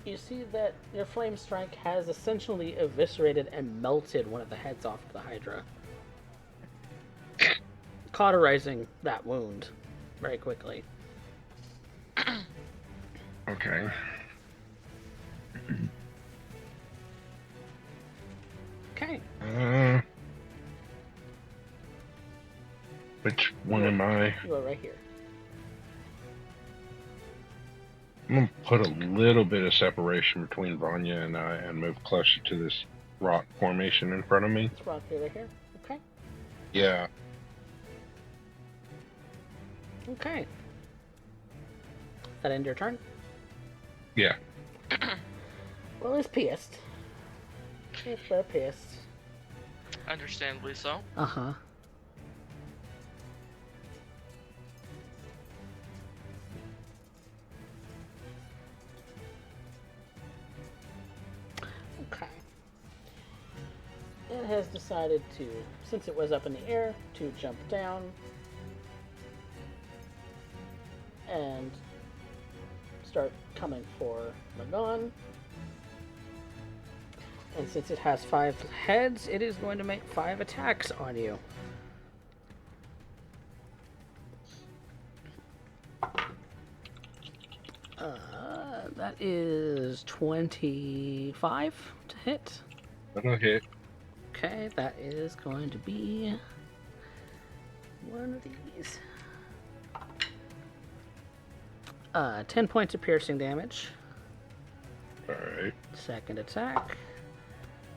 you see that your flame strike has essentially eviscerated and melted one of the heads off of the Hydra, cauterizing that wound very quickly. Okay. Okay. Which one am I? You are right here. I'm gonna put a little bit of separation between Vanya and I and move closer to this rock formation in front of me. This rock right here. Okay. Yeah. Okay. That end your turn? Yeah. Well, it's pissed. It's very pissed. Understandably so. Uh-huh. Okay. It has decided to, since it was up in the air, to jump down and start coming for Lagon. And since it has 5 heads, it is going to make 5 attacks on you. That is 25 to hit. That'll hit. Okay, that is going to be one of these. 10 points of piercing damage. Alright. Second attack.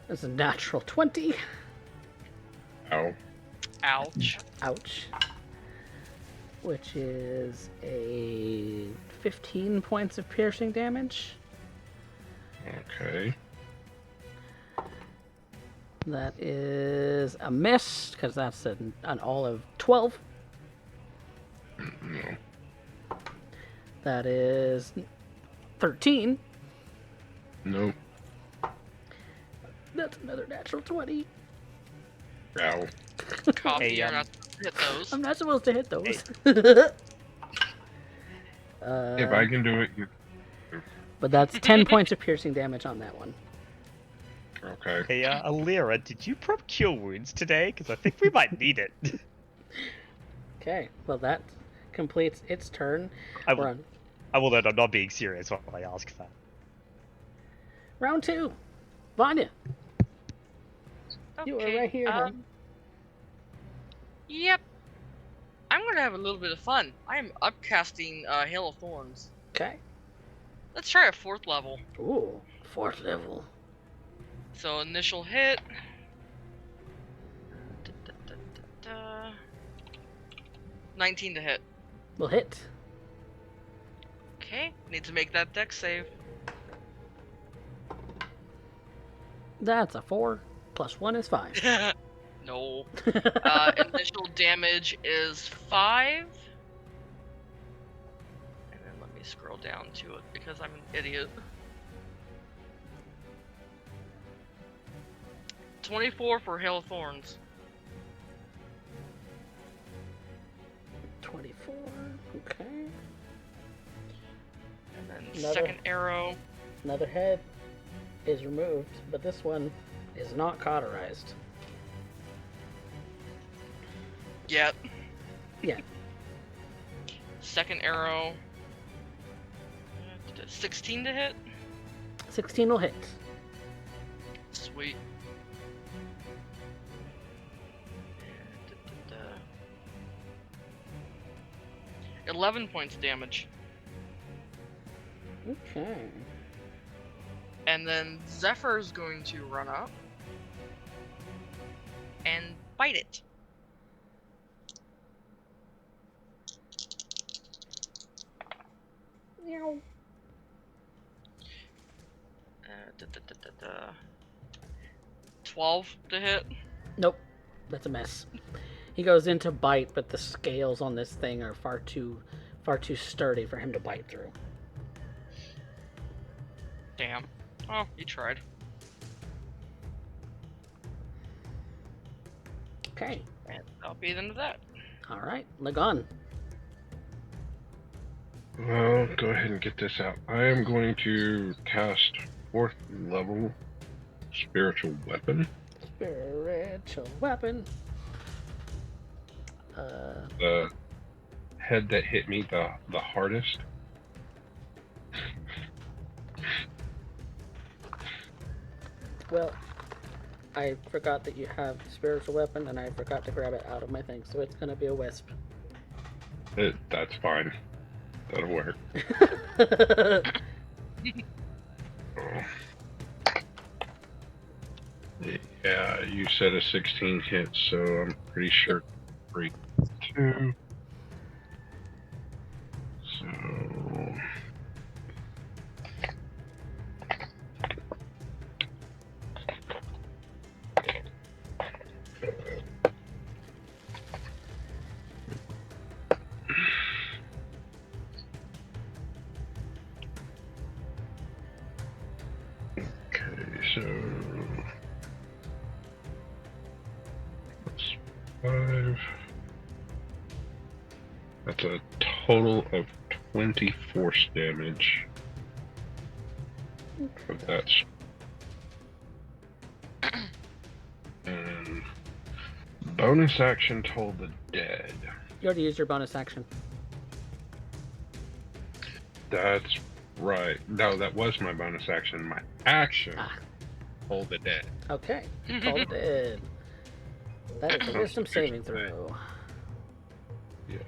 That's a natural 20. Ow. Ouch. Ouch. Which is a 15 points of piercing damage. Okay. That is a miss, because that's an all of 12. No. That is 13. No. That's another natural 20. Ow. Coffee, Hey, you're not supposed to hit those. I'm not supposed to hit those. If I can do it, you. But that's 10 points of piercing damage on that one. Okay. Hey, Alira, did you prep cure wounds today? Because I think we might need it. Okay, well that completes its turn. I We're will, on I will note I'm not being serious when I ask that. round 2. Vanya, you are Okay, right here, hon. Yep. I'm gonna have a little bit of fun. I am upcasting Hail of Thorns. Okay. Let's try a 4th level. Ooh, 4th level. So initial hit. 19 to hit. Will hit. Okay, need to make that dex save. That's a 4. Plus 1 is 5. No. Initial damage is 5. And then let me scroll down to it because I'm an idiot. 24 for Hail of Thorns. 24. Okay. And then Another- second arrow. Another head is removed, but this one is not cauterized. Yet. Yeah. Second arrow. 16 to hit. 16 will hit. Sweet. 11 points of damage. Okay. And then Zephyr's going to run up and bite it. Meow. 12 to hit. Nope. That's a mess. He goes in to bite, but the scales on this thing are far too sturdy for him to bite through. Damn. Oh, he tried. Okay. And that'll be the end of that. All right. Lagon. Well, go ahead and get this out. I am going to cast 4th level spiritual weapon. Spiritual weapon. The head that hit me the hardest. Well, I forgot that you have spiritual weapon, and I forgot to grab it out of my thing, so it's gonna be a wisp. That's fine. That'll work. Oh. Yeah, you said a 16 hit, so I'm pretty sure 3-2. So so that's 5. That's a total of 20 force damage. But that's and bonus action Toll the Dead. You already used your bonus action. That's right. No, that was my bonus action. My action Ah. Toll the Dead. Okay. Called it dead. That is a wisdom saving Constitution throw. Yes.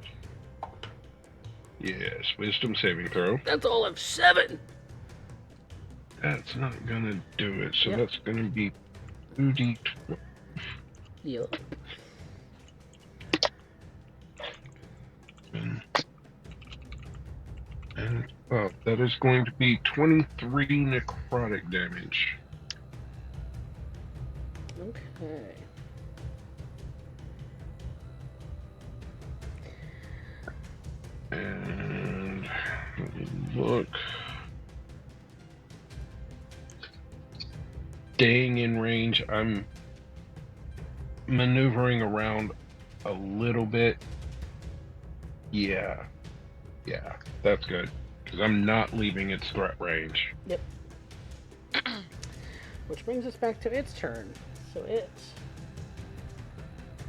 Yes, wisdom saving throw. That's all of 7. That's not gonna do it, so Yep. that's gonna be 2d12. Yep. And that is going to be 23 necrotic damage. Okay. And let me look. Staying in range, I'm maneuvering around a little bit. Yeah, that's good. Because I'm not leaving its threat range. Yep. Which brings us back to its turn. So it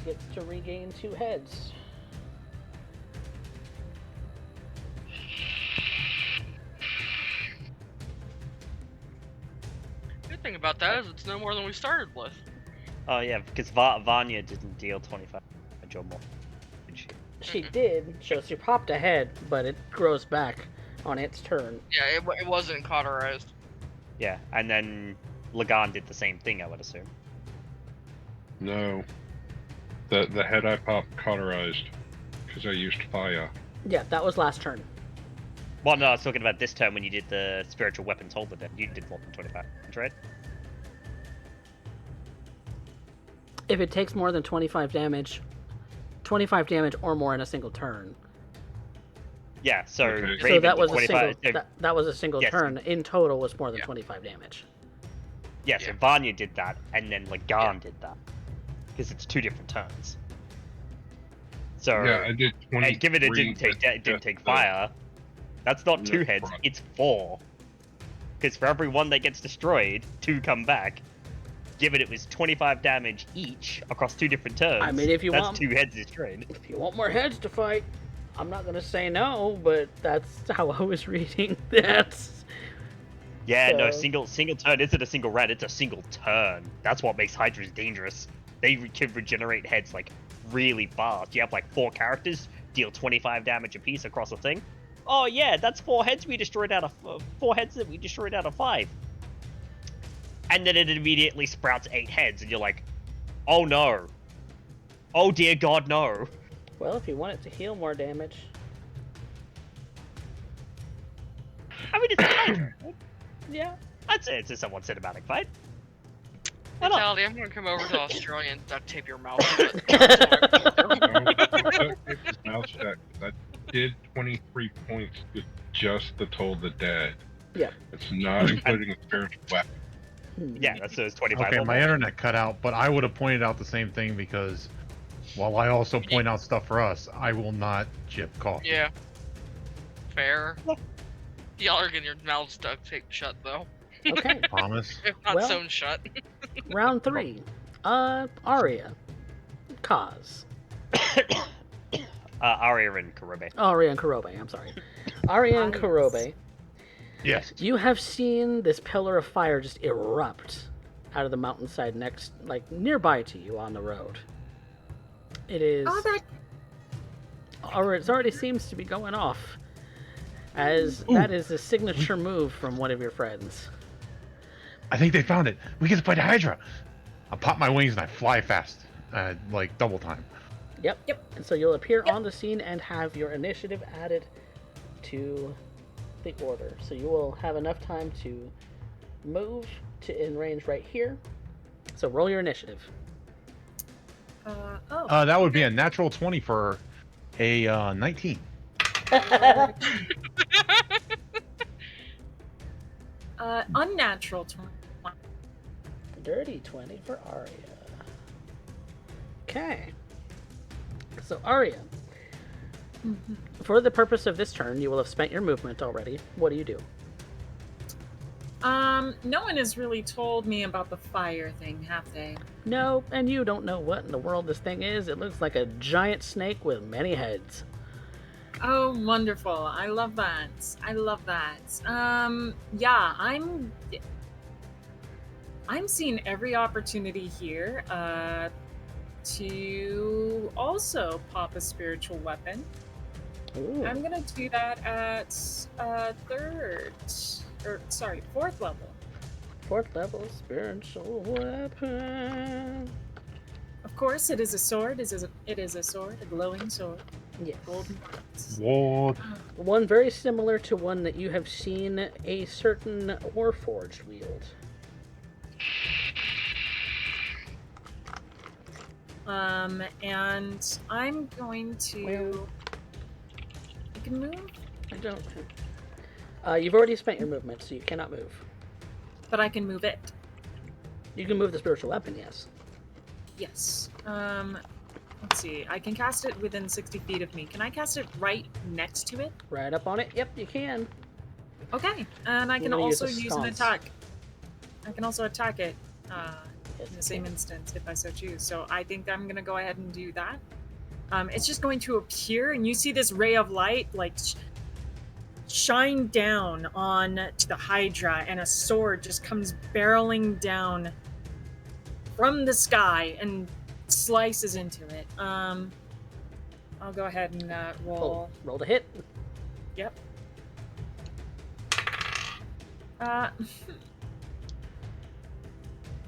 gets to regain 2 heads. Good thing about that is it's no more than we started with. Oh yeah, because Vanya didn't deal 25 damage or more. Did she? She did, so she popped a head, but it grows back on its turn. Yeah, it wasn't cauterized. Yeah, and then Lagan did the same thing, I would assume. No. The head I popped cauterized. Because I used fire. Yeah, that was last turn. Well, no, I was talking about this turn when you did the spiritual weapons holder. Then you did more than 25 damage, right? If it takes more than 25 damage or more in a single turn. Yeah, so Okay. Raven So that did was 25. that was a single Yes. turn. In total was more than Yeah. 25 damage. Yeah, so Yeah. Vanya did that, and then Lagan did that. Because it's 2 different turns. So, Yeah, I did 20. and given it didn't take fire, that's not 2 No, heads, right. it's 4. Because for every one that gets destroyed, 2 come back. Given it was 25 damage each across 2 different turns, I mean, if you that's want- 2 heads destroyed. If you want more heads to fight, I'm not gonna say no, but that's how I was reading that. Yeah, no, So- single turn isn't a single round, it's a single turn. That's what makes Hydras dangerous. They can regenerate heads like really fast. You have like 4 characters, deal 25 damage apiece across a thing. Oh yeah, that's 4 heads we destroyed out of 4 heads that we destroyed out of 5. And then it immediately sprouts 8 heads, and you're like, oh no. Oh dear God, no. Well, if you want it to heal more damage, I mean, it's a Hydra. yeah. I'd say it's a somewhat cinematic fight. Why not? Vitality, I'm gonna come over to Australia and duct tape your mouth shut. It's mouth shut. I did 23 points with just the Toll the Dead. Yeah. It's not including a spiritual weapon. Yeah, that's 25. Okay, or my more. internet cut out, but I would have pointed out the same thing because while I also point out stuff for us, I will not chip coffee. Yeah. Fair. Y'all are getting your mouths duct taped shut though. Okay. Promise. If not Well- sewn shut. Round 3. Arya. Kaz. Arya and Karobe. Arya and Kurobe, I'm sorry. Arya and Kurobe. Yes. You have seen this pillar of fire just erupt out of the mountainside next, like, nearby to you on the road. It is... Oh, that Or it already seems to be going off. As that is a signature move from one of your friends. I think they found it. We get to fight a Hydra. I pop my wings and I fly fast, like double time. Yep. Yep. And so you'll appear on the scene and have your initiative added to the order. So you will have enough time to move to in range right here. So roll your initiative. That would be a natural 20 for a 19. Unnatural 20. Dirty 20 for Arya. Okay. So Arya, for the purpose of this turn, you will have spent your movement already. What do you do? No one has really told me about the fire thing, have they? No, and you don't know what in the world this thing is. It looks like a giant snake with many heads. Oh, wonderful. I love that. I love that. Yeah, I'm seeing every opportunity here to also pop a spiritual weapon. Ooh. I'm gonna do that at fourth level. 4th level spiritual weapon. Of course, it is a sword. It is a sword, a glowing sword, Yes. golden points. What? One very similar to one that you have seen a certain Warforged wield. And I'm going to. I can move, I don't. You've already spent your movement, so you cannot move. but I can move it. You can move the spiritual weapon, yes. Yes. Let's see. I can cast it within 60 feet of me. Can I cast it right next to it? Right up on it. Yep, you can. Okay. And I You're can gonna also use a use an sconce. attack. I can also attack it Yes, in the you same can. instance if I so choose. So I think I'm gonna go ahead and do that. It's just going to appear, and you see this ray of light like shine down on to the Hydra, and a sword just comes barreling down from the sky and slices into it. I'll go ahead and roll. Roll to hit. Yep.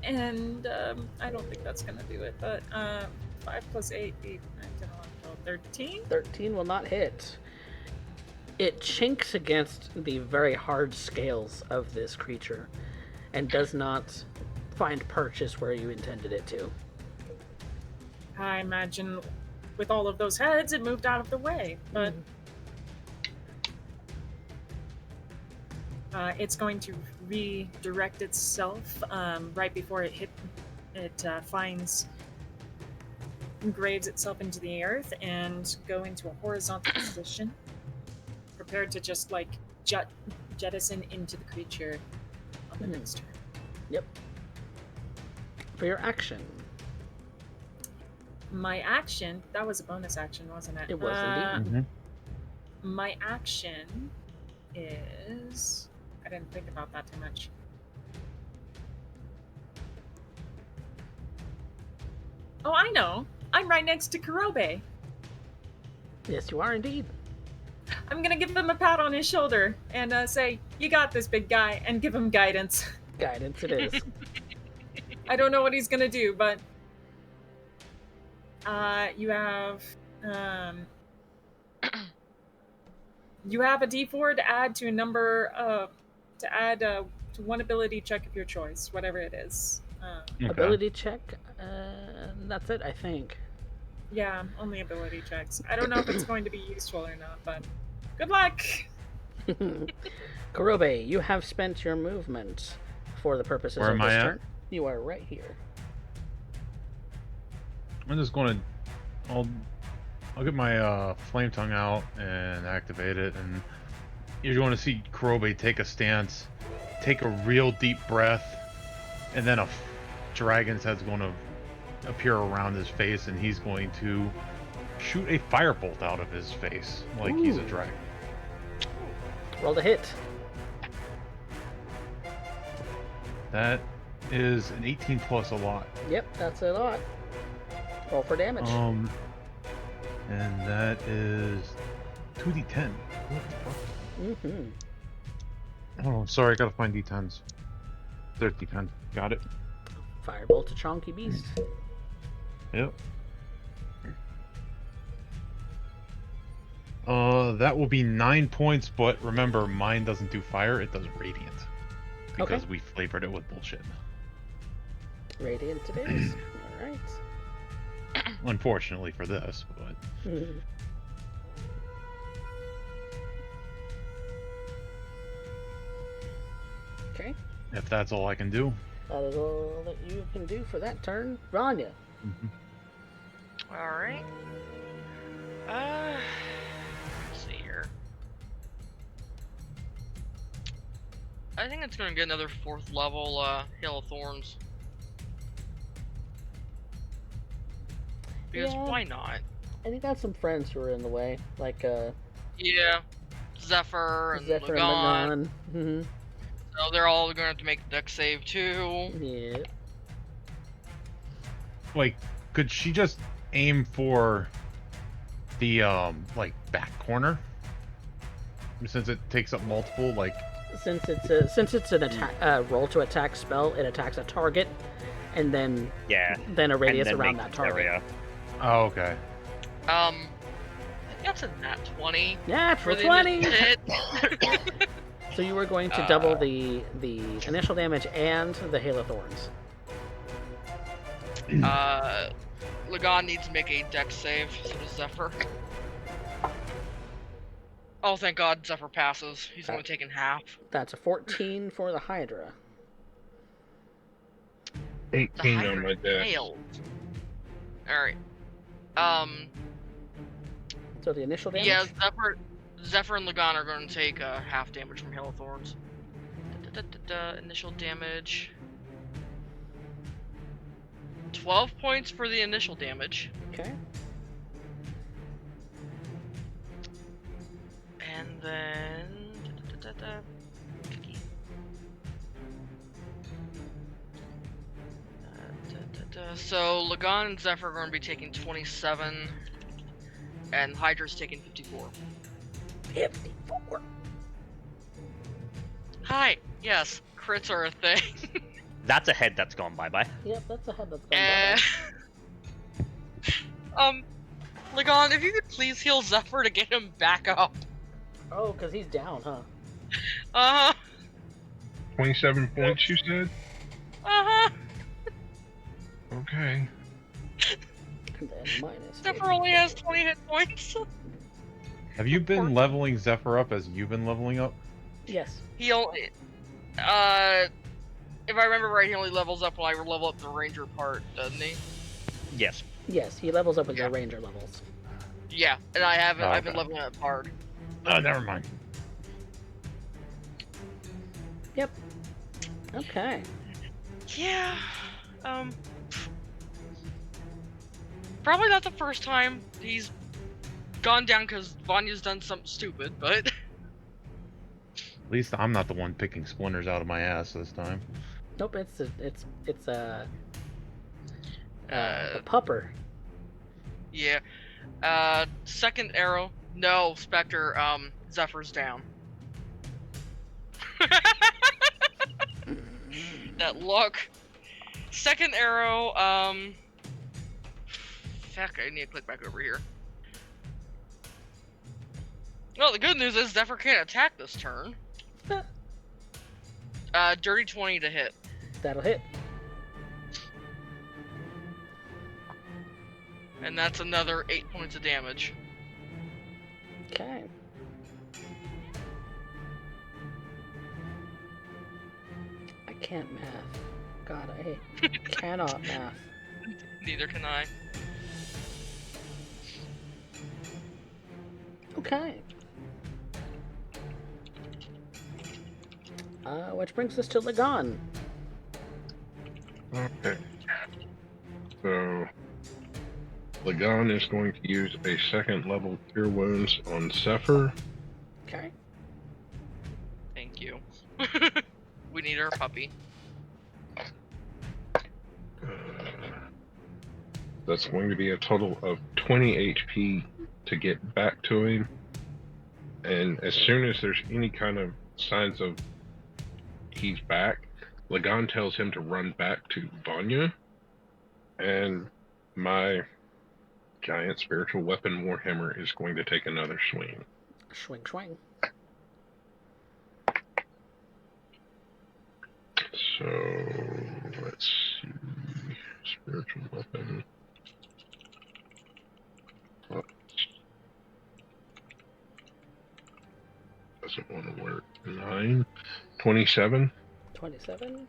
And I don't think that's gonna do it, but 5 plus 8, 8, 9, 10, 11, 12, 13? 13 will not hit. It chinks against the very hard scales of this creature and does not find purchase where you intended it to. I imagine with all of those heads, it moved out of the way, but it's going to redirect itself right before it engraves itself into the earth and go into a horizontal position, prepared to just like jettison into the creature on the next turn. Yep. For your action. My action, that was a bonus action, wasn't it? It was indeed. My action is... I didn't think about that too much. Oh, I know. I'm right next to Kurobe. Yes, you are indeed. I'm gonna give him a pat on his shoulder and say, "You got this, big guy," and give him guidance. Guidance it is. I don't know what he's gonna do, but you have a D4 to add to a number to one ability check of your choice, whatever it is. Okay. Ability check. That's it, I think. Yeah, only ability checks. I don't know if it's going to be useful or not, but good luck. Kurobe, you have spent your movement for the purposes Where of am this I at? turn. You are right here. I'm just going to... I'll get my flame tongue out and activate it, and you're going to see Kurobe take a stance, take a real deep breath, and then a dragon's head's going to appear around his face, and he's going to shoot a firebolt out of his face like he's a Ooh. dragon. Roll to hit. That is an 18 plus a lot. Yep, that's a lot. Roll for damage. And that is 2d10. What the fuck? Mm-hmm. Oh, sorry, I gotta find d10s. 30 10. Got it. Firebolt to Chonky Beast. Yep. That will be 9 points, but remember, mine doesn't do fire, it does radiant. Because we flavored it with bullshit. Radiant it is. Alright. Unfortunately for this, but... Okay. If that's all I can do. That is all that you can do for that turn. Ranya. Alright. Let's see here. I think it's gonna get another 4th level Hail of Thorns. Because Yeah. why not? And you got some friends who are in the way, like Yeah. Zephyr and Zephyr Lagan. and Lagan. So they're all gonna have to make a deck save too. Yeah. Like, could she just aim for the, like, back corner? Since it takes up multiple, like... Since it's an attack roll to attack spell, it attacks a target, and then a radius and then around make that this target. area. Oh, okay. I think that's a nat 20. Yeah, for the 20. initial hit. So you were going to double the initial damage and the Hail of Thorns. Lagan needs to make a dex save, so does Zephyr. Oh, thank God, Zephyr passes. He's only taken half. That's a 14 for the Hydra. 18 on Hydra my dex. failed. Alright. So the initial damage? Yeah, Zephyr and Lagan are going to take half damage from Hail of Thorns. Initial damage. 12 points for the initial damage. Okay. And then... So, Lagan and Zephyr are going to be taking 27, and Hydra's taking 54. 54. Hi! Yes, crits are a thing. That's a head that's gone bye-bye. Yep, that's a head that's gone by. Lagan, if you could please heal Zephyr to get him back up. Oh, because he's down, huh? Uh-huh. 27 points, you said? Uh-huh. Okay. And then minus. Zephyr only has 20 hit points. Have you been leveling Zephyr up as you've been leveling up? Yes. He only... if I remember right, he only levels up when I level up the ranger part, doesn't he? Yes. Yes, he levels up with Yeah. the ranger levels. Yeah, and I haven't. Oh, I've been okay. leveling up hard. Oh, never mind. Yep. Okay. Yeah. Probably not the first time he's gone down because Vanya's done something stupid, but At least I'm not the one picking splinters out of my ass this time. Nope, it's the pupper. yeah. Second arrow. No, Spectre. Zephyr's down. That look. Second arrow. Fuck, I need to click back over here. Well, the good news is Zephyr can't attack this turn. Dirty 20 to hit. That'll hit. And that's another 8 points of damage. Okay. I can't math. God, I cannot math. Neither can I. Okay. Which brings us to Lagan. Okay. So, Lagan is going to use a second level Cure Wounds on Zephyr. Okay. Thank you. We need our puppy. That's going to be a total of 20 HP to get back to him. And as soon as there's any kind of signs of he's back, Lagan tells him to run back to Vanya. And my giant spiritual weapon Warhammer is going to take another swing. Swing, swing. So let's see. Spiritual weapon. Oh. Doesn't want to work. 9. 27 27.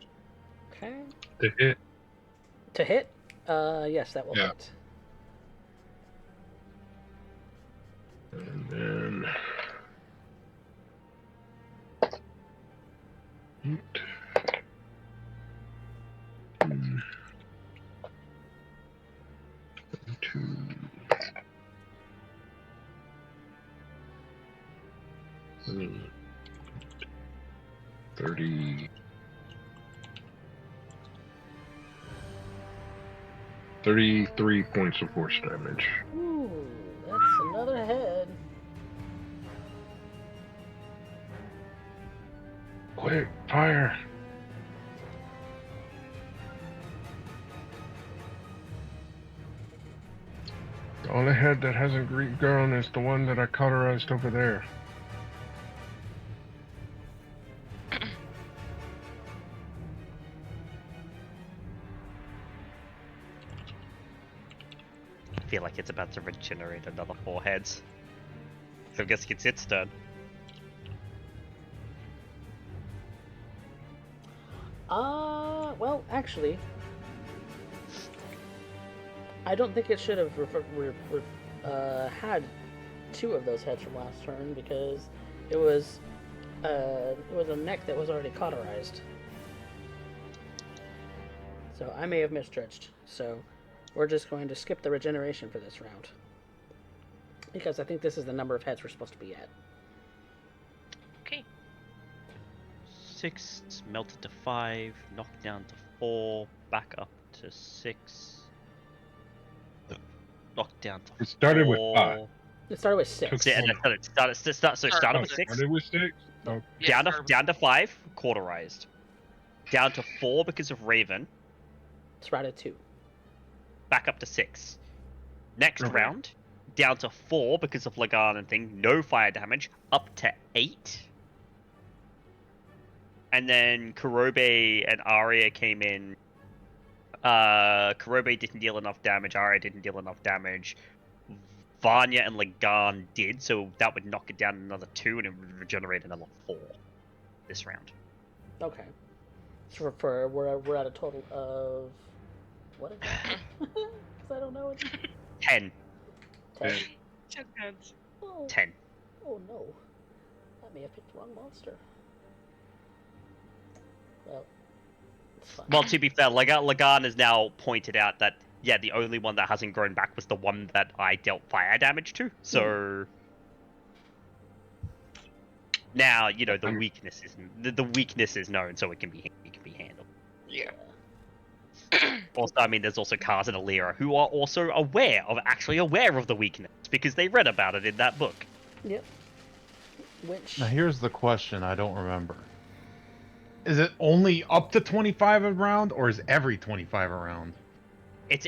Okay. to hit. To hit? Yes, that will Yeah. hit. And then. Two. 30. 33 points of force damage. Ooh, that's another head. Quick, fire! The only head that hasn't grown is the one that I cauterized over there. feel like it's about to regenerate another 4 heads. So I'm guessing it's its turn. Well, actually, I don't think it should have had 2 of those heads from last turn because it was a neck that was already cauterized. So I may have misjudged. So we're just going to skip the regeneration for this round because I think this is the number of heads we're supposed to be at. Okay. 6 melted to 5, knocked down to 4, back up to 6. Knocked down to 4. It started with 5. It started with 6. Yeah, and it started with 6. Started with 6? Oh, Yeah, Down to 5, cauterized. Down to 4 because of Raven. It's right at 2. Back up to 6. Next Okay. round, down to 4 because of Lagan and thing. No fire damage. Up to 8. And then Kurobe and Arya came in. Kurobe didn't deal enough damage. Arya didn't deal enough damage. Vanya and Lagan did, so that would knock it down another 2, and it would regenerate another 4 this round. Okay. So we're at a total of what is that? Because I don't know it. 10. 10. 10 heads. Oh, 10. oh no, I may have picked the wrong monster. Well, it's fine. Well, to be fair, Lagan has now pointed out that, yeah, the only one that hasn't grown back was the one that I dealt fire damage to, so... Now, you know, the weakness is known, so it can be handled. Yeah. Also, I mean, there's also Kaz and Alira who are also aware of the weakness because they read about it in that book. Yep. Which Now here's the question I don't remember. Is it only up to 25 a round, or is every 25 a round? It's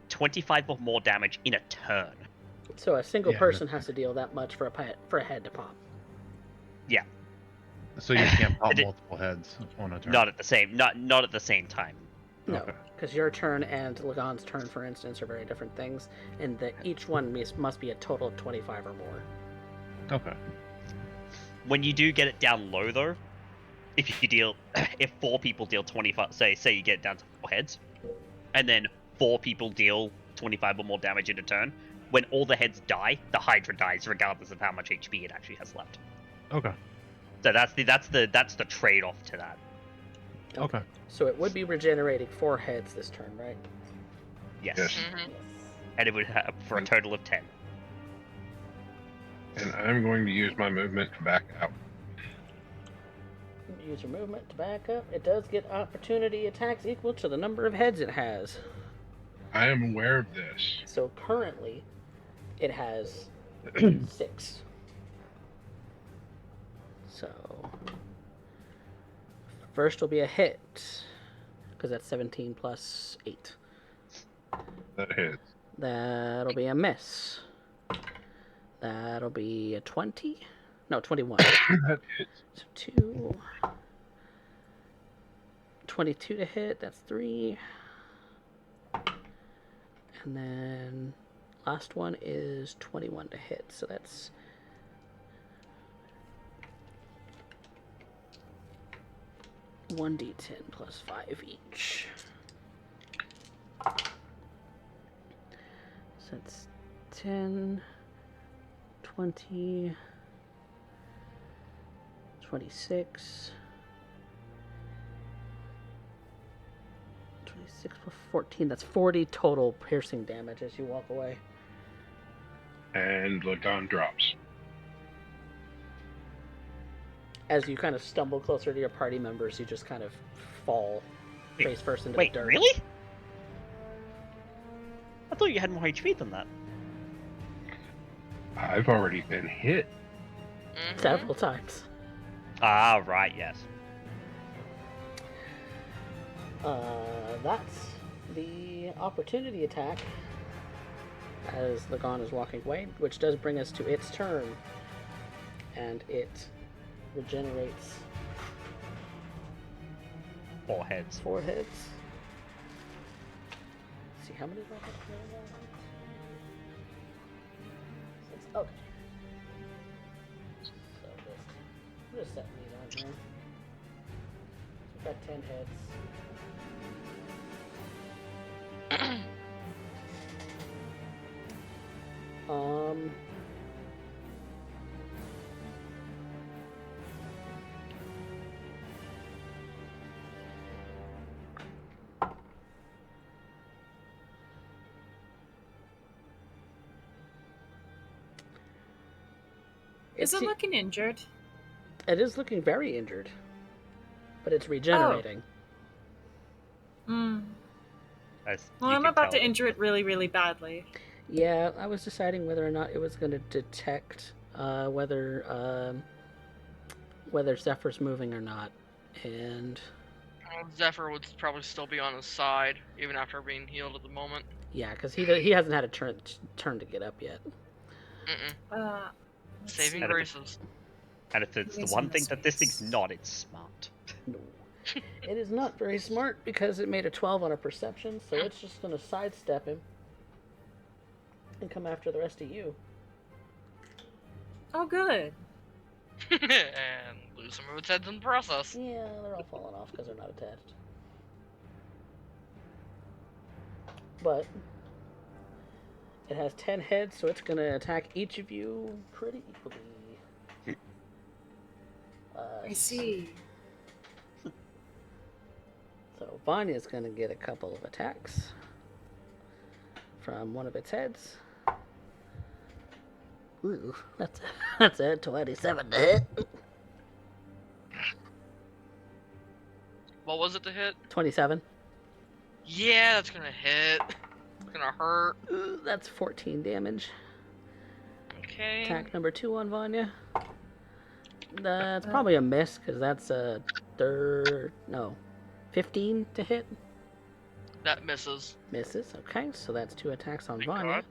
25 or more damage in a turn. so a single Yeah, person has to deal that much for a head to pop. Yeah, So you can't pop It- multiple heads on a turn. not at the same time. No, Okay. because your turn and Lagan's turn, for instance, are very different things, and that each one must be a total of 25 or more. Okay. When you do get it down low, though, if 4 people deal 25, say you get it down to 4 heads, and then 4 people deal 25 or more damage in a turn, when all the heads die, the Hydra dies regardless of how much HP it actually has left. Okay. So that's the trade-off to that. Okay. So it would be regenerating 4 heads this turn, right? Yes. Yes. Mm-hmm. And it would have for a total of 10. And I'm going to use my movement to back out. Use your movement to back up. It does get opportunity attacks equal to the number of heads it has. I am aware of this. So currently, it has 6. So first will be a hit, because that's 17 plus 8. That hits. That'll be a miss. That'll be a 20? No, 21. That hits. So 2. 22 to hit, that's 3. And then last one is 21 to hit, so that's 1d10 plus 5 each. So that's 10, 20, 26, 26 plus 14, that's 40 total piercing damage as you walk away. And Lagan drops. As you kind of stumble closer to your party members, you just kind of fall face first into Wait, the dirt. really? I thought you had more HP than that. I've already been hit. Mm-hmm. Several times. Ah, right, yes. That's the opportunity attack as Lagan is walking away, which does bring us to its turn. And it regenerates 4 heads. 4 heads. Let's see, how many do I have? Okay. So we're just setting these on here. So we've got 10 heads. Um. Is it looking injured? It is looking very injured, but it's regenerating. Hmm. As Well, you I'm can about to tell, injure it really, really badly. Yeah, I was deciding whether or not it was going to detect whether Zephyr's moving or not, and Zephyr would probably still be on his side, even after being healed at the moment. yeah, because he hasn't had a turn to get up yet. Mm-mm. Let's Saving see. graces. and if it's the Moving one some thing that this space. thing's not, it's smart. No. It is not very smart because it made a 12 on a perception, so it's just going to sidestep him and come after the rest of you. Oh, good. And lose some of its heads in the process. Yeah, they're all falling off because they're not attached. But it has 10 heads, so it's going to attack each of you pretty equally. I see. So Vanya's going to get a couple of attacks from one of its heads. Ooh, that's a 27 to hit. What was it to hit? 27. Yeah, that's gonna hit. It's gonna hurt. Ooh, that's 14 damage. Okay. Attack number 2 on Vanya. That's probably a miss because that's a 15 to hit. That misses. Misses. Okay, so that's 2 attacks on Thank Vanya. God.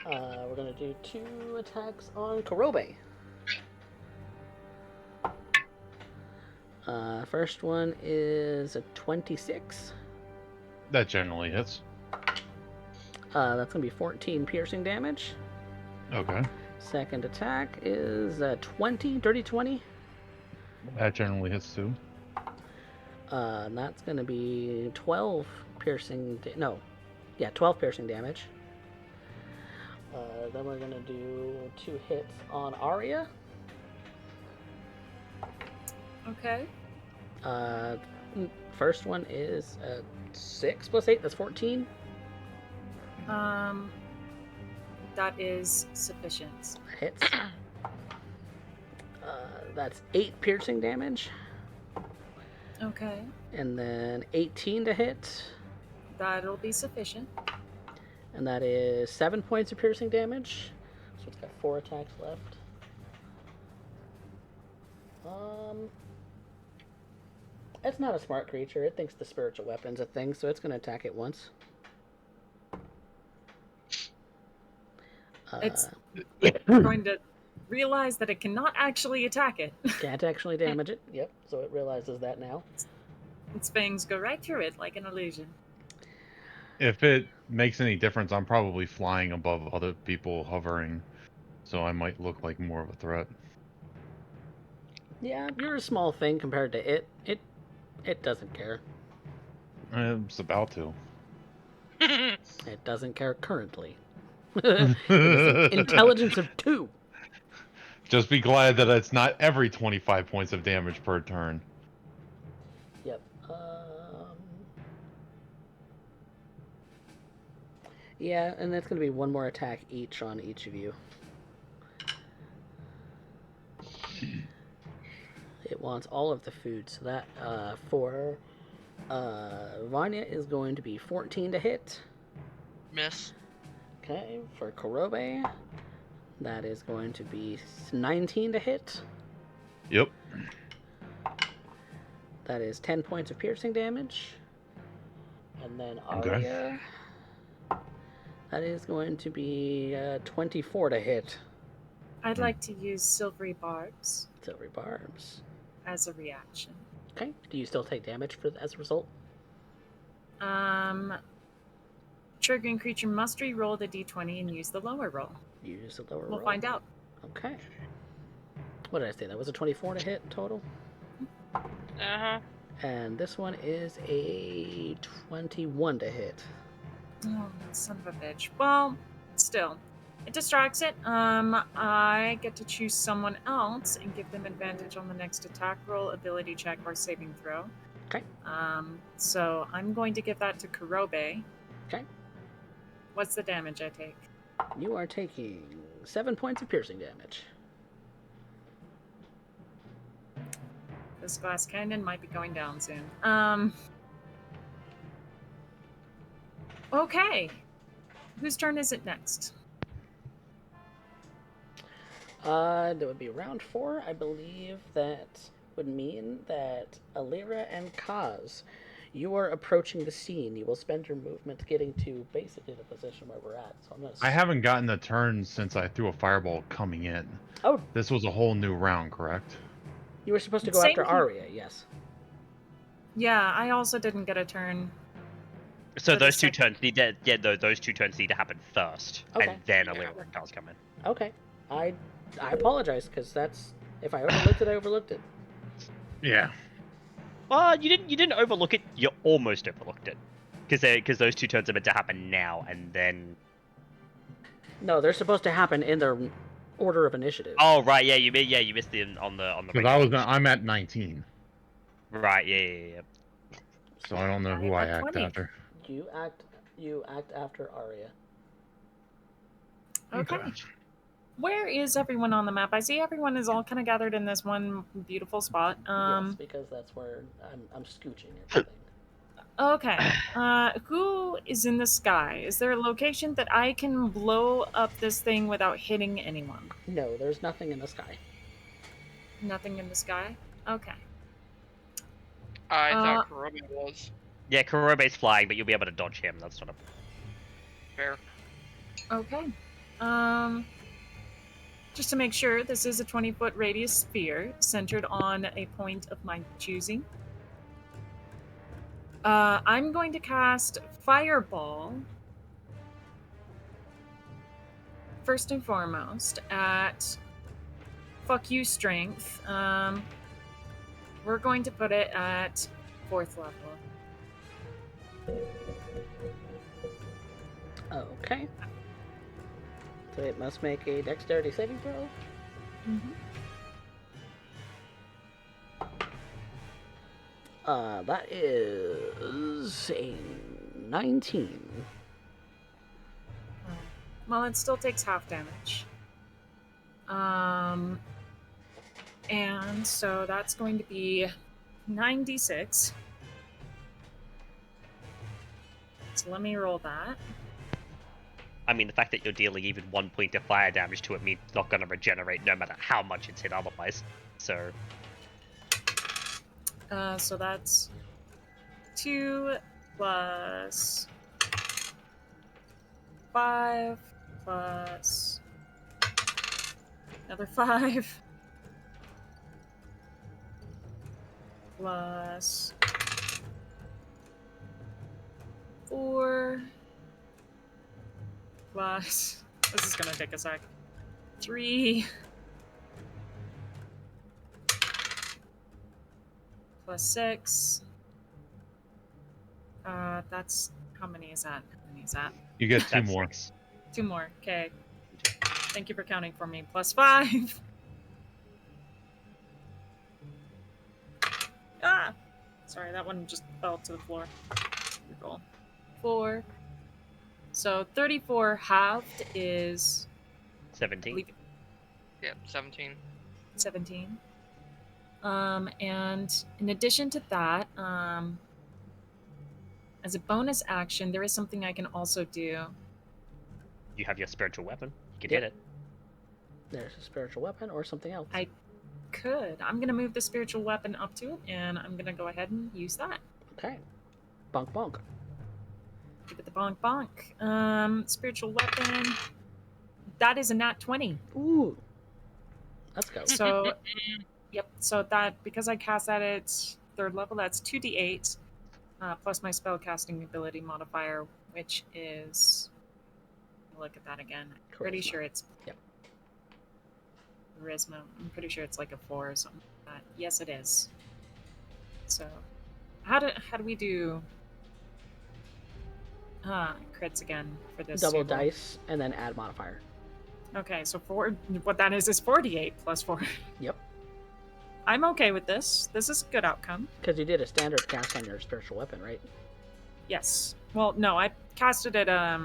We're gonna do 2 attacks on Kurobe. First one is a 26. That generally hits. That's gonna be 14 piercing damage. Okay. Second attack is a 20, dirty 20. That generally hits too. And that's gonna be 12 piercing. 12 piercing damage. Then we're gonna do 2 hits on Arya. Okay. First one is 6 plus 8. That's 14. That is sufficient. Hits. That's 8 piercing damage. Okay. And then 18 to hit. That'll be sufficient. And that is 7 points of piercing damage. So it's got 4 attacks left. It's not a smart creature. It thinks the spiritual weapon's a thing, so it's going to attack it once. It's going to realize that it cannot actually attack it. Can't actually damage it. Yep, so it realizes that now. Its fangs go right through it like an illusion. If it makes any difference, I'm probably flying above other people hovering, so I might look like more of a threat. Yeah, you're a small thing compared to it. It doesn't care. It's about to. It doesn't care currently. It is an intelligence of 2. Just be glad that it's not every 25 points of damage per turn. Yep. Yeah, and that's going to be 1 more attack each on each of you. It wants all of the food, so that for Vanya is going to be 14 to hit. Miss. Okay, for Kurobe, that is going to be 19 to hit. Yep. That is 10 points of piercing damage. And then Okay. Arya, that is going to be 24 to hit. I'd like to use silvery barbs Silvery barbs. as a reaction. Okay, do you still take damage as a result? Triggering creature must re-roll the d20 and use the lower roll. Use a lower We'll roll. find out. Okay. What did I say? That was a 24 to hit total? Uh-huh. And this one is a 21 to hit. Oh, son of a bitch. Well, still. It distracts it. I get to choose someone else and give them advantage on the next attack roll, ability check, or saving throw. Okay. So I'm going to give that to Kurobe. Okay. What's the damage I take? You are taking 7 points of piercing damage. This glass cannon might be going down soon. Okay. Whose turn is it next? That would be round 4. I believe that would mean that Alira and Kaz, you are approaching the scene. You will spend your movement getting to basically the position where we're at. So I'm gonna. I haven't gotten a turn since I threw a fireball coming in. Oh, This was a whole new round, correct? you were supposed to go Same after here. Arya, yes. Yeah, I also didn't get a turn. So For the those two second- turns need to, those 2 turns need to happen first, Okay. and then Yeah. Alira and Kaz come in. Okay. I apologize, because that's... If I overlooked it, I overlooked it. Yeah. Well, you didn't overlook it. You almost overlooked it, because those 2 turns are meant to happen now, and then. No, they're supposed to happen in their order of initiative. Oh right, yeah, you missed it on the Because regular. I'm at 19, Right, yeah. so I don't know who I'm I at act 20. after. You act after Arya. Okay. Where is everyone on the map? I see everyone is all kind of gathered in this one beautiful spot. Yes, because that's where I'm scooching everything. Okay. Who is in the sky? Is there a location that I can blow up this thing without hitting anyone? No, there's nothing in the sky. Nothing in the sky? Okay. I thought Kurobe was. Yeah, Kurobe's flying, but you'll be able to dodge him. That's not a. Fair. Okay. Just to make sure, this is a 20-foot radius sphere centered on a point of my choosing. I'm going to cast Fireball first and foremost at fuck you strength. We're going to put it at 4th level. Okay. So it must make a dexterity saving throw. That is a 19. Well, it still takes half damage. And so that's going to be 9d6. So let me roll that. I mean, the fact that you're dealing even 1 point of fire damage to it means it's not going to regenerate no matter how much it's hit otherwise. So. So that's 2 plus 5 plus another 5 plus 4 plus, this is gonna take a sec, 3 plus 6. That's, how many is that? How many is that? You get 2 That's more. 6. 2 more. Okay. Thank you for counting for me. Plus 5. Ah! Sorry, that one just fell to the floor. Roll. 4. So 34 halved is 17. Yep, 17. 17. And in addition to that, as a bonus action, there is something I can also do. You have your spiritual weapon. You can Yep. hit it. There's a spiritual weapon or something else. I could. I'm going to move the spiritual weapon up to it, and I'm going to go ahead and use that. Okay. Bonk bonk. Give it the bonk bonk. Spiritual weapon. That is a nat 20. Ooh. Let's go. So, yep. So that, because I cast that at 3rd level, that's 2d8 plus my spellcasting ability modifier, which is look at that again. I'm pretty Charisma. sure it's Yep. charisma. I'm pretty sure it's like a 4 or something like that. Yes, it is. So, how do we do crits again for this? Double table? dice and then add modifier. Okay, so what that is 48 plus 4. Yep. I'm okay with this. This is a good outcome. Because you did a standard cast on your spiritual weapon, right? Yes. Well, no, I casted it. I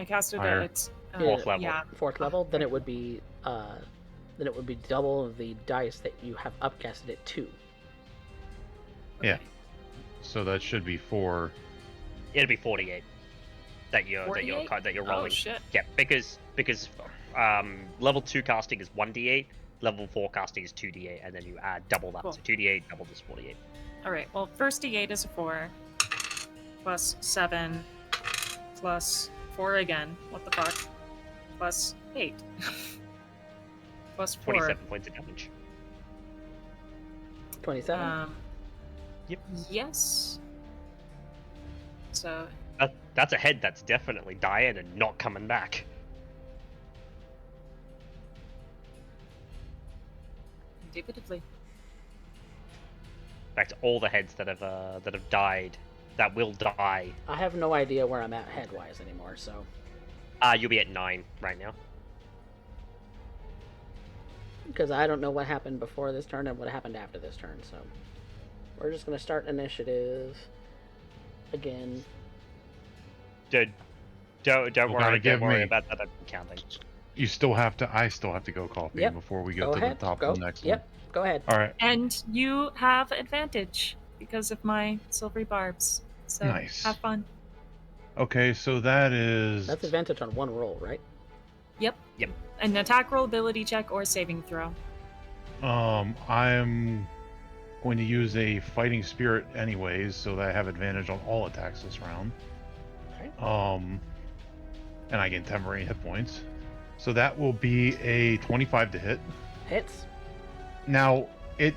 casted Higher. it. Fourth level. Yeah. 4th level, then it would be double the dice that you have upcasted it to. Yeah. So that should be 4. It'll be 48 that you're 48? rolling. Oh shit. Yeah, because level 2 casting is 1d8, level 4 casting is 2d8, and then you add double that. Cool. So 2d8 double is 48. All right. Well, first D8 is a 4, plus 7, plus 4 again. What the fuck? Plus 8, plus 4. 27 points of damage. 27. Yep. Yes. So That's a head that's definitely dying and not coming back. indubitably. In fact, all the heads that have died, that will die. I have no idea where I'm at head-wise anymore, so... You'll be at 9 right now. Because I don't know what happened before this turn and what happened after this turn, so... We're just going to start initiative again. Don't Well, worry, gotta don't give worry me- about that. I'm counting. I still have to go coffee Yep. before we Go go to ahead. the top Go. of the next Yep. Go ahead. one. All right. And you have advantage because of my silvery barbs. So Nice. have fun. Okay, so that is That's advantage on one roll, right? Yep. Yep. An attack roll, ability check, or saving throw. I'm going to use a fighting spirit anyways, so that I have advantage on all attacks this round. Okay. And I gain temporary hit points. So that will be a 25 to hit. Hits. Now,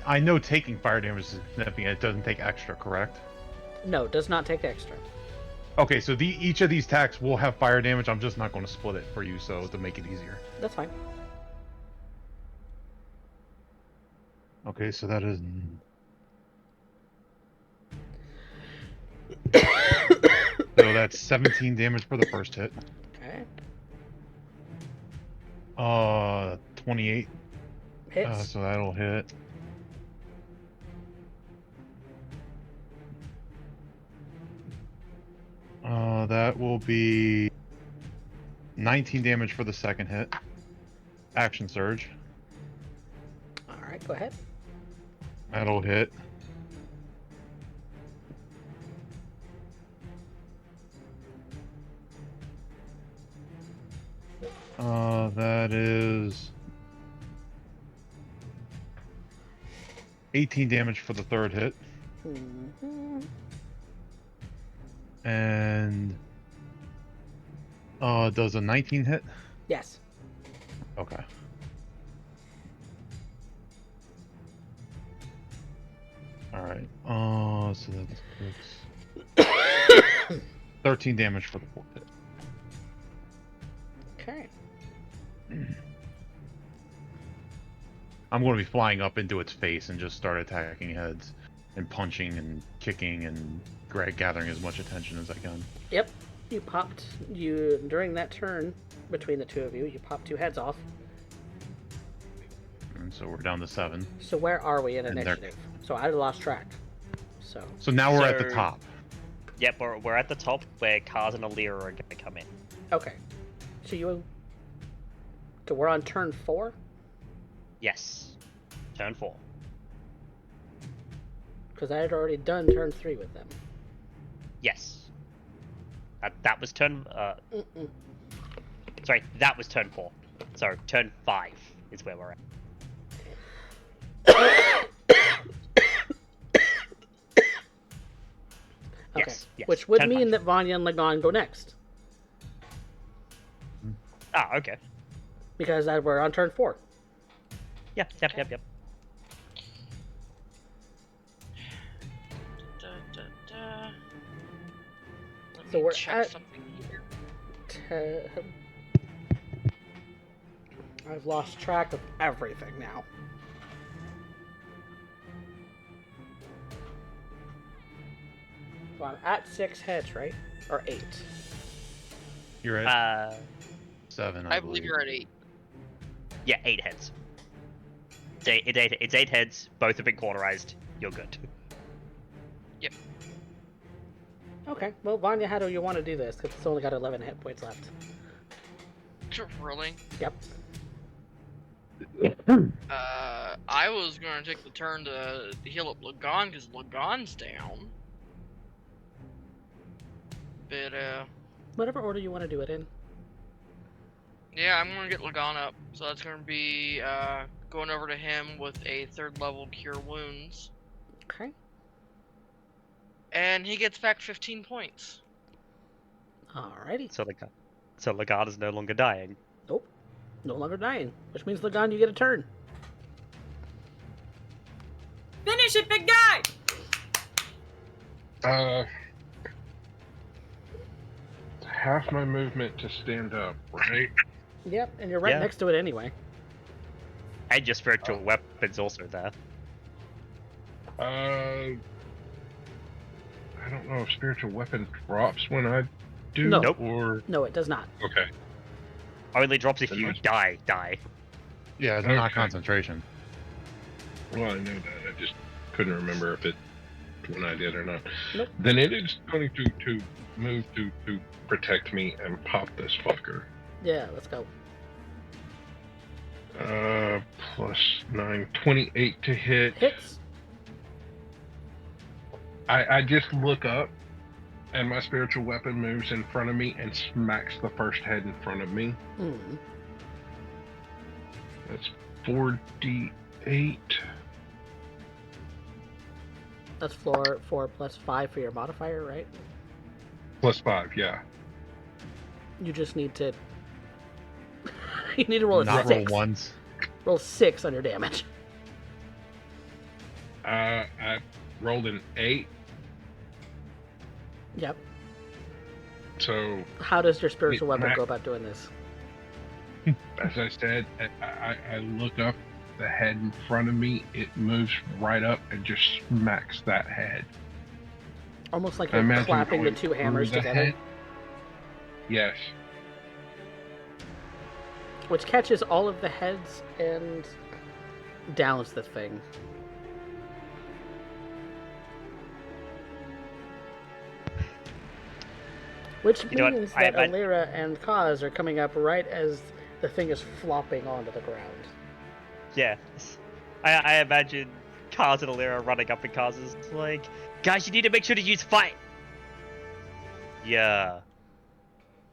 I know taking fire damage is significant. It doesn't take extra, correct? No, does not take extra. Okay, so each of these attacks will have fire damage. I'm just not going to split it for you, so to make it easier. That's fine. Okay, so that is... So that's 17 damage for the first hit. Okay. 28. Hits. So that'll hit. That will be 19 damage for the second hit. Action surge. Alright, go ahead. That'll hit. That is 18 damage for the third hit. Mm-hmm. And does a 19 hit? Yes. Okay. Alright. So that's 13 damage for the fourth hit. Okay. I'm going to be flying up into its face and just start attacking heads and punching and kicking and gathering as much attention as I can. Yep. During that turn between the two of you, you popped 2 heads off. And so we're down to 7. So where are we in And they're- initiative? So I lost track. So now we're at the So- top. Yep, we're at the top where Kaz and Alira are going to come in. Okay. So we're on turn 4? Yes. Turn 4. Because I had already done turn 3 with them. Yes. That was turn... Mm-mm. Sorry, that was turn 4. So turn 5 is where we're at. Okay. Yes, yes. Which would Turn mean 5. that Vanya and Lagon go next. Ah, okay. Because we're on turn 4. Yep. Da, da, da. Let So me we're check at- something here. I've lost track of everything now. So I'm at 6 heads, right? Or 8. You're at Uh, 7, I believe you're at 8. yeah, 8 heads. It's 8 heads. Both have been cauterized. You're good. Okay, well, Vanya, how do you want to do this? Because it's only got 11 hit points left. Really? Yep. I was going to take the turn to heal up Lagan because Lagan's down. But, Whatever order you want to do it in. yeah, I'm going to get Lagan up. So that's going to be, going over to him with a 3rd level Cure Wounds. Okay. And he gets back 15 points. Alrighty. So Lagarde is no longer dying. Nope. No longer dying. Which means, Lagan, you get a turn. Finish it, big guy! Half my movement to stand up, right? Yep, and you're right Yeah. next to it anyway. And your spiritual weapon's also there. I don't know if spiritual weapon drops when I do, No. Nope. or No, it does not. okay. Only drops if Then you that's- die. Yeah, it's not Okay. concentration. Well, I know that. I just couldn't remember if it when I did or not. Nope. Then it is going to move to protect me and pop this fucker. Yeah, let's go. Plus 9, 28 to hit. Hits. I just look up, and my spiritual weapon moves in front of me and smacks the first head in front of me. Hmm. That's 4d8. That's 4 plus 5 for your modifier, right? Plus 5, yeah. You just need to... you need to roll a Not 6. roll ones. Roll 6 on your damage. I rolled an 8, Yep. so How does your spiritual Wait, weapon Matt- go about doing this? as I said, I look up, the head in front of me, it moves right up and just smacks that head. Almost like I you're imagine clapping the going 2 through hammers the together. head. Yes. Which catches all of the heads and downs the thing. Which You know what? means I that imag- Alira and Kaz are coming up right as the thing is flopping onto the ground. Yeah. I imagine Kaz and Alira running up, and Kaz is like, guys, you need to make sure to use fight. Yeah.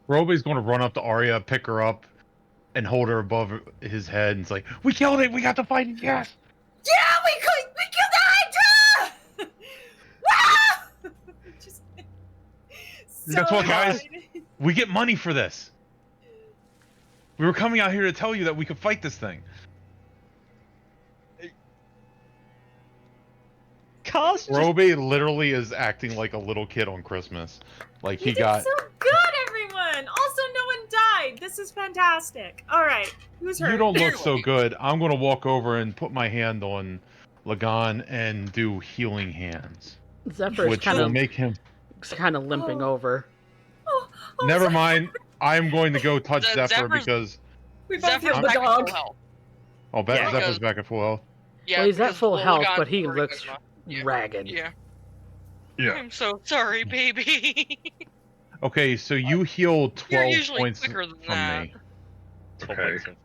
Roby's going to run up to Arya, pick her up, and hold her above his head. And it's like, we killed it! We got the fight! Yes! Yeah, we killed the Hydra! Wow! Just Guess what, guys? excited. We get money for this! We were coming out here to tell you that we could fight this thing. Kaz just... Roby literally is acting like a little kid on Christmas. Like, he You did got... so good, everyone! Also, no one died. This is fantastic. All right, who's hurt? You don't look so good. I'm going to walk over and put my hand on Lagan and do healing hands. Zephyr's Which kind will of make him... limping Oh. over. Oh, Never sorry. mind. I'm going to go touch The Zephyr Zephyr's- because... We both Zephyr's healed the back at dog. full health. Oh, Yeah, Zephyr's because- back at full health. Yeah, Well, he's at because full health, Lagan's but he already looks got- Yeah. ragged. Yeah. Yeah. I'm so sorry, baby. Okay, so you heal You're 12 usually points quicker than from that. me. 12 Okay. points of-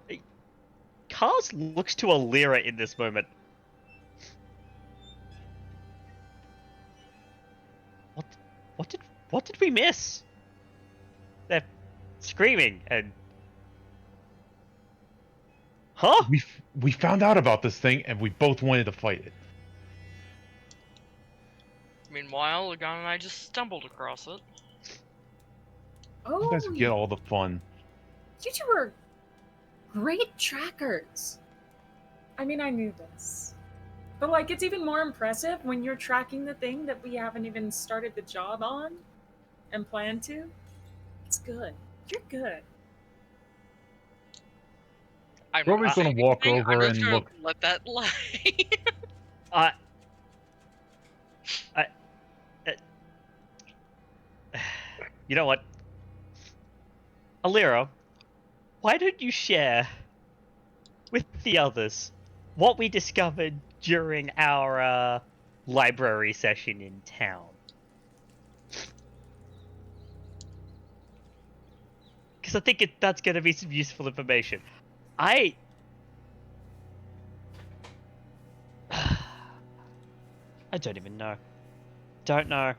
Hey, Kaz looks to Alira in this moment. What did we miss? They're screaming and... Huh? We found out about this thing and we both wanted to fight it. Meanwhile, Lagan and I just stumbled across it. Oh, You guys get all the fun. you two are great trackers. I mean, I knew this. But, like, it's even more impressive when you're tracking the thing that we haven't even started the job on and plan to. It's good. You're good. I'm We're not always gonna saying walk anything, over I'm just and gonna look. let that lie. I, I, you know what, Alira, why don't you share with the others what we discovered during our library session in town? Because I think that's going to be some useful information. I don't even know. Don't know.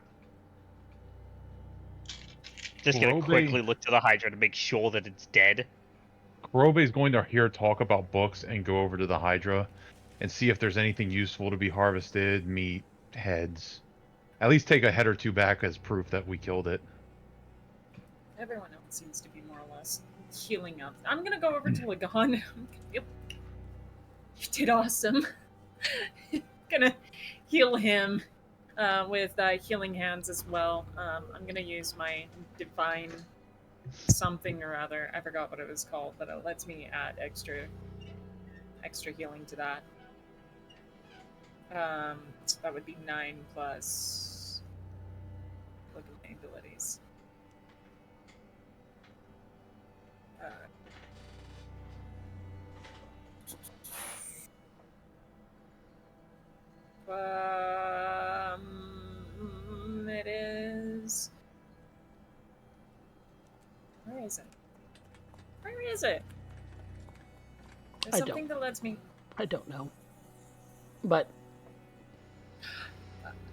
Just gonna quickly look to the Hydra to make sure that it's dead. Kurobe is going to hear talk about books and go over to the Hydra and see if there's anything useful to be harvested, meat, heads. At least take a head or two back as proof that we killed it. Everyone else seems to be more or less healing up. I'm gonna go over to Lagan. Yep. You did awesome. Gonna heal him with healing hands as well. I'm gonna use my divine something or other. I forgot what it was called, but it lets me add extra healing to that. So that would be 9 plus. Look at my abilities. It is. Where is it? Where is it? There's something that lets me. I don't know. But.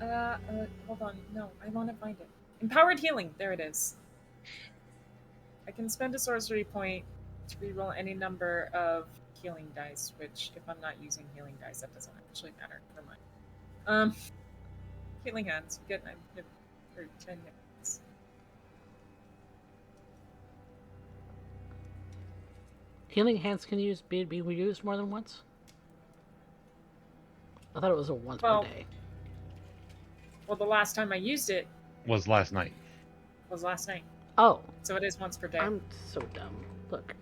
Hold on. No, I want to find it. Empowered healing. There it is. I can spend a sorcery point to reroll any number of healing dice, which, if I'm not using healing dice, that doesn't actually matter. Never mind. Healing hands. Get 9 for 10 minutes. Healing hands can be used more than once? I thought it was a once per day. Well, the last time I used it Was last night. was last night. Oh. So it is once per day. I'm so dumb. Look.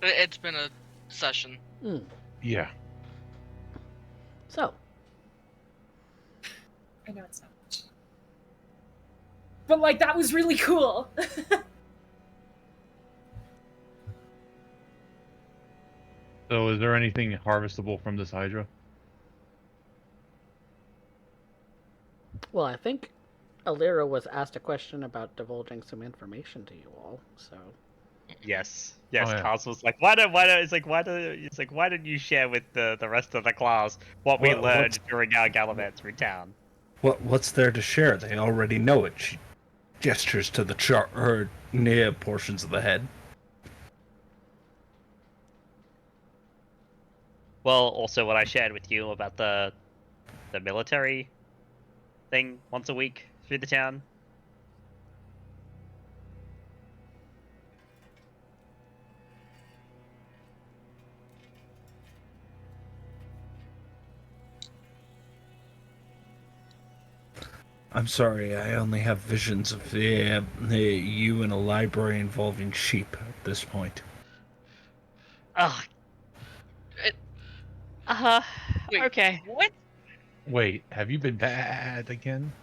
It's been a session. Mm. Yeah. So. I know it's not much. But, like, that was really cool. So is there anything harvestable from this Hydra? Well, I think Alira was asked a question about divulging some information to you all, so. Yes. Oh, yeah. Carlos was like, why don't you share with the rest of the class what we learned during our gallivant through town? What's there to share? They already know it. She gestures to the near portions of the head. Well, also what I shared with you about the military thing once a week through the town. I'm sorry, I only have visions of you in a library involving sheep at this point. Ugh. Wait, Okay. What? Wait, have you been bad again?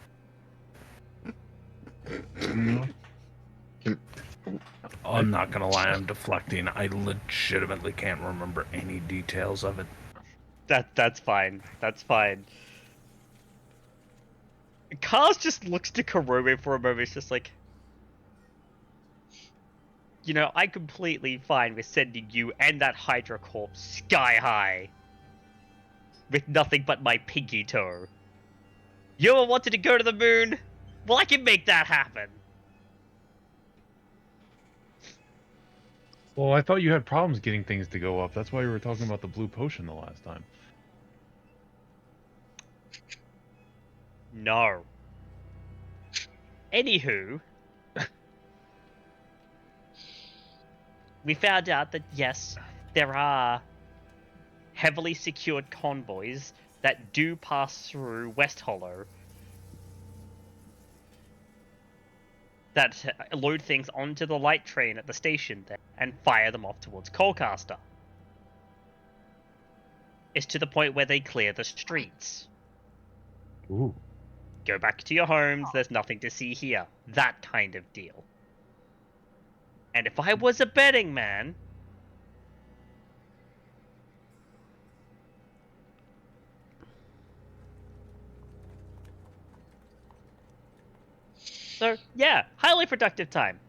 I'm not gonna lie, I'm deflecting. I legitimately can't remember any details of it. That's fine. That's fine. Carlos just looks to Karobe for a moment. It's just like, you know, I'm completely fine with sending you and that Hydra corpse sky high with nothing but my pinky toe. You all wanted to go to the moon? Well, I can make that happen. Well, I thought you had problems getting things to go up. That's why you were talking about the blue potion the last time. No. Anywho, we found out that yes, there are heavily secured convoys that do pass through West Hollow. that load things onto the light train at the station there and fire them off towards Colcaster. It's to the point where they clear the streets. Ooh. Go back to your homes, there's nothing to see here. That kind of deal. And if I was a betting man... So, yeah, highly productive time.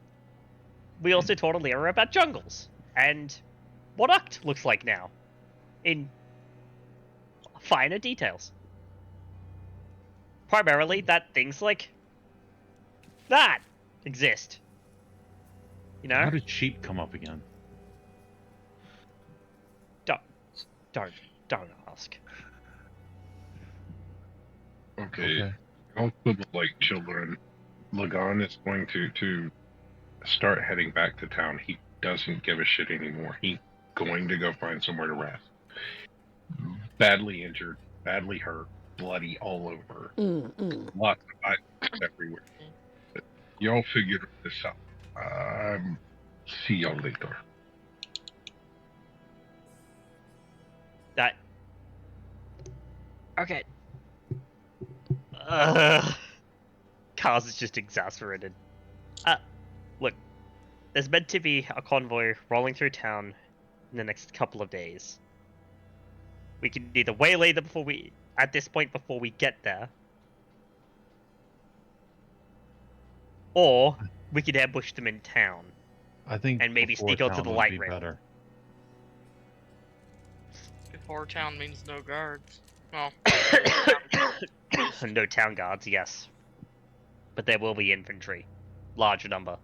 We also taught Alira about jungles, and what Uct looks like now, in finer details. Primarily that things like that exist. You know? How did sheep come up again? Don't ask. Okay. Also, like children, Lagan is going to start heading back to town. He doesn't give a shit anymore. He's going to go find somewhere to rest. Badly injured, badly hurt, bloody all over. Lots of items everywhere. But y'all figure this out. See y'all later. That. Okay. Cars is just exasperated. Look, there's meant to be a convoy rolling through town in the next couple of days. We can either waylay them before we get there, or we could ambush them in town. I think and maybe before sneak onto town the would light be rail. better. Before town means no guards. Well, No town guards, yes. But there will be infantry. Large number.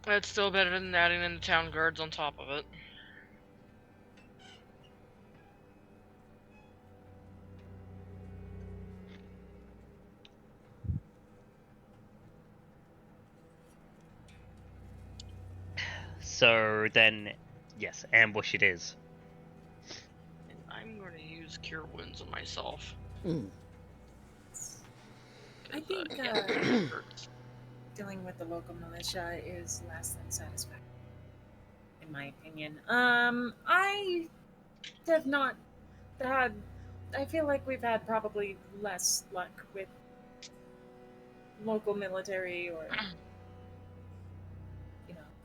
it's still better than adding in the town guards on top of it. So then, yes, ambush it is. And I'm going to use Cure Wounds on myself. I think Yeah, it hurts. dealing with the local militia is less than satisfactory, in my opinion. I have not had. I feel like we've had probably less luck with local military or,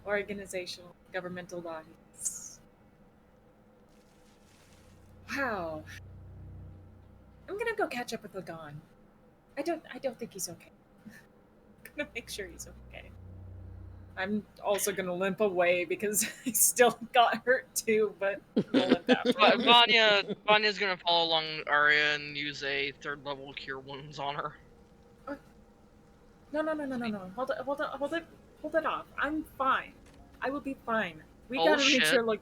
organizational governmental bodies. Wow. I'm gonna go catch up with Lagan. I don't think he's okay. I'm gonna make sure he's okay. I'm also gonna limp away because I still got hurt too, but I'm gonna limp after him. Vanya's gonna follow along Arya and use a 3rd level Cure Wounds on her. No. Hold it off. I'm fine. I will be fine. We gotta make Bullshit. sure, like,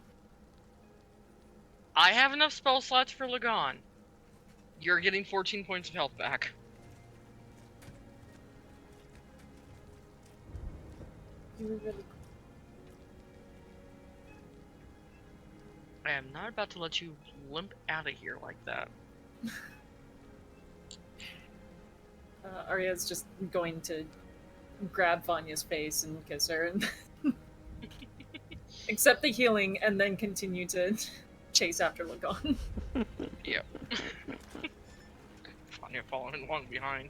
I have enough spell slots for Lagan. You're getting 14 points of health back. you were really. I am not about to let you limp out of here like that. Arya's just going to grab Vanya's face and kiss her and accept the healing and then continue to chase after Lagan. Yep. Vanya following along behind.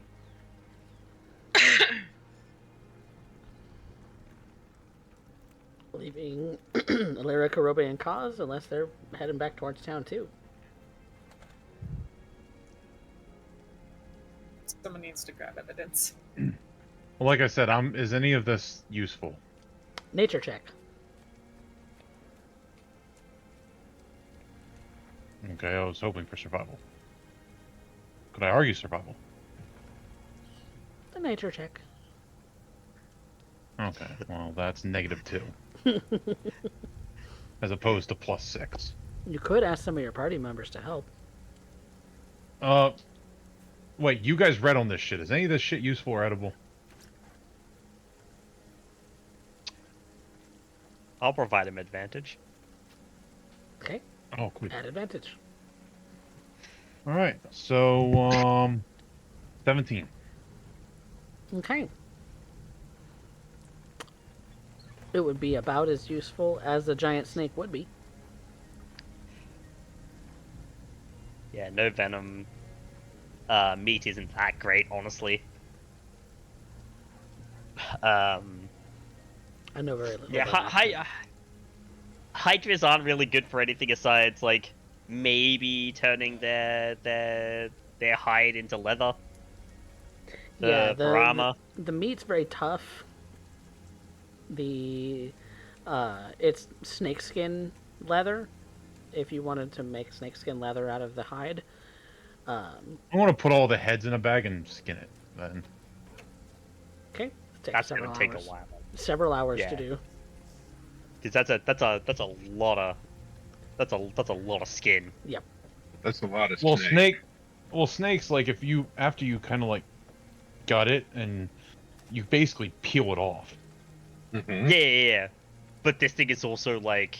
Leaving Alira, Karobe, and Kaz, unless they're heading back towards town too. Someone needs to grab evidence. Well, like I said, is any of this useful? Nature check. Okay, I was hoping for survival. Could I argue survival? The nature check. Okay, well, that's -2. As opposed to +6. You could ask some of your party members to help. Wait, you guys read on this shit. Is any of this shit useful or edible? I'll provide him advantage. Okay, Oh, cool. at advantage. Alright, so, 17. Okay. It would be about as useful as the giant snake would be. Yeah, no venom. Meat isn't that great, honestly. I know very little Yeah, about that. hydras aren't really good for anything aside like maybe turning their hide into leather. Yeah, For armor. the meat's very tough. It's snakeskin leather. If you wanted to make snakeskin leather out of the hide, I want to put all the heads in a bag and skin it. Then. okay, take That's several gonna take hours. a while. Several hours Yeah. to do. Because that's a lot of that's a lot of skin. Yep. That's a lot of Well, snake. snakes, like if you after you kind of like gut it and you basically peel it off. Mm-hmm. Yeah. But this thing is also like,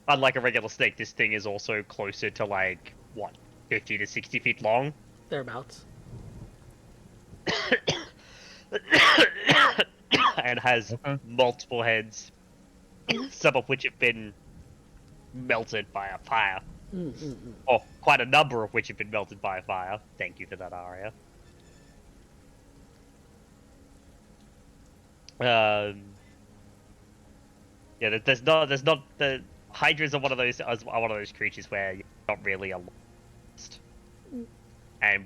unlike a regular snake, this thing is also closer to like what, 50 to 60 feet long. Thereabouts. And has multiple heads, some of which have been melted by a fire. Or quite a number of which have been melted by a fire. Thank you for that, Arya. Yeah, there's not the hydras are one of those creatures where you're not really a lost. And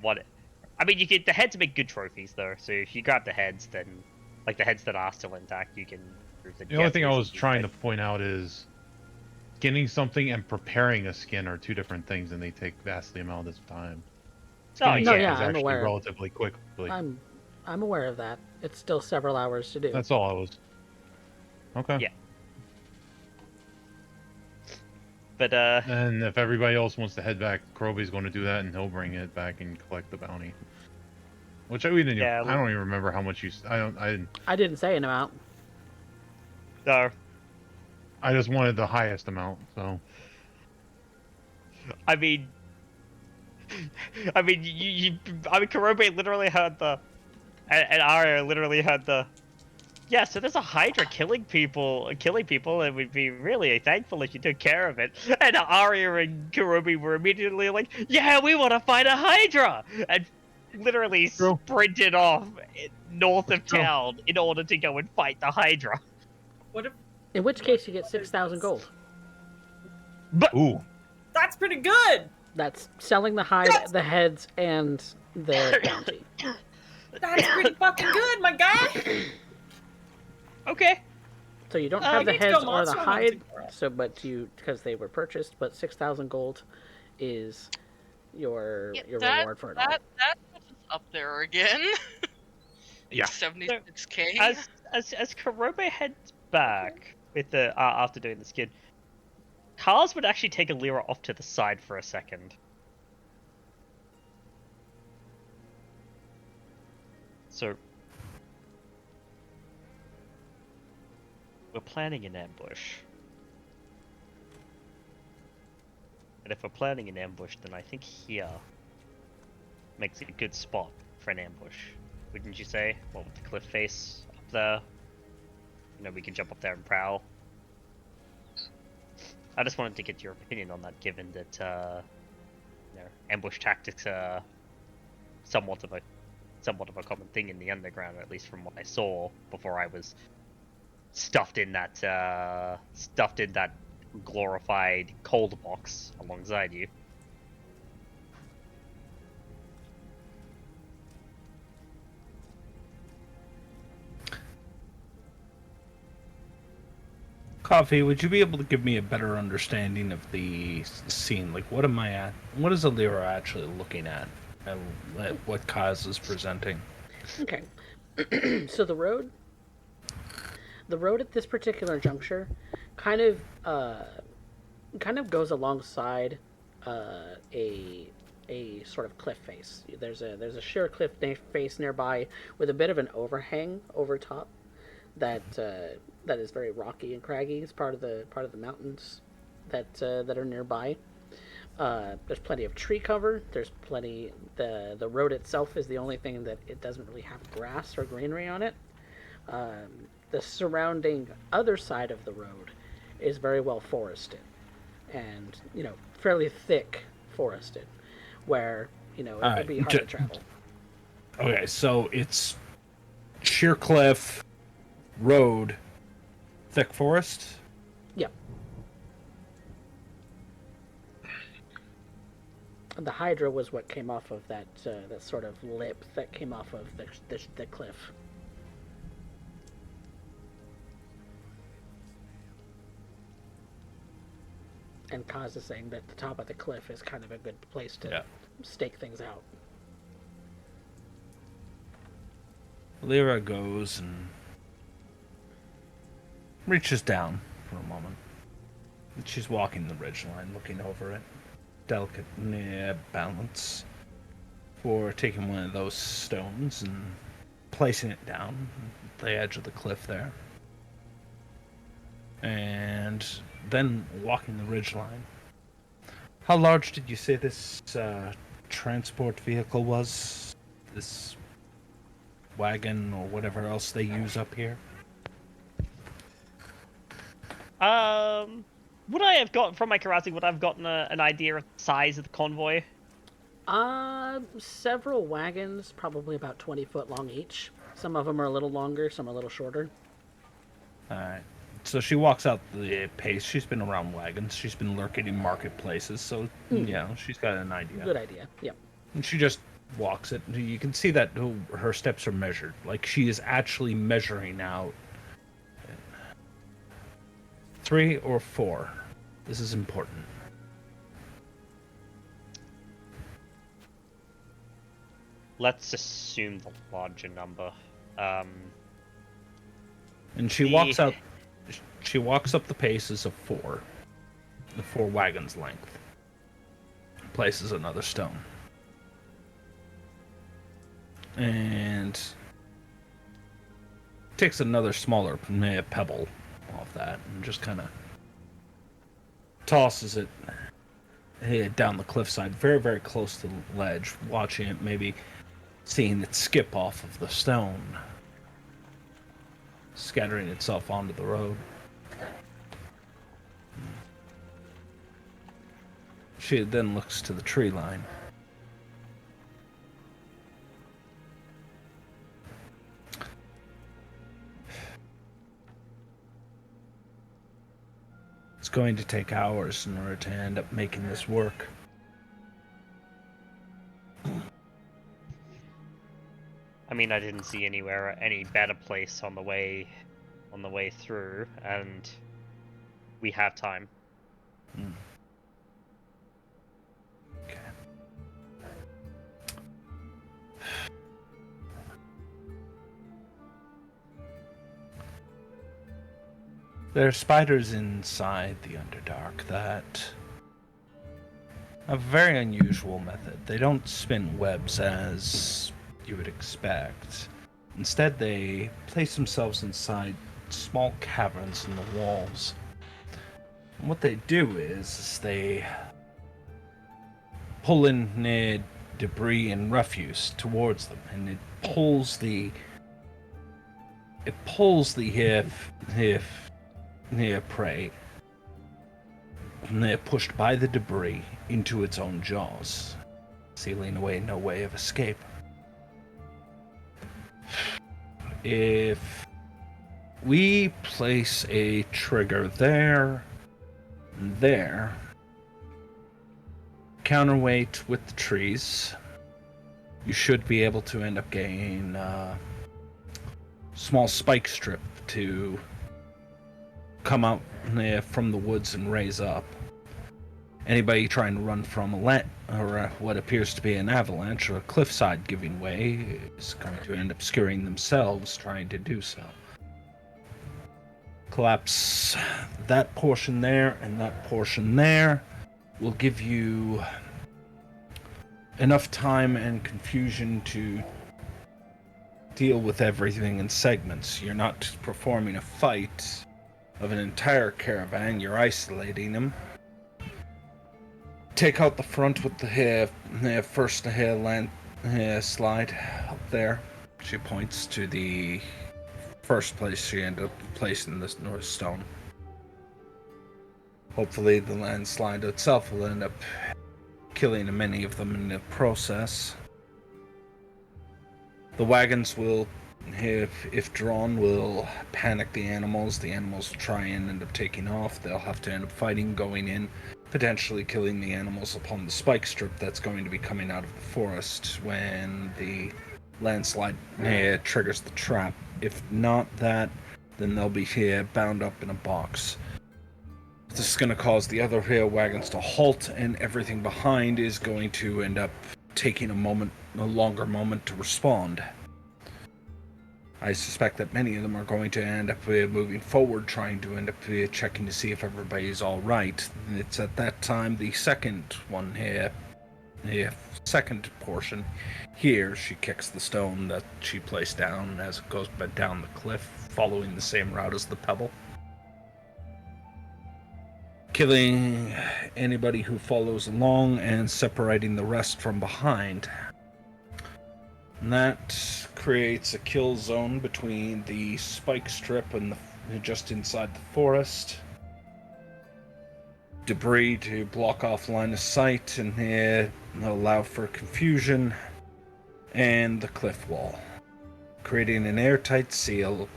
I mean, the heads make good trophies though. So if you grab the heads, then like the heads that are still intact, you can prove that. The only thing I was trying to point out is skinning something and preparing a skin are two different things, and they take vastly amount of time. Skinning No, something yeah, is I'm actually aware. relatively quickly. I'm aware of that. It's still several hours to do. That's all I was. Okay. Yeah. But And if everybody else wants to head back, Kroby's going to do that, and he'll bring it back and collect the bounty. Which I don't even remember how much you. I didn't say an amount. No. I just wanted the highest amount. So. I mean, Kurobe literally had and Arya literally had yeah, so there's a Hydra killing people, and we'd be really thankful if you took care of it. And Arya and Kurobe were immediately like, yeah, we want to fight a Hydra! And literally sprinted off north of town in order to go and fight the Hydra. What if? In which case, you get 6,000 gold. But ooh, that's pretty good. That's selling the hide, the heads, and the bounty. That's pretty fucking good, my guy. Okay. So you don't have the heads or the hide, hunting, because they were purchased, but 6,000 gold is your reward for it all. That puts us up there again. Yeah. 76k. As Kurobe heads back with the after doing the skin, Cars would actually take Alira off to the side for a second. So we're planning an ambush. And if we're planning an ambush, then I think here makes it a good spot for an ambush. Wouldn't you say? What with the cliff face up there? You know, we can jump up there and prowl. I just wanted to get your opinion on that, given that you know, ambush tactics are somewhat of a common thing in the underground, at least from what I saw before I was stuffed in that glorified cold box alongside you. Coffee, would you be able to give me a better understanding of the scene? Like, what am I at? What is Alira actually looking at? And what Kaz is presenting? Okay. So the road at this particular juncture kind of goes alongside a sort of cliff face. There's a sheer cliff face nearby with a bit of an overhang over top that is very rocky and craggy. It's part of the mountains that are nearby. There's plenty of tree cover. There's plenty. The road itself is the only thing that it doesn't really have grass or greenery on it. The surrounding other side of the road is very well forested, and fairly thick forested, where it would be hard to travel. Okay, so it's sheer cliff, road, thick forest. Yep. The Hydra was what came off of that sort of lip that came off of the cliff. And Kaz is saying that the top of the cliff is kind of a good place to stake things out. Lyra goes and reaches down for a moment. She's walking the ridgeline, looking over it. Delicate balance for taking one of those stones and placing it down at the edge of the cliff there. And then walking the ridgeline. How large did you say this transport vehicle was? This wagon or whatever else they use up here? Would I have gotten, from my karate, would I have gotten an idea of the size of the convoy? Several wagons, probably about 20 foot long each. Some of them are a little longer, some are a little shorter. Alright. So she walks out the pace. She's been around wagons. She's been lurking in marketplaces. So, she's got an idea. Good idea, yep. And she just walks it. You can see that her steps are measured. Like, she is actually measuring out 3 or 4. This is important. Let's assume the larger number. And she walks out. She walks up the paces of 4. The 4 wagons length. Places another stone. And takes another smaller pebble off that and just kind of tosses it down the cliffside, very, very close to the ledge, watching it, maybe seeing it skip off of the stone, scattering itself onto the road. She then looks to the tree line. It's going to take hours in order to end up making this work. I mean, I didn't see any better place on the way through, and we have time. Okay. There are spiders inside the Underdark that have a very unusual method. They don't spin webs as you would expect. Instead, they place themselves inside small caverns in the walls. And what they do is they pull in debris and refuse towards them, and it pulls the prey, and they're pushed by the debris into its own jaws, sealing away no way of escape. If we place a trigger there, and there, counterweight with the trees, you should be able to end up getting a small spike strip to come out from the woods and raise up. Anybody trying to run from what appears to be an avalanche or a cliffside giving way is going to end up scaring themselves trying to do so. Collapse that portion there and that portion there will give you enough time and confusion to deal with everything in segments. You're not performing a fight of an entire caravan, you're isolating them. take out the front with the hair, first the hair slide up there. She points to the first place she ended up placing this north stone. Hopefully the landslide itself will end up killing many of them in the process. The wagons will, if drawn, will panic the animals. The animals will try and end up taking off. They'll have to end up fighting, going in, potentially killing the animals upon the spike strip that's going to be coming out of the forest when the landslide triggers the trap. If not that, then they'll be bound up in a box. This is going to cause the other wagons to halt, and everything behind is going to end up taking a longer moment to respond. I suspect that many of them are going to end up moving forward, trying to end up checking to see if everybody's all right. It's at that time the second one here, the second portion here, she kicks the stone that she placed down as it goes down the cliff, following the same route as the pebble, killing anybody who follows along and separating the rest from behind. And that creates a kill zone between the spike strip and just inside the forest. Debris to block off line of sight and allow for confusion, and the cliff wall, creating an airtight seal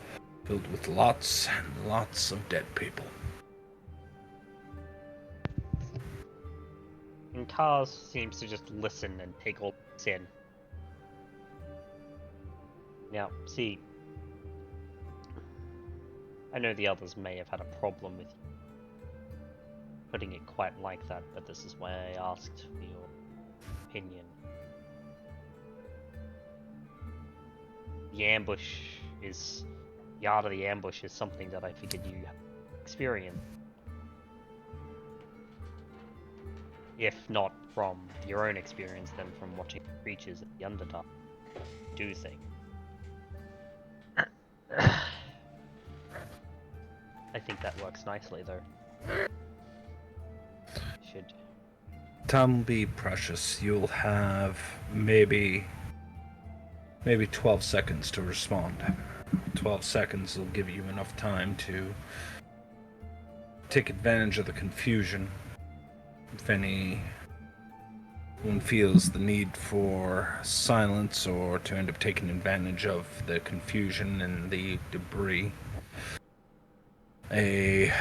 filled with lots and lots of dead people. And Kaz seems to just listen and take all this in. Now, see, I know the others may have had a problem with putting it quite like that, but this is why I asked for your opinion. The art of the ambush is something that I figured you experience. If not from your own experience, then from watching creatures at the Underdark do things. I think that works nicely, though. Should. Time will be precious. You'll have maybe 12 seconds to respond. 12 seconds will give you enough time to take advantage of the confusion. If anyone feels the need for silence or to end up taking advantage of the confusion and the debris. And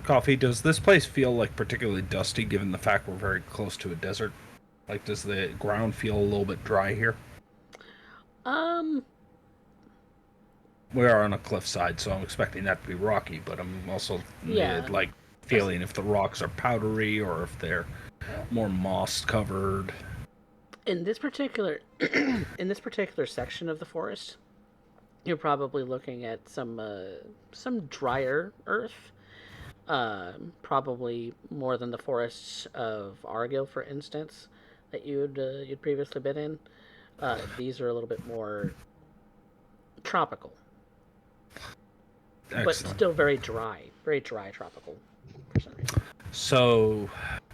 Coffee, does this place feel like particularly dusty given the fact we're very close to a desert? Like, does the ground feel a little bit dry here? We are on a cliffside, so I'm expecting that to be rocky, but I'm also feeling if the rocks are powdery or if they're more moss covered. In this particular section of the forest, you're probably looking at some drier earth. Probably more than the forests of Argyll, for instance, that you'd previously been in. These are a little bit more tropical. Excellent. But still very dry tropical for some reason. So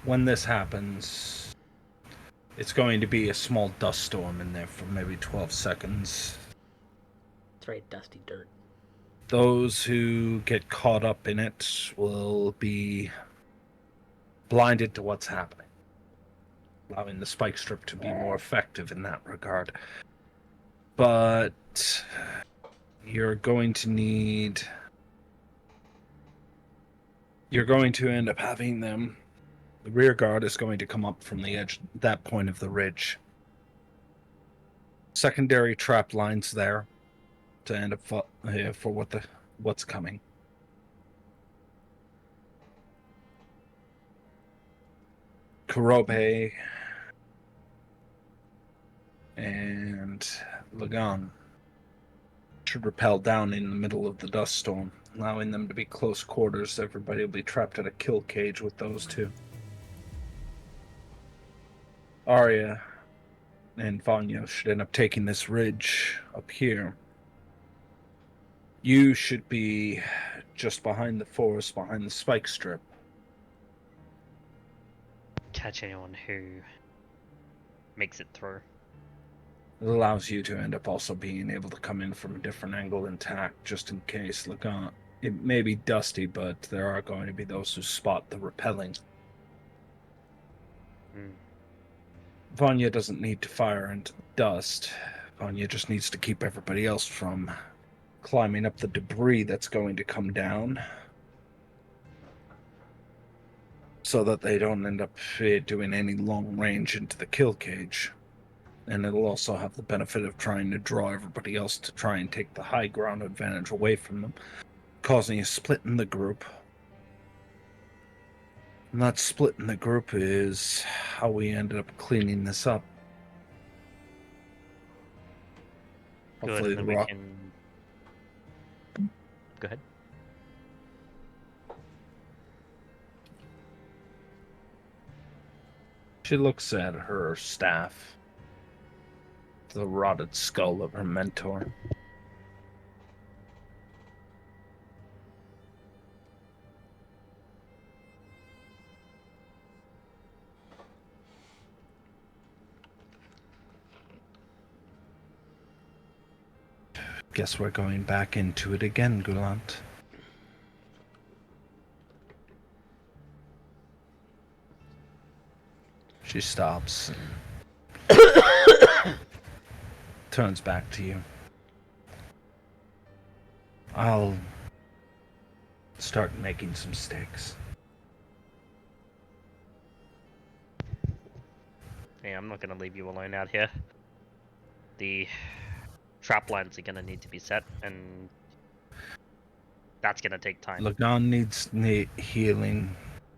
when this happens, it's going to be a small dust storm in there for maybe 12 seconds. It's very dusty dirt. Those who get caught up in it will be blinded to what's happening, allowing the spike strip to be more effective in that regard. But you're going to end up having them. The rear guard is going to come up from the edge, that point of the ridge. Secondary trap lines there to end up for what's coming. Kurobe and Lagan should rappel down in the middle of the dust storm, allowing them to be close quarters. Everybody will be trapped at a kill cage with those two. Arya and Vanya should end up taking this ridge up here. You should be just behind the forest, behind the spike strip. catch anyone who makes it through. It allows you to end up also being able to come in from a different angle intact, just in case. Look on. It may be dusty, but there are going to be those who spot the repelling. Vanya doesn't need to fire into the dust. Vanya just needs to keep everybody else from climbing up the debris that's going to come down, so that they don't end up doing any long range into the kill cage. And it'll also have the benefit of trying to draw everybody else to try and take the high ground advantage away from them, causing a split in the group. And that split in the group is how we ended up cleaning this up. Good, Hopefully and the then rock. we can... Go ahead. She looks at her staff, the rotted skull of her mentor. Guess we're going back into it again, Gulant. She stops and turns back to you. I'll start making some stakes. Yeah, I'm not going to leave you alone out here. The trap lines are going to need to be set, and that's going to take time. Lagan needs healing,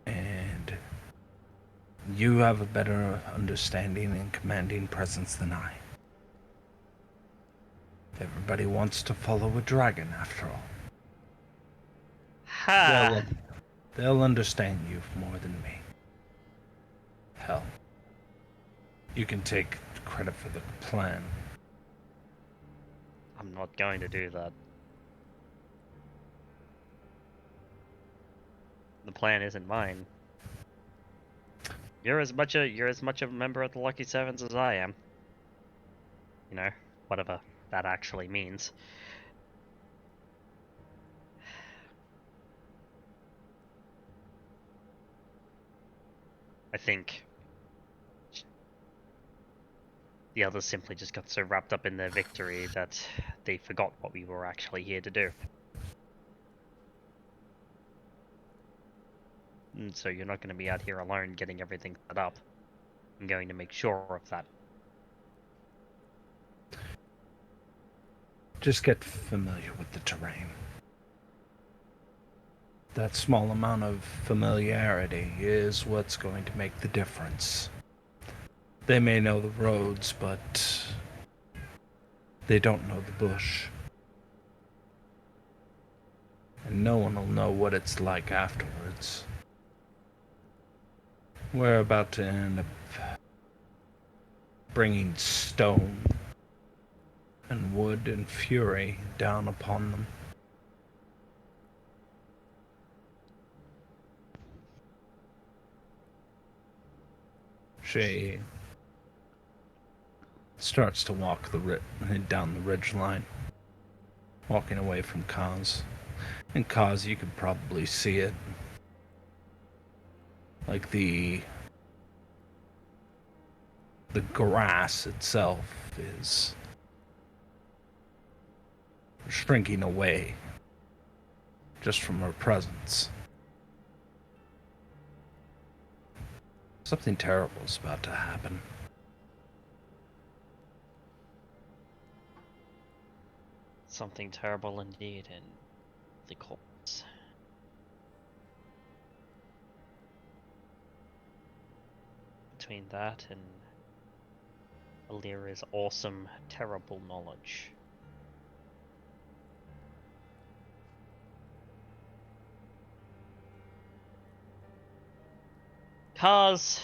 and you have a better understanding and commanding presence than I. Everybody wants to follow a dragon, after all. Ha! They'll understand you more than me. Hell, you can take credit for the plan. I'm not going to do that. The plan isn't mine. You're as much of a member of the Lucky Sevens as I am. You know, whatever that actually means. I think the others simply just got so wrapped up in their victory that they forgot what we were actually here to do. And so you're not going to be out here alone getting everything set up. I'm going to make sure of that. Just get familiar with the terrain. That small amount of familiarity is what's going to make the difference. They may know the roads, but they don't know the bush. And no one will know what it's like afterwards. We're about to end up bringing stone and wood and fury down upon them. She starts to walk down the ridge line, walking away from Kaz. And Kaz, you could probably see it. Like the grass itself is shrinking away just from her presence. Something terrible is about to happen. Something terrible indeed in the corpse. Between that and Alira's awesome, terrible knowledge. Kaz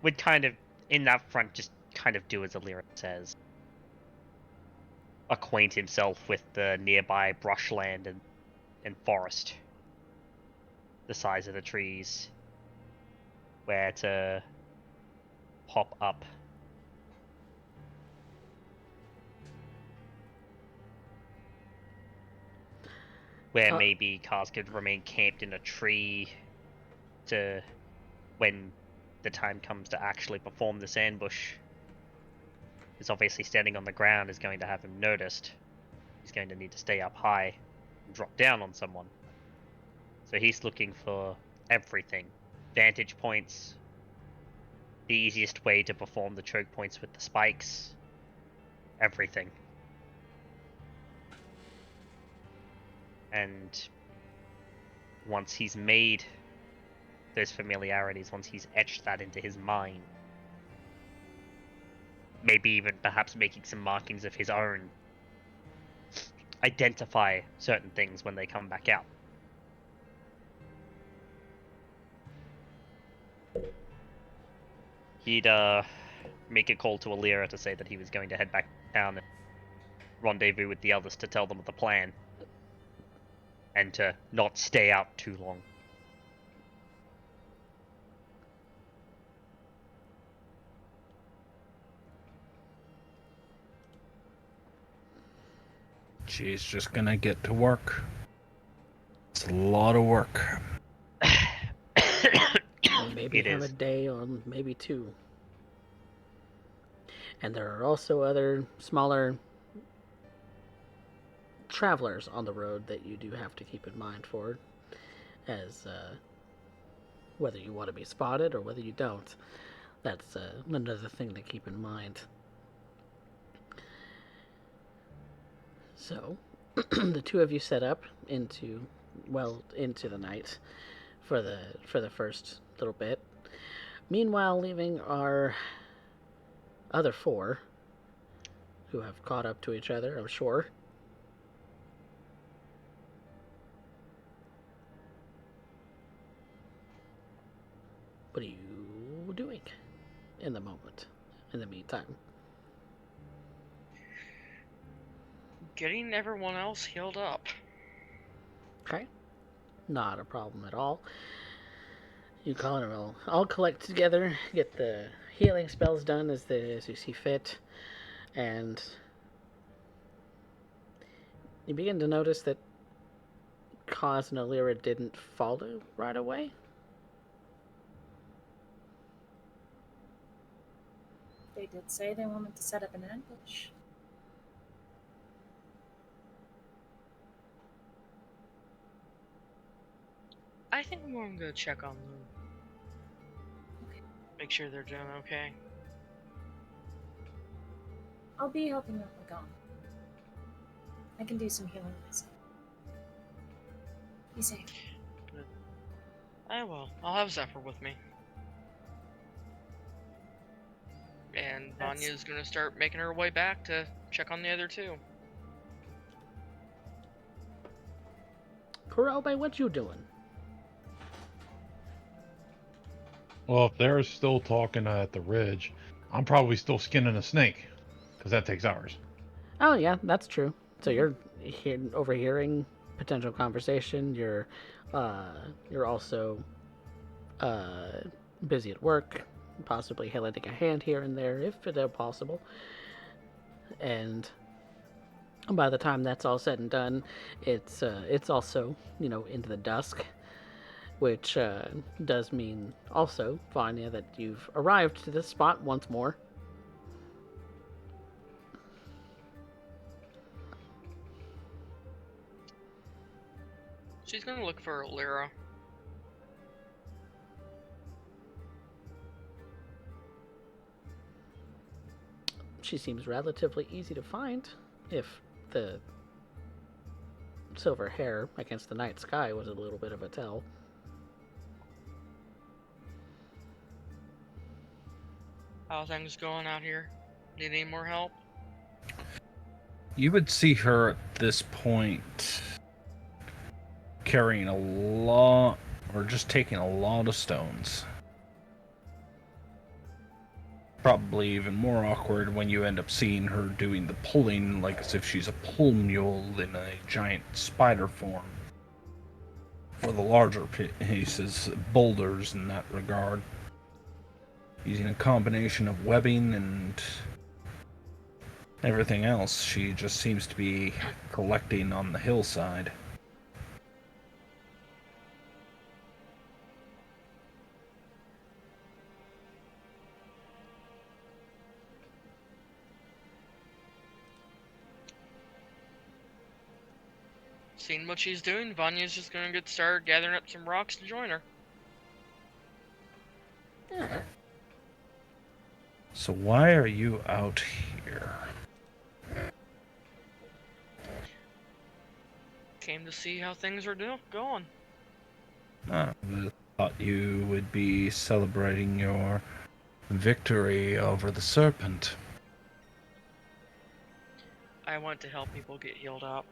would kind of, in that front, just kind of do as Alira says. Acquaint himself with the nearby brushland and forest. The size of the trees. where to pop up. Where maybe cars could remain camped in a tree to when the time comes to actually perform this ambush. Because obviously standing on the ground is going to have him noticed. He's going to need to stay up high and drop down on someone. So he's looking for everything. Vantage points, the easiest way to perform the choke points with the spikes, everything. And once he's made those familiarities, once he's etched that into his mind, maybe even perhaps making some markings of his own, identify certain things when they come back out. He'd make a call to Alira to say that he was going to head back down and rendezvous with the others to tell them of the plan. And to not stay out too long. She's just gonna get to work. It's a lot of work. Maybe have a day or maybe two. And there are also other smaller travelers on the road that you do have to keep in mind for, as whether you want to be spotted or whether you don't. That's another thing to keep in mind. So, the two of you set up into the night for the first little bit. Meanwhile, leaving our other four, who have caught up to each other, I'm sure. What are you doing in the moment, in the meantime? Getting everyone else healed up. Okay. Not a problem at all. You call it all collect together, get the healing spells done as you see fit, and you begin to notice that Kaz and Alira didn't follow right away. They did say they wanted to set up an ambush. I think I'm going to go check on them. Okay. Make sure they're doing okay. I'll be helping out my gone. I can do some healing myself. Be safe. Good. I will. I'll have Zephyr with me. And Vanya's gonna start making her way back to check on the other two. Kurobe, what you doing? Well, if they're still talking at the ridge, I'm probably still skinning a snake, because that takes hours. Oh yeah, that's true. So you're overhearing potential conversation. You're also busy at work, possibly lending a hand here and there if it's possible. And by the time that's all said and done, it's also into the dusk, which does mean also, Vanya, that you've arrived to this spot once more. She's gonna look for Lyra. She seems relatively easy to find, if the silver hair against the night sky was a little bit of a tell. How are things going out here? Need any more help? You would see her at this point carrying a lot, or just taking a lot of stones. Probably even more awkward when you end up seeing her doing the pulling, like as if she's a pull mule in a giant spider form. For the larger pieces, boulders in that regard. using a combination of webbing and everything else she just seems to be collecting on the hillside. Seeing what she's doing, Vanya's just gonna get started gathering up some rocks to join her. Yeah. So why are you out here? Came to see how things are going. I thought you would be celebrating your victory over the serpent. I went to help people get healed up.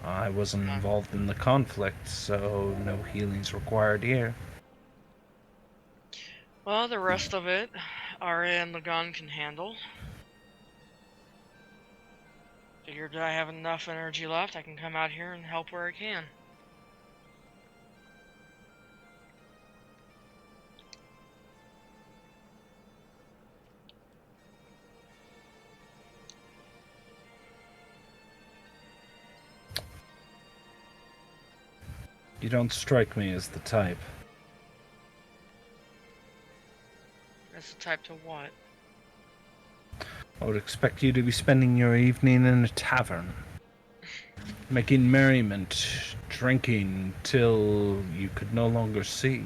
I wasn't involved in the conflict, so no healings required here. Well, the rest of it, Arya and Lagan can handle. Figured I have enough energy left, I can come out here and help where I can. You don't strike me as the type. That's the type to what? I would expect you to be spending your evening in a tavern, making merriment, drinking till you could no longer see.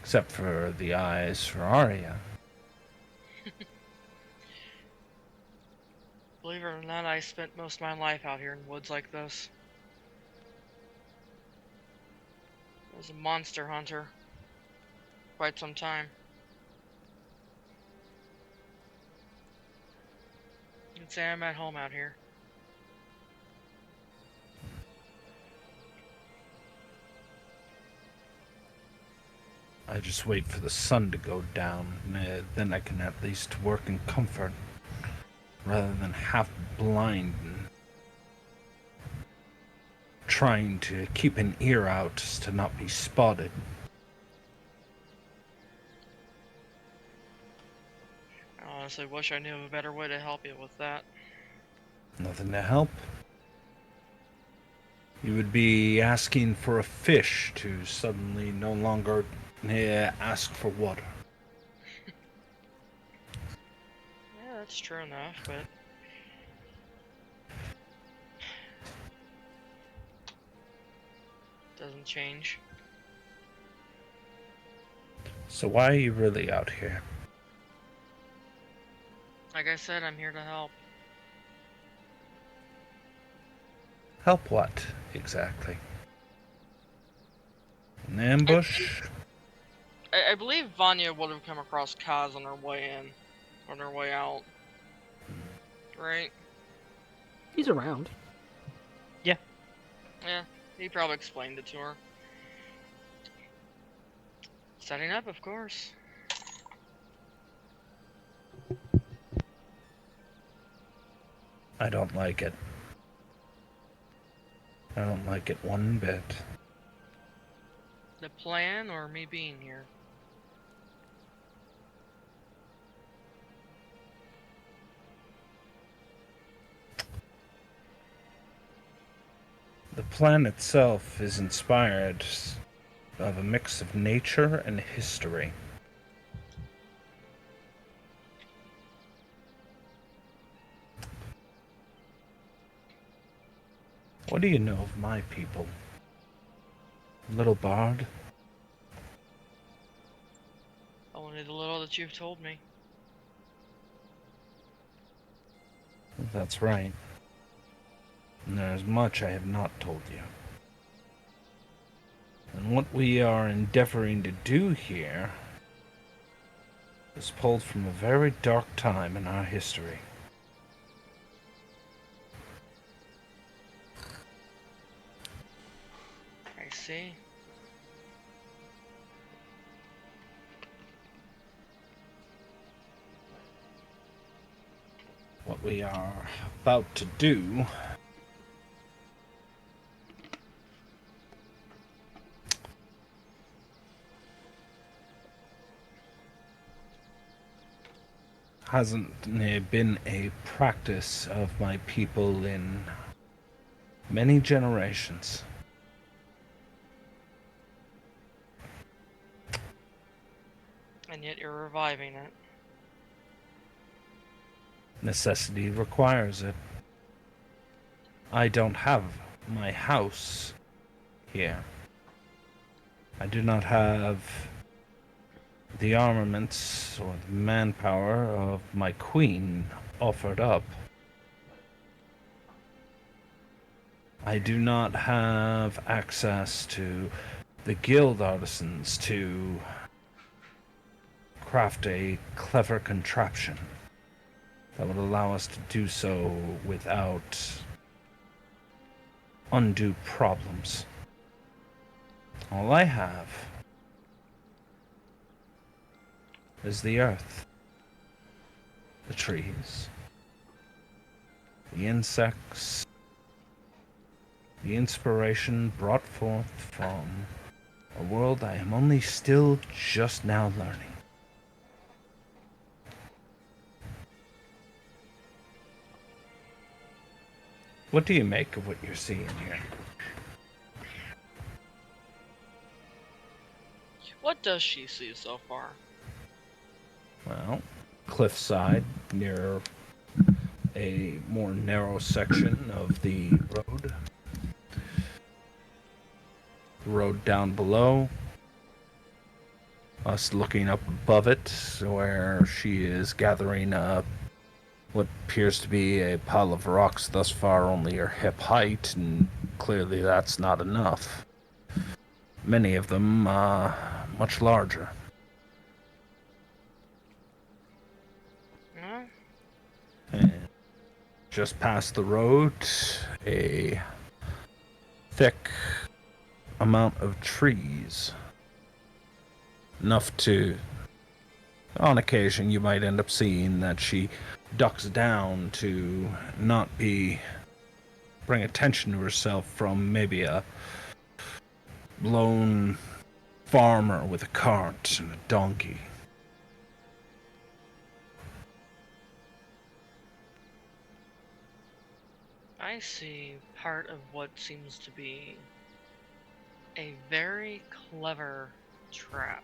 Except for the eyes for Arya. Believe it or not, I spent most of my life out here in woods like this. I was a monster hunter. Quite some time. I'd say I'm at home out here. I just wait for the sun to go down, then I can at least work in comfort, rather than half blind and trying to keep an ear out to not be spotted. I honestly wish I knew of a better way to help you with that. Nothing to help. You would be asking for a fish to suddenly no longer ask for water. Yeah, that's true enough, but... doesn't change. So why are you really out here? Like I said, I'm here to help. Help what, exactly? An ambush? I believe Vanya would have come across Kaz on her way in. On her way out. Right? He's around. Yeah, he probably explained it to her. Setting up, of course. I don't like it. I don't like it one bit. The plan or me being here? The plan itself is inspired of a mix of nature and history. What do you know of my people? Little bard? Only the little that you've told me. That's right. And there's much I have not told you. And what we are endeavoring to do here is pulled from a very dark time in our history. I see. What we are about to do hasn't been a practice of my people in many generations. And yet you're reviving it. Necessity requires it. I don't have my house here. I do not have the armaments or the manpower of my queen offered up. I do not have access to the guild artisans to craft a clever contraption that would allow us to do so without undue problems. All I have is the earth, the trees, the insects, the inspiration brought forth from a world I am only still just now learning. What do you make of what you're seeing here? What does she see so far? Well, cliffside near a more narrow section of the road. The road down below. Us looking up above it, where she is gathering up what appears to be a pile of rocks thus far only her hip height, and clearly that's not enough. Many of them much larger. Huh? And just past the road, a thick amount of trees. Enough to, on occasion, you might end up seeing that she ducks down to not bring attention to herself from maybe a lone farmer with a cart and a donkey. I see part of what seems to be a very clever trap,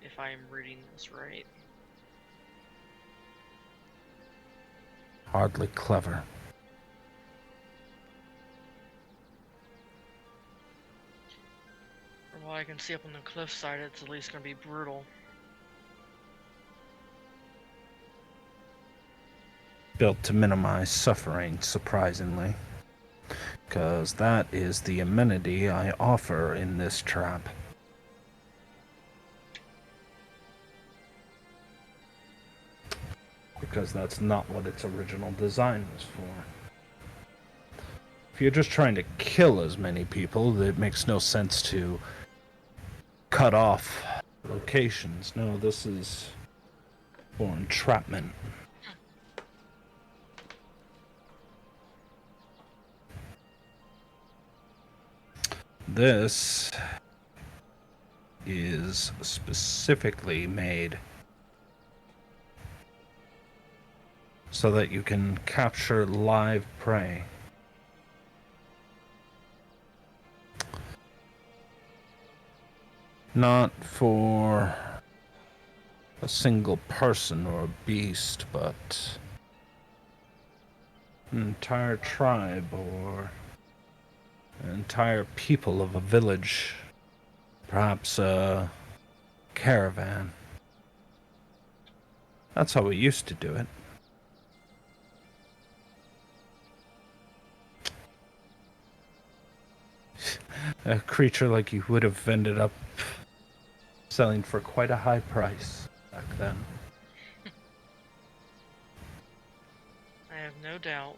if I am reading this right. Hardly clever. From what I can see up on the cliffside, it's at least going to be brutal. Built to minimize suffering, surprisingly. Because that is the amenity I offer in this trap. Because that's not what its original design was for. If you're just trying to kill as many people, it makes no sense to cut off locations. No, this is for entrapment. This is specifically made so that you can capture live prey. Not for a single person or a beast, but an entire tribe or an entire people of a village, perhaps a caravan. That's how we used to do it. A creature like you would have ended up selling for quite a high price back then. I have no doubt.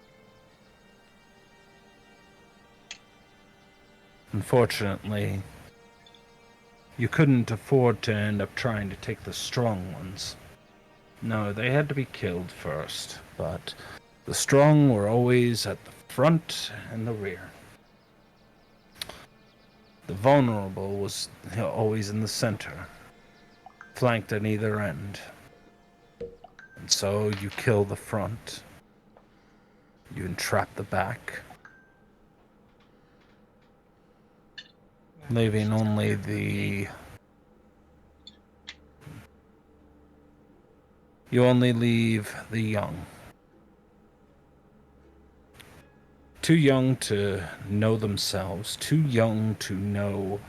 Unfortunately, you couldn't afford to end up trying to take the strong ones. No, they had to be killed first, but the strong were always at the front and the rear. The vulnerable was always in the center, flanked at either end. And so you kill the front, you entrap the back, leaving only the... You only leave the young. Too young to know themselves, too young to know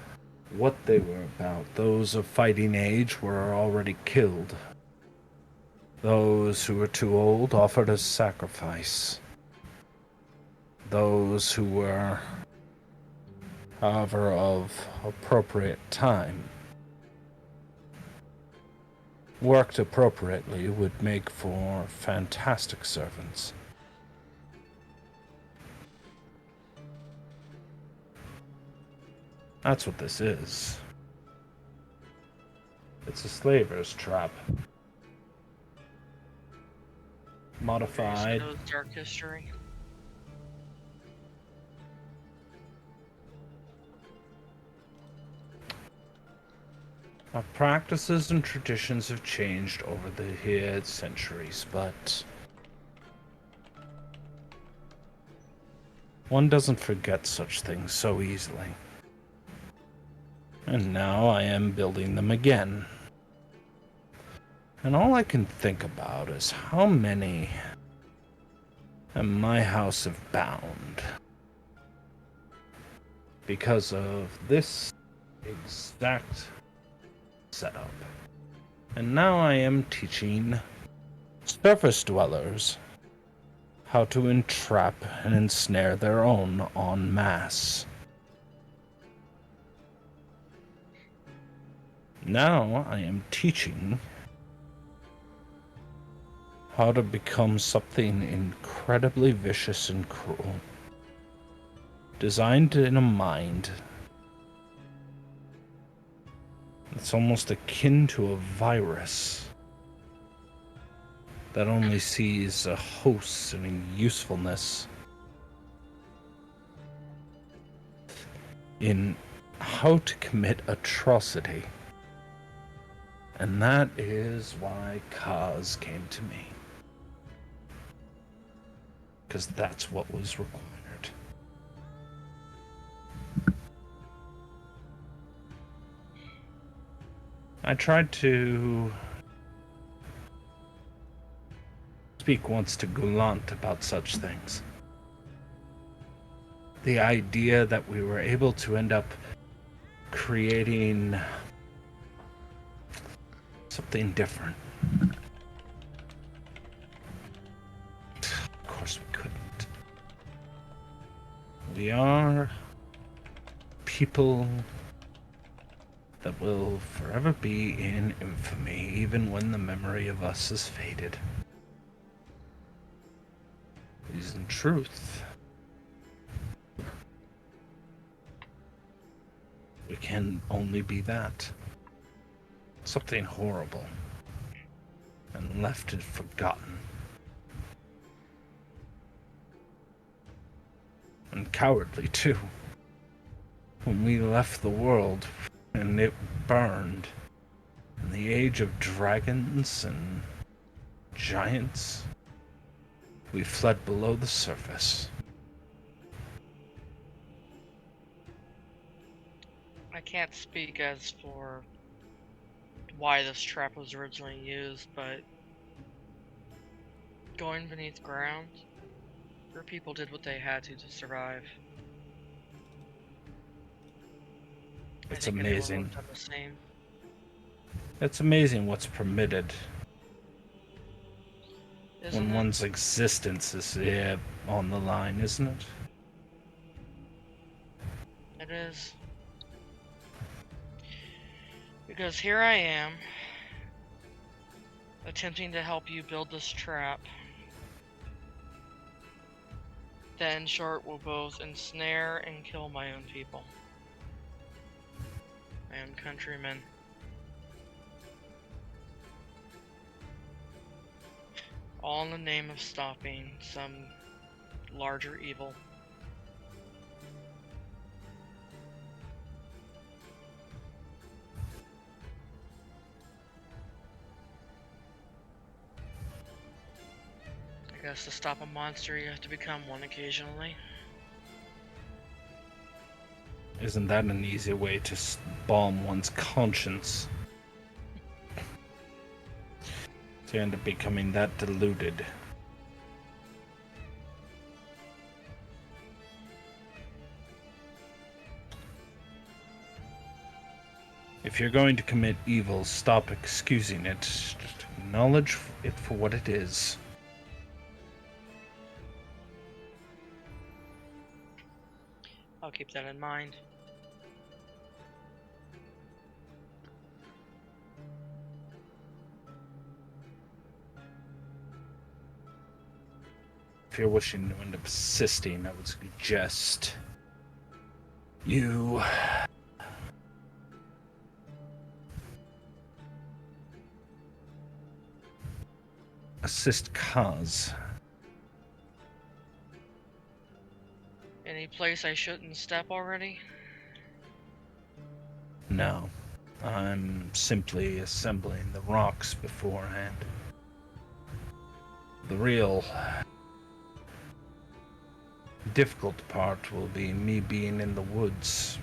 what they were about. Those of fighting age were already killed. Those who were too old offered as sacrifice. Those who were, however, of appropriate time, worked appropriately, would make for fantastic servants. That's what this is. It's a slaver's trap. Modified. Dark history. Our practices and traditions have changed over the centuries, but one doesn't forget such things so easily. And now I am building them again. And all I can think about is how many in my house have bound because of this exact setup. And now I am teaching surface dwellers how to entrap and ensnare their own en masse. Now I am teaching how to become something incredibly vicious and cruel, designed in a mind that's almost akin to a virus that only sees a host and a usefulness in how to commit atrocity. And that is why Kaz came to me. Because that's what was required. I tried to speak once to Goulant about such things. The idea that we were able to end up creating something different. Of course we couldn't. We are people that will forever be in infamy, even when the memory of us is faded. Because in truth, we can only be that. Something horrible. And left it forgotten. And cowardly, too. When we left the world, and it burned, in the age of dragons and giants, we fled below the surface. I can't speak as for why this trap was originally used, but going beneath ground, your people did what they had to survive. It's I think amazing. anyone would have done the same. It's amazing what's permitted Isn't when it? one's existence is on the line, isn't it? It is. Because here I am, attempting to help you build this trap that in short will both ensnare and kill my own people. My own countrymen. All in the name of stopping some larger evil. guess to stop a monster, you have to become one occasionally. Isn't that an easy way to balm one's conscience? To end up becoming that deluded. If you're going to commit evil, stop excusing it. Just acknowledge it for what it is. I'll keep that in mind. If you're wishing to end up assisting, I would suggest you assist Kaz. Any place I shouldn't step already? No, I'm simply assembling the rocks beforehand. The real difficult part will be me being in the woods.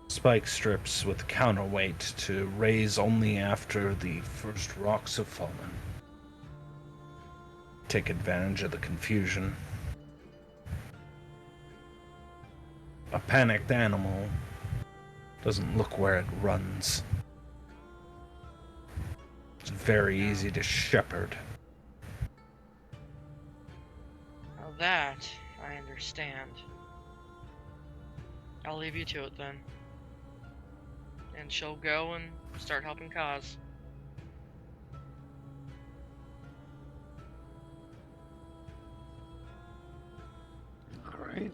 Spike strips with counterweight to raise only after the first rocks have fallen. Take advantage of the confusion. A panicked animal doesn't look where it runs. It's very easy to shepherd. Now that, I understand. I'll leave you to it then. And she'll go and start helping Kaz. Alright.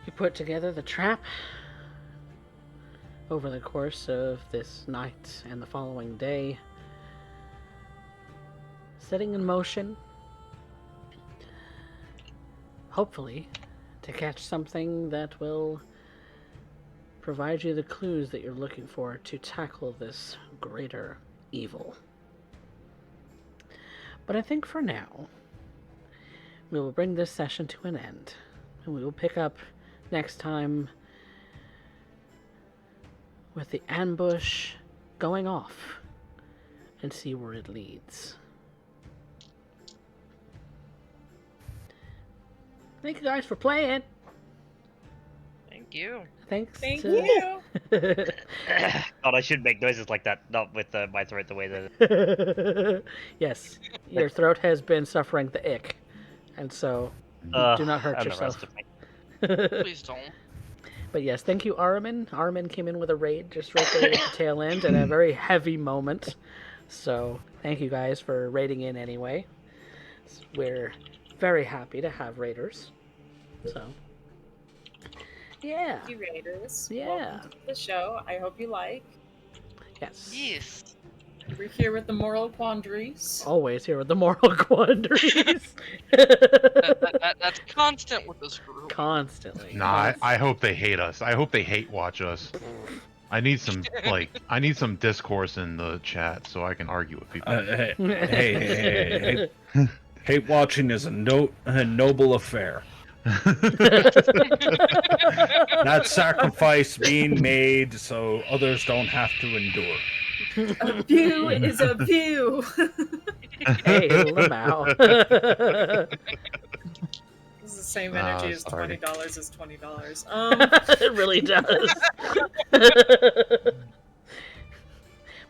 You put together the trap over the course of this night and the following day, setting in motion, hopefully, to catch something that will provide you the clues that you're looking for to tackle this greater evil. But I think for now, we will bring this session to an end, and we will pick up next time with the ambush going off and see where it leads. Thank you guys for playing. Thank you. Thanks. Thank to... you. God, I should make noises like that, not with my throat the way that. Yes, your throat has been suffering the ick, and so do not hurt and yourself. The rest of me. Please don't. But yes, thank you, Armin. Armin came in with a raid just right there at the tail end, and a very heavy moment. So thank you guys for raiding in anyway. We're very happy to have raiders. So yeah. Thank you, Raiders. Yeah. Welcome to the show. I hope you like. Yes. Yes. We're here with the moral quandaries. Always here with the moral quandaries. That's constant with this group. Constantly. Nah, I hope they hate us. I hope they hate watch us. I need some discourse in the chat so I can argue with people. Hey. Hate watching is a noble affair. That sacrifice being made so others don't have to endure. A view is a view. Hey, Lamau. This is the same energy as sorry. $20 is $20. It really does.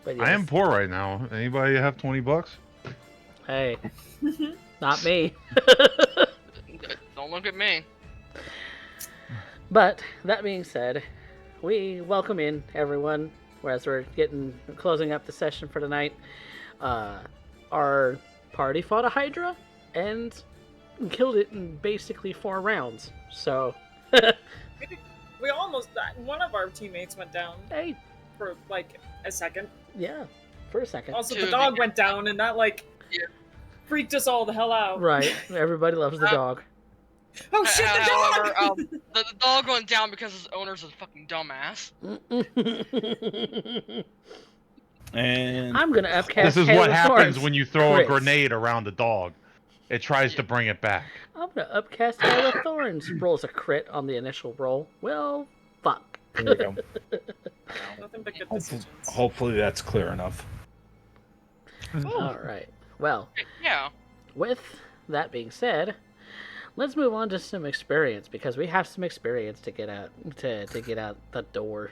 But yes. I am poor right now. Anybody have $20? Hey, not me. Don't look at me. But that being said, we welcome in everyone as we're closing up the session for tonight. Our party fought a Hydra and killed it in basically 4 rounds. So We almost died. One of our teammates went down hey, for like a second. yeah, for a second. Also, the Dude, dog went down, and that Yeah. freaked us all the hell out. Right, everybody loves the dog. Oh shit, the However, dog! the dog went down because his owner's a fucking dumbass. And I'm gonna upcast. This is Hail what of happens Thorns. when you throw a Crits. grenade around a dog. It tries to bring it back. I'm gonna upcast Hail of Thorns. Rolls a crit on the initial roll. Well, fuck. there we go. Nothing but good decisions. Hopefully that's clear enough. All right. Well, Yeah. with that being said, let's move on to some experience because we have some experience to get out to get out the door.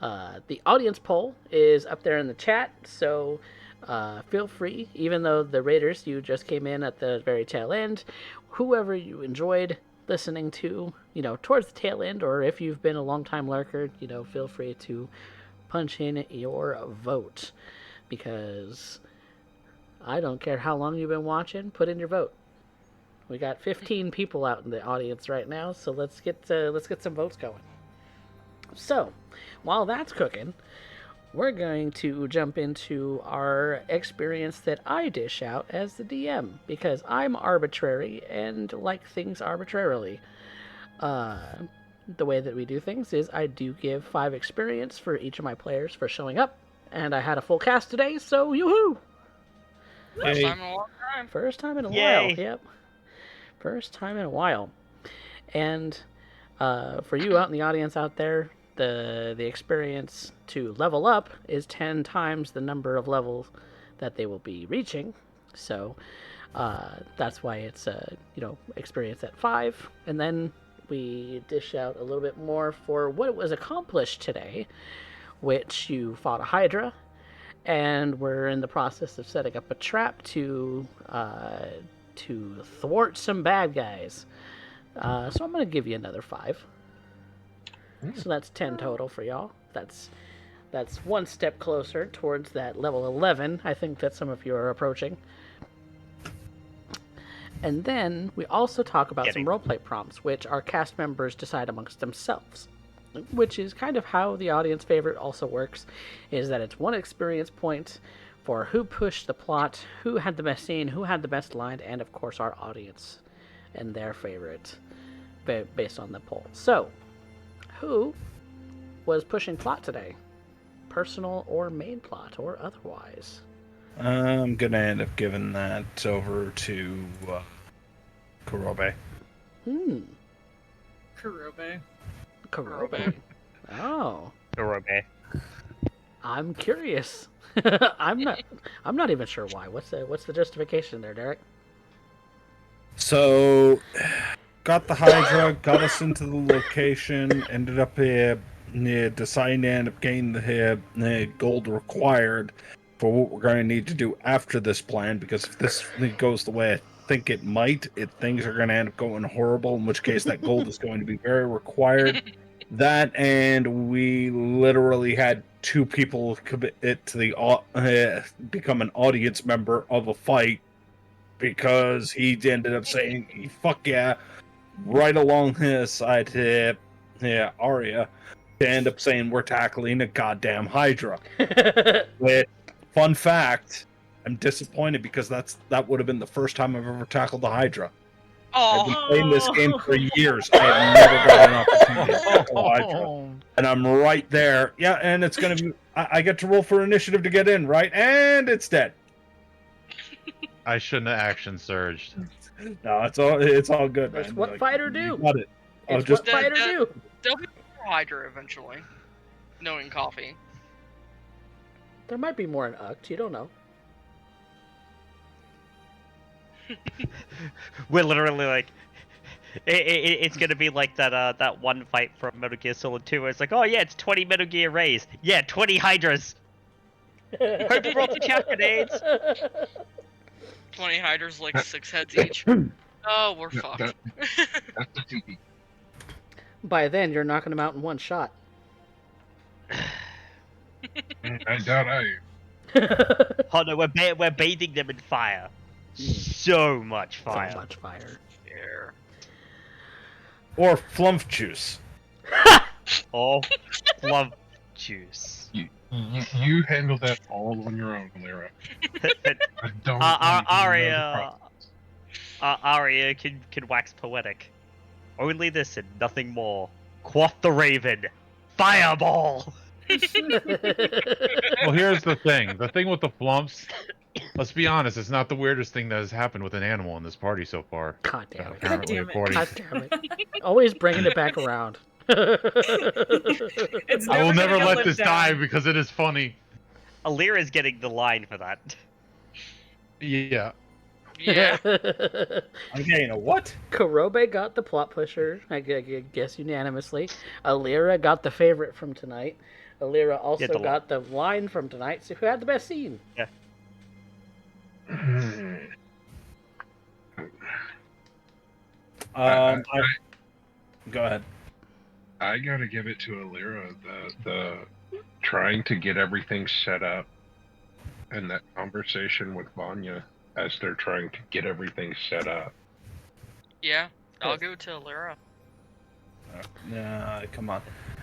The audience poll is up there in the chat, so feel free. Even though the Raiders, you just came in at the very tail end, whoever you enjoyed listening to, towards the tail end, or if you've been a long-time lurker, feel free to punch in your vote because I don't care how long you've been watching. Put in your vote. We got 15 people out in the audience right now, so let's get some votes going. So, while that's cooking, we're going to jump into our experience that I dish out as the DM because I'm arbitrary and like things arbitrarily. The way that we do things is I do give 5 experience for each of my players for showing up, and I had a full cast today, so yoo-hoo! First Hey. time in a long time. First time in a Yay. while. Yep. First time in a while. And for you out in the audience out there, the experience to level up is 10 times the number of levels that they will be reaching. So that's why it's experience at 5. And then we dish out a little bit more for what was accomplished today, which you fought a Hydra, and we're in the process of setting up a trap to thwart some bad guys. So I'm going to give you another 5. So that's 10 total for y'all. That's one step closer towards that level 11 I think that some of you are approaching. And then we also talk about some roleplay prompts, which our cast members decide amongst themselves, which is kind of how the audience favorite also works, is that it's 1 experience point for who pushed the plot, who had the best scene, who had the best line, and of course our audience and their favorite based on the poll. So, who was pushing plot today? Personal or main plot or otherwise? I'm gonna end up giving that over to Kurobe. Kurobe. Kurobe. Oh. Kurobe. I'm curious. I'm not even sure why. What's the justification there, Derek? So, got the Hydra, got us into the location, ended up deciding to end up getting the gold required for what we're going to need to do after this plan, because if this goes the way I think it might, things are going to end up going horrible, in which case that gold is going to be very required. That, and we literally had 2 people commit it to the become an audience member of a fight because he ended up saying, fuck yeah, right along his side to Arya, to end up saying we're tackling a goddamn Hydra. With, fun fact, I'm disappointed because that would have been the first time I've ever tackled the Hydra. I've been playing this game for years. I have never got an opportunity to tackle Hydra. And I'm right there. Yeah, and it's going to be... I get to roll for initiative to get in, right? And it's dead. I shouldn't have action surged. No, it's all good, man. That's what fighter do. You got it. It's just what fighter do. There'll be more Hydra eventually. Knowing coffee. There might be more in Uct. You don't know. We're literally like, it's gonna be like that one fight from Metal Gear Solid 2 where it's like, oh yeah, it's 20 Metal Gear Rays. Yeah, 20 Hydras. Hope you brought the chat grenades. 20 Hydras, like 6 heads each. Oh, we're fucked. That's the TP. By then, you're knocking them out in one shot. I doubt I Oh no, we're bathing them in fire. So much fire. So much fire. Yeah. Or flump juice. Or love juice. You handle that all on your own, Lyra. I don't. Arya can wax poetic. Only this and nothing more. Quoth the Raven. Fireball! Well, here's the thing. The thing with the flumps, let's be honest, it's not the weirdest thing that has happened with an animal in this party so far. God damn it. Apparently, damn it. according. God damn it. Always bringing it back around. It's I will never never gonna let live this down. die because it is funny. Alira's getting the line for that. Yeah. Yeah. I'm getting a what? Kurobe got the plot pusher, I guess unanimously. Alira got the favorite from tonight. Alira also the got the line from tonight. So who had the best scene? Go ahead. I gotta give it to Alira. The trying to get everything set up, and that conversation with Vanya as they're trying to get everything set up. Yeah. I'll go to Lyra. Nah, come on.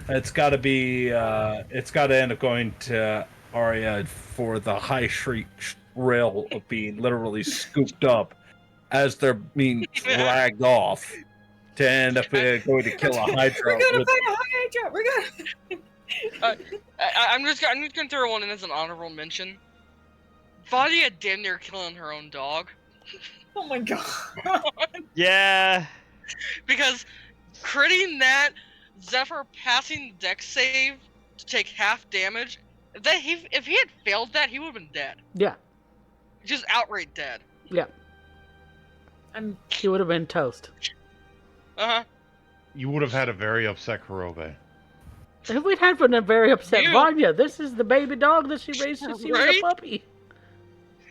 It's got to be. It's got to end up going to Arya for the high shriek thrill of being literally scooped up as they're being dragged off to end up going to kill a Hydra. We're gonna fight a Hydra. We're gonna. I'm just gonna throw one in as an honorable mention. Vanya damn near killing her own dog. Oh my god. Yeah. Because critting that, Zephyr passing dex save to take half damage. If he had failed that, he would have been dead. Yeah. Just outright dead. Yeah. He would have been toast. Uh-huh. You would have had a very upset Kurobe. If we'd had been a very upset You. Vanya, this is the baby dog that she raised since she was a Right? puppy.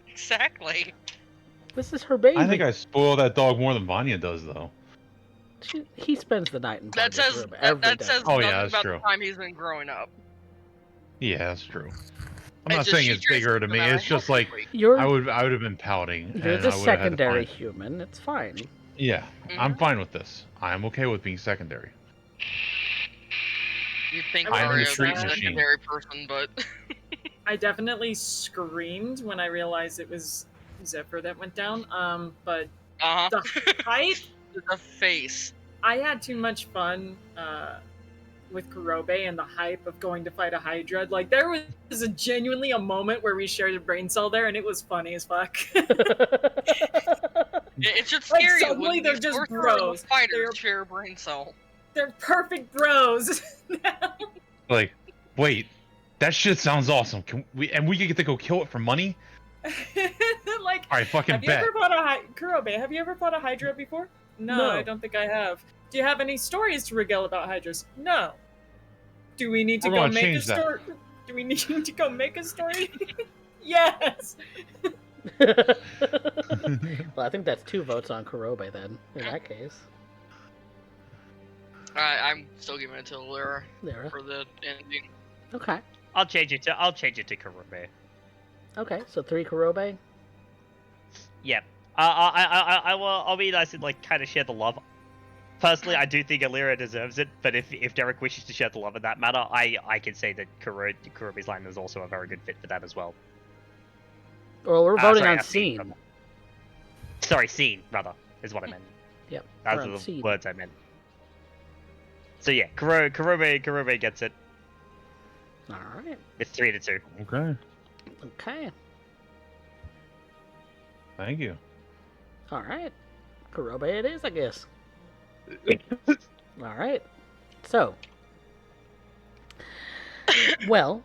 Exactly. This is her baby. I think I spoil that dog more than Vanya does, though. He spends the night in That Vanya's says room every that day. says Oh, nothing yeah, that's about true. the time he's been growing up. Yeah, that's true. I'm It's not just saying she it's treats bigger him to me. no matter It's just how like quickly. You're I would have been pouting. you're and the I would have had to secondary find- human. It's fine. Yeah, I'm Mhm. fine with this. I'm okay with being secondary. You think I'm Mario the is street a machine. secondary person, but I definitely screamed when I realized it was Zephyr that went down. But uh-huh. the height, The face. I had too much fun with Kurobe and the hype of going to fight a Hydra. Like there was genuinely a moment where we shared a brain cell there, and it was funny as fuck. It should Like, scare you suddenly when they're these just sorcerer bros. fighters They're- share a brain cell. They're perfect bros. Like, wait, that shit sounds awesome. Can we get to go kill it for money? Like, All right, fucking have you bet. ever fought a Kurobe? Have you ever fought a Hydra before? No, I don't think I have. Do you have any stories to regale about Hydras? No. Do we need to We're go gonna make a change that. story? Do we need to go make a story? Yes. Well, I think that's 2 votes on Kurobe then, in that case. I'm still giving it to Lyra Lyra. for the ending. Okay. I'll change it to Kurobe. Okay, so 3 Kurobe. Yeah. I'll be nice and like kind of share the love. Personally, I do think Alira deserves it, but if Derek wishes to share the love in that matter, I can say that Kurobe's line is also a very good fit for that as well. Well, we're voting Sorry, on a scene. rather. Sorry, scene, rather, is what I meant. Yep. Those we're are on the scene. words I meant. So yeah, Kurobe gets it. All right. It's 3-2. Okay, Okay. thank you. All right. Kurobe it is, I guess. All right. So, well,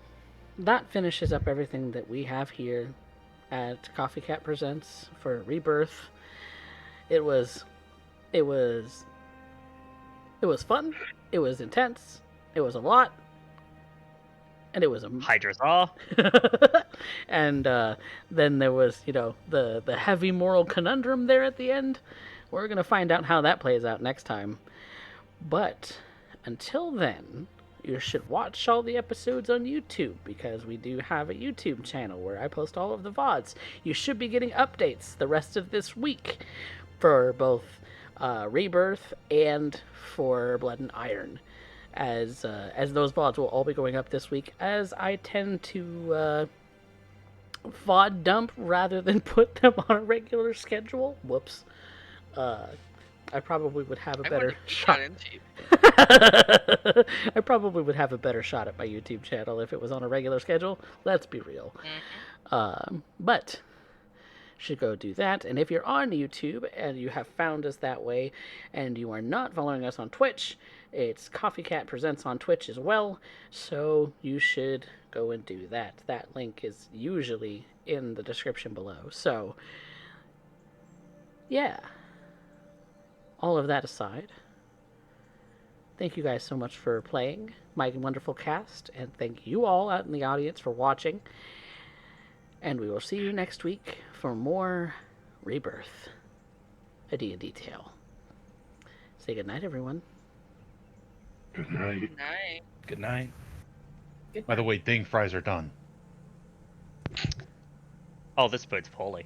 that finishes up everything that we have here at Coffee Cat Presents for Rebirth. It was fun. It was intense. It was a lot. And it was a Hydra's are. and then there was, the heavy moral conundrum there at the end. We're going to find out how that plays out next time. But until then, you should watch all the episodes on YouTube, because we do have a YouTube channel where I post all of the VODs. You should be getting updates the rest of this week for both Rebirth and for Blood and Iron. As those VODs will all be going up this week, as I tend to VOD dump rather than put them on a regular schedule. Whoops. I probably would have a better shot. I probably would have a better shot at my YouTube channel if it was on a regular schedule. Let's be real. But should go do that. And if you're on YouTube and you have found us that way and you are not following us on Twitch, it's Coffee Cat Presents on Twitch as well. So you should go and do that. That link is usually in the description below. So, yeah. All of that aside, thank you guys so much for playing my wonderful cast, and thank you all out in the audience for watching. And we will see you next week for more Rebirth, a D&D Tale. Say goodnight, everyone. Good night. Good night. Good night. By the way, ding fries are done. Oh, this bode's poorly.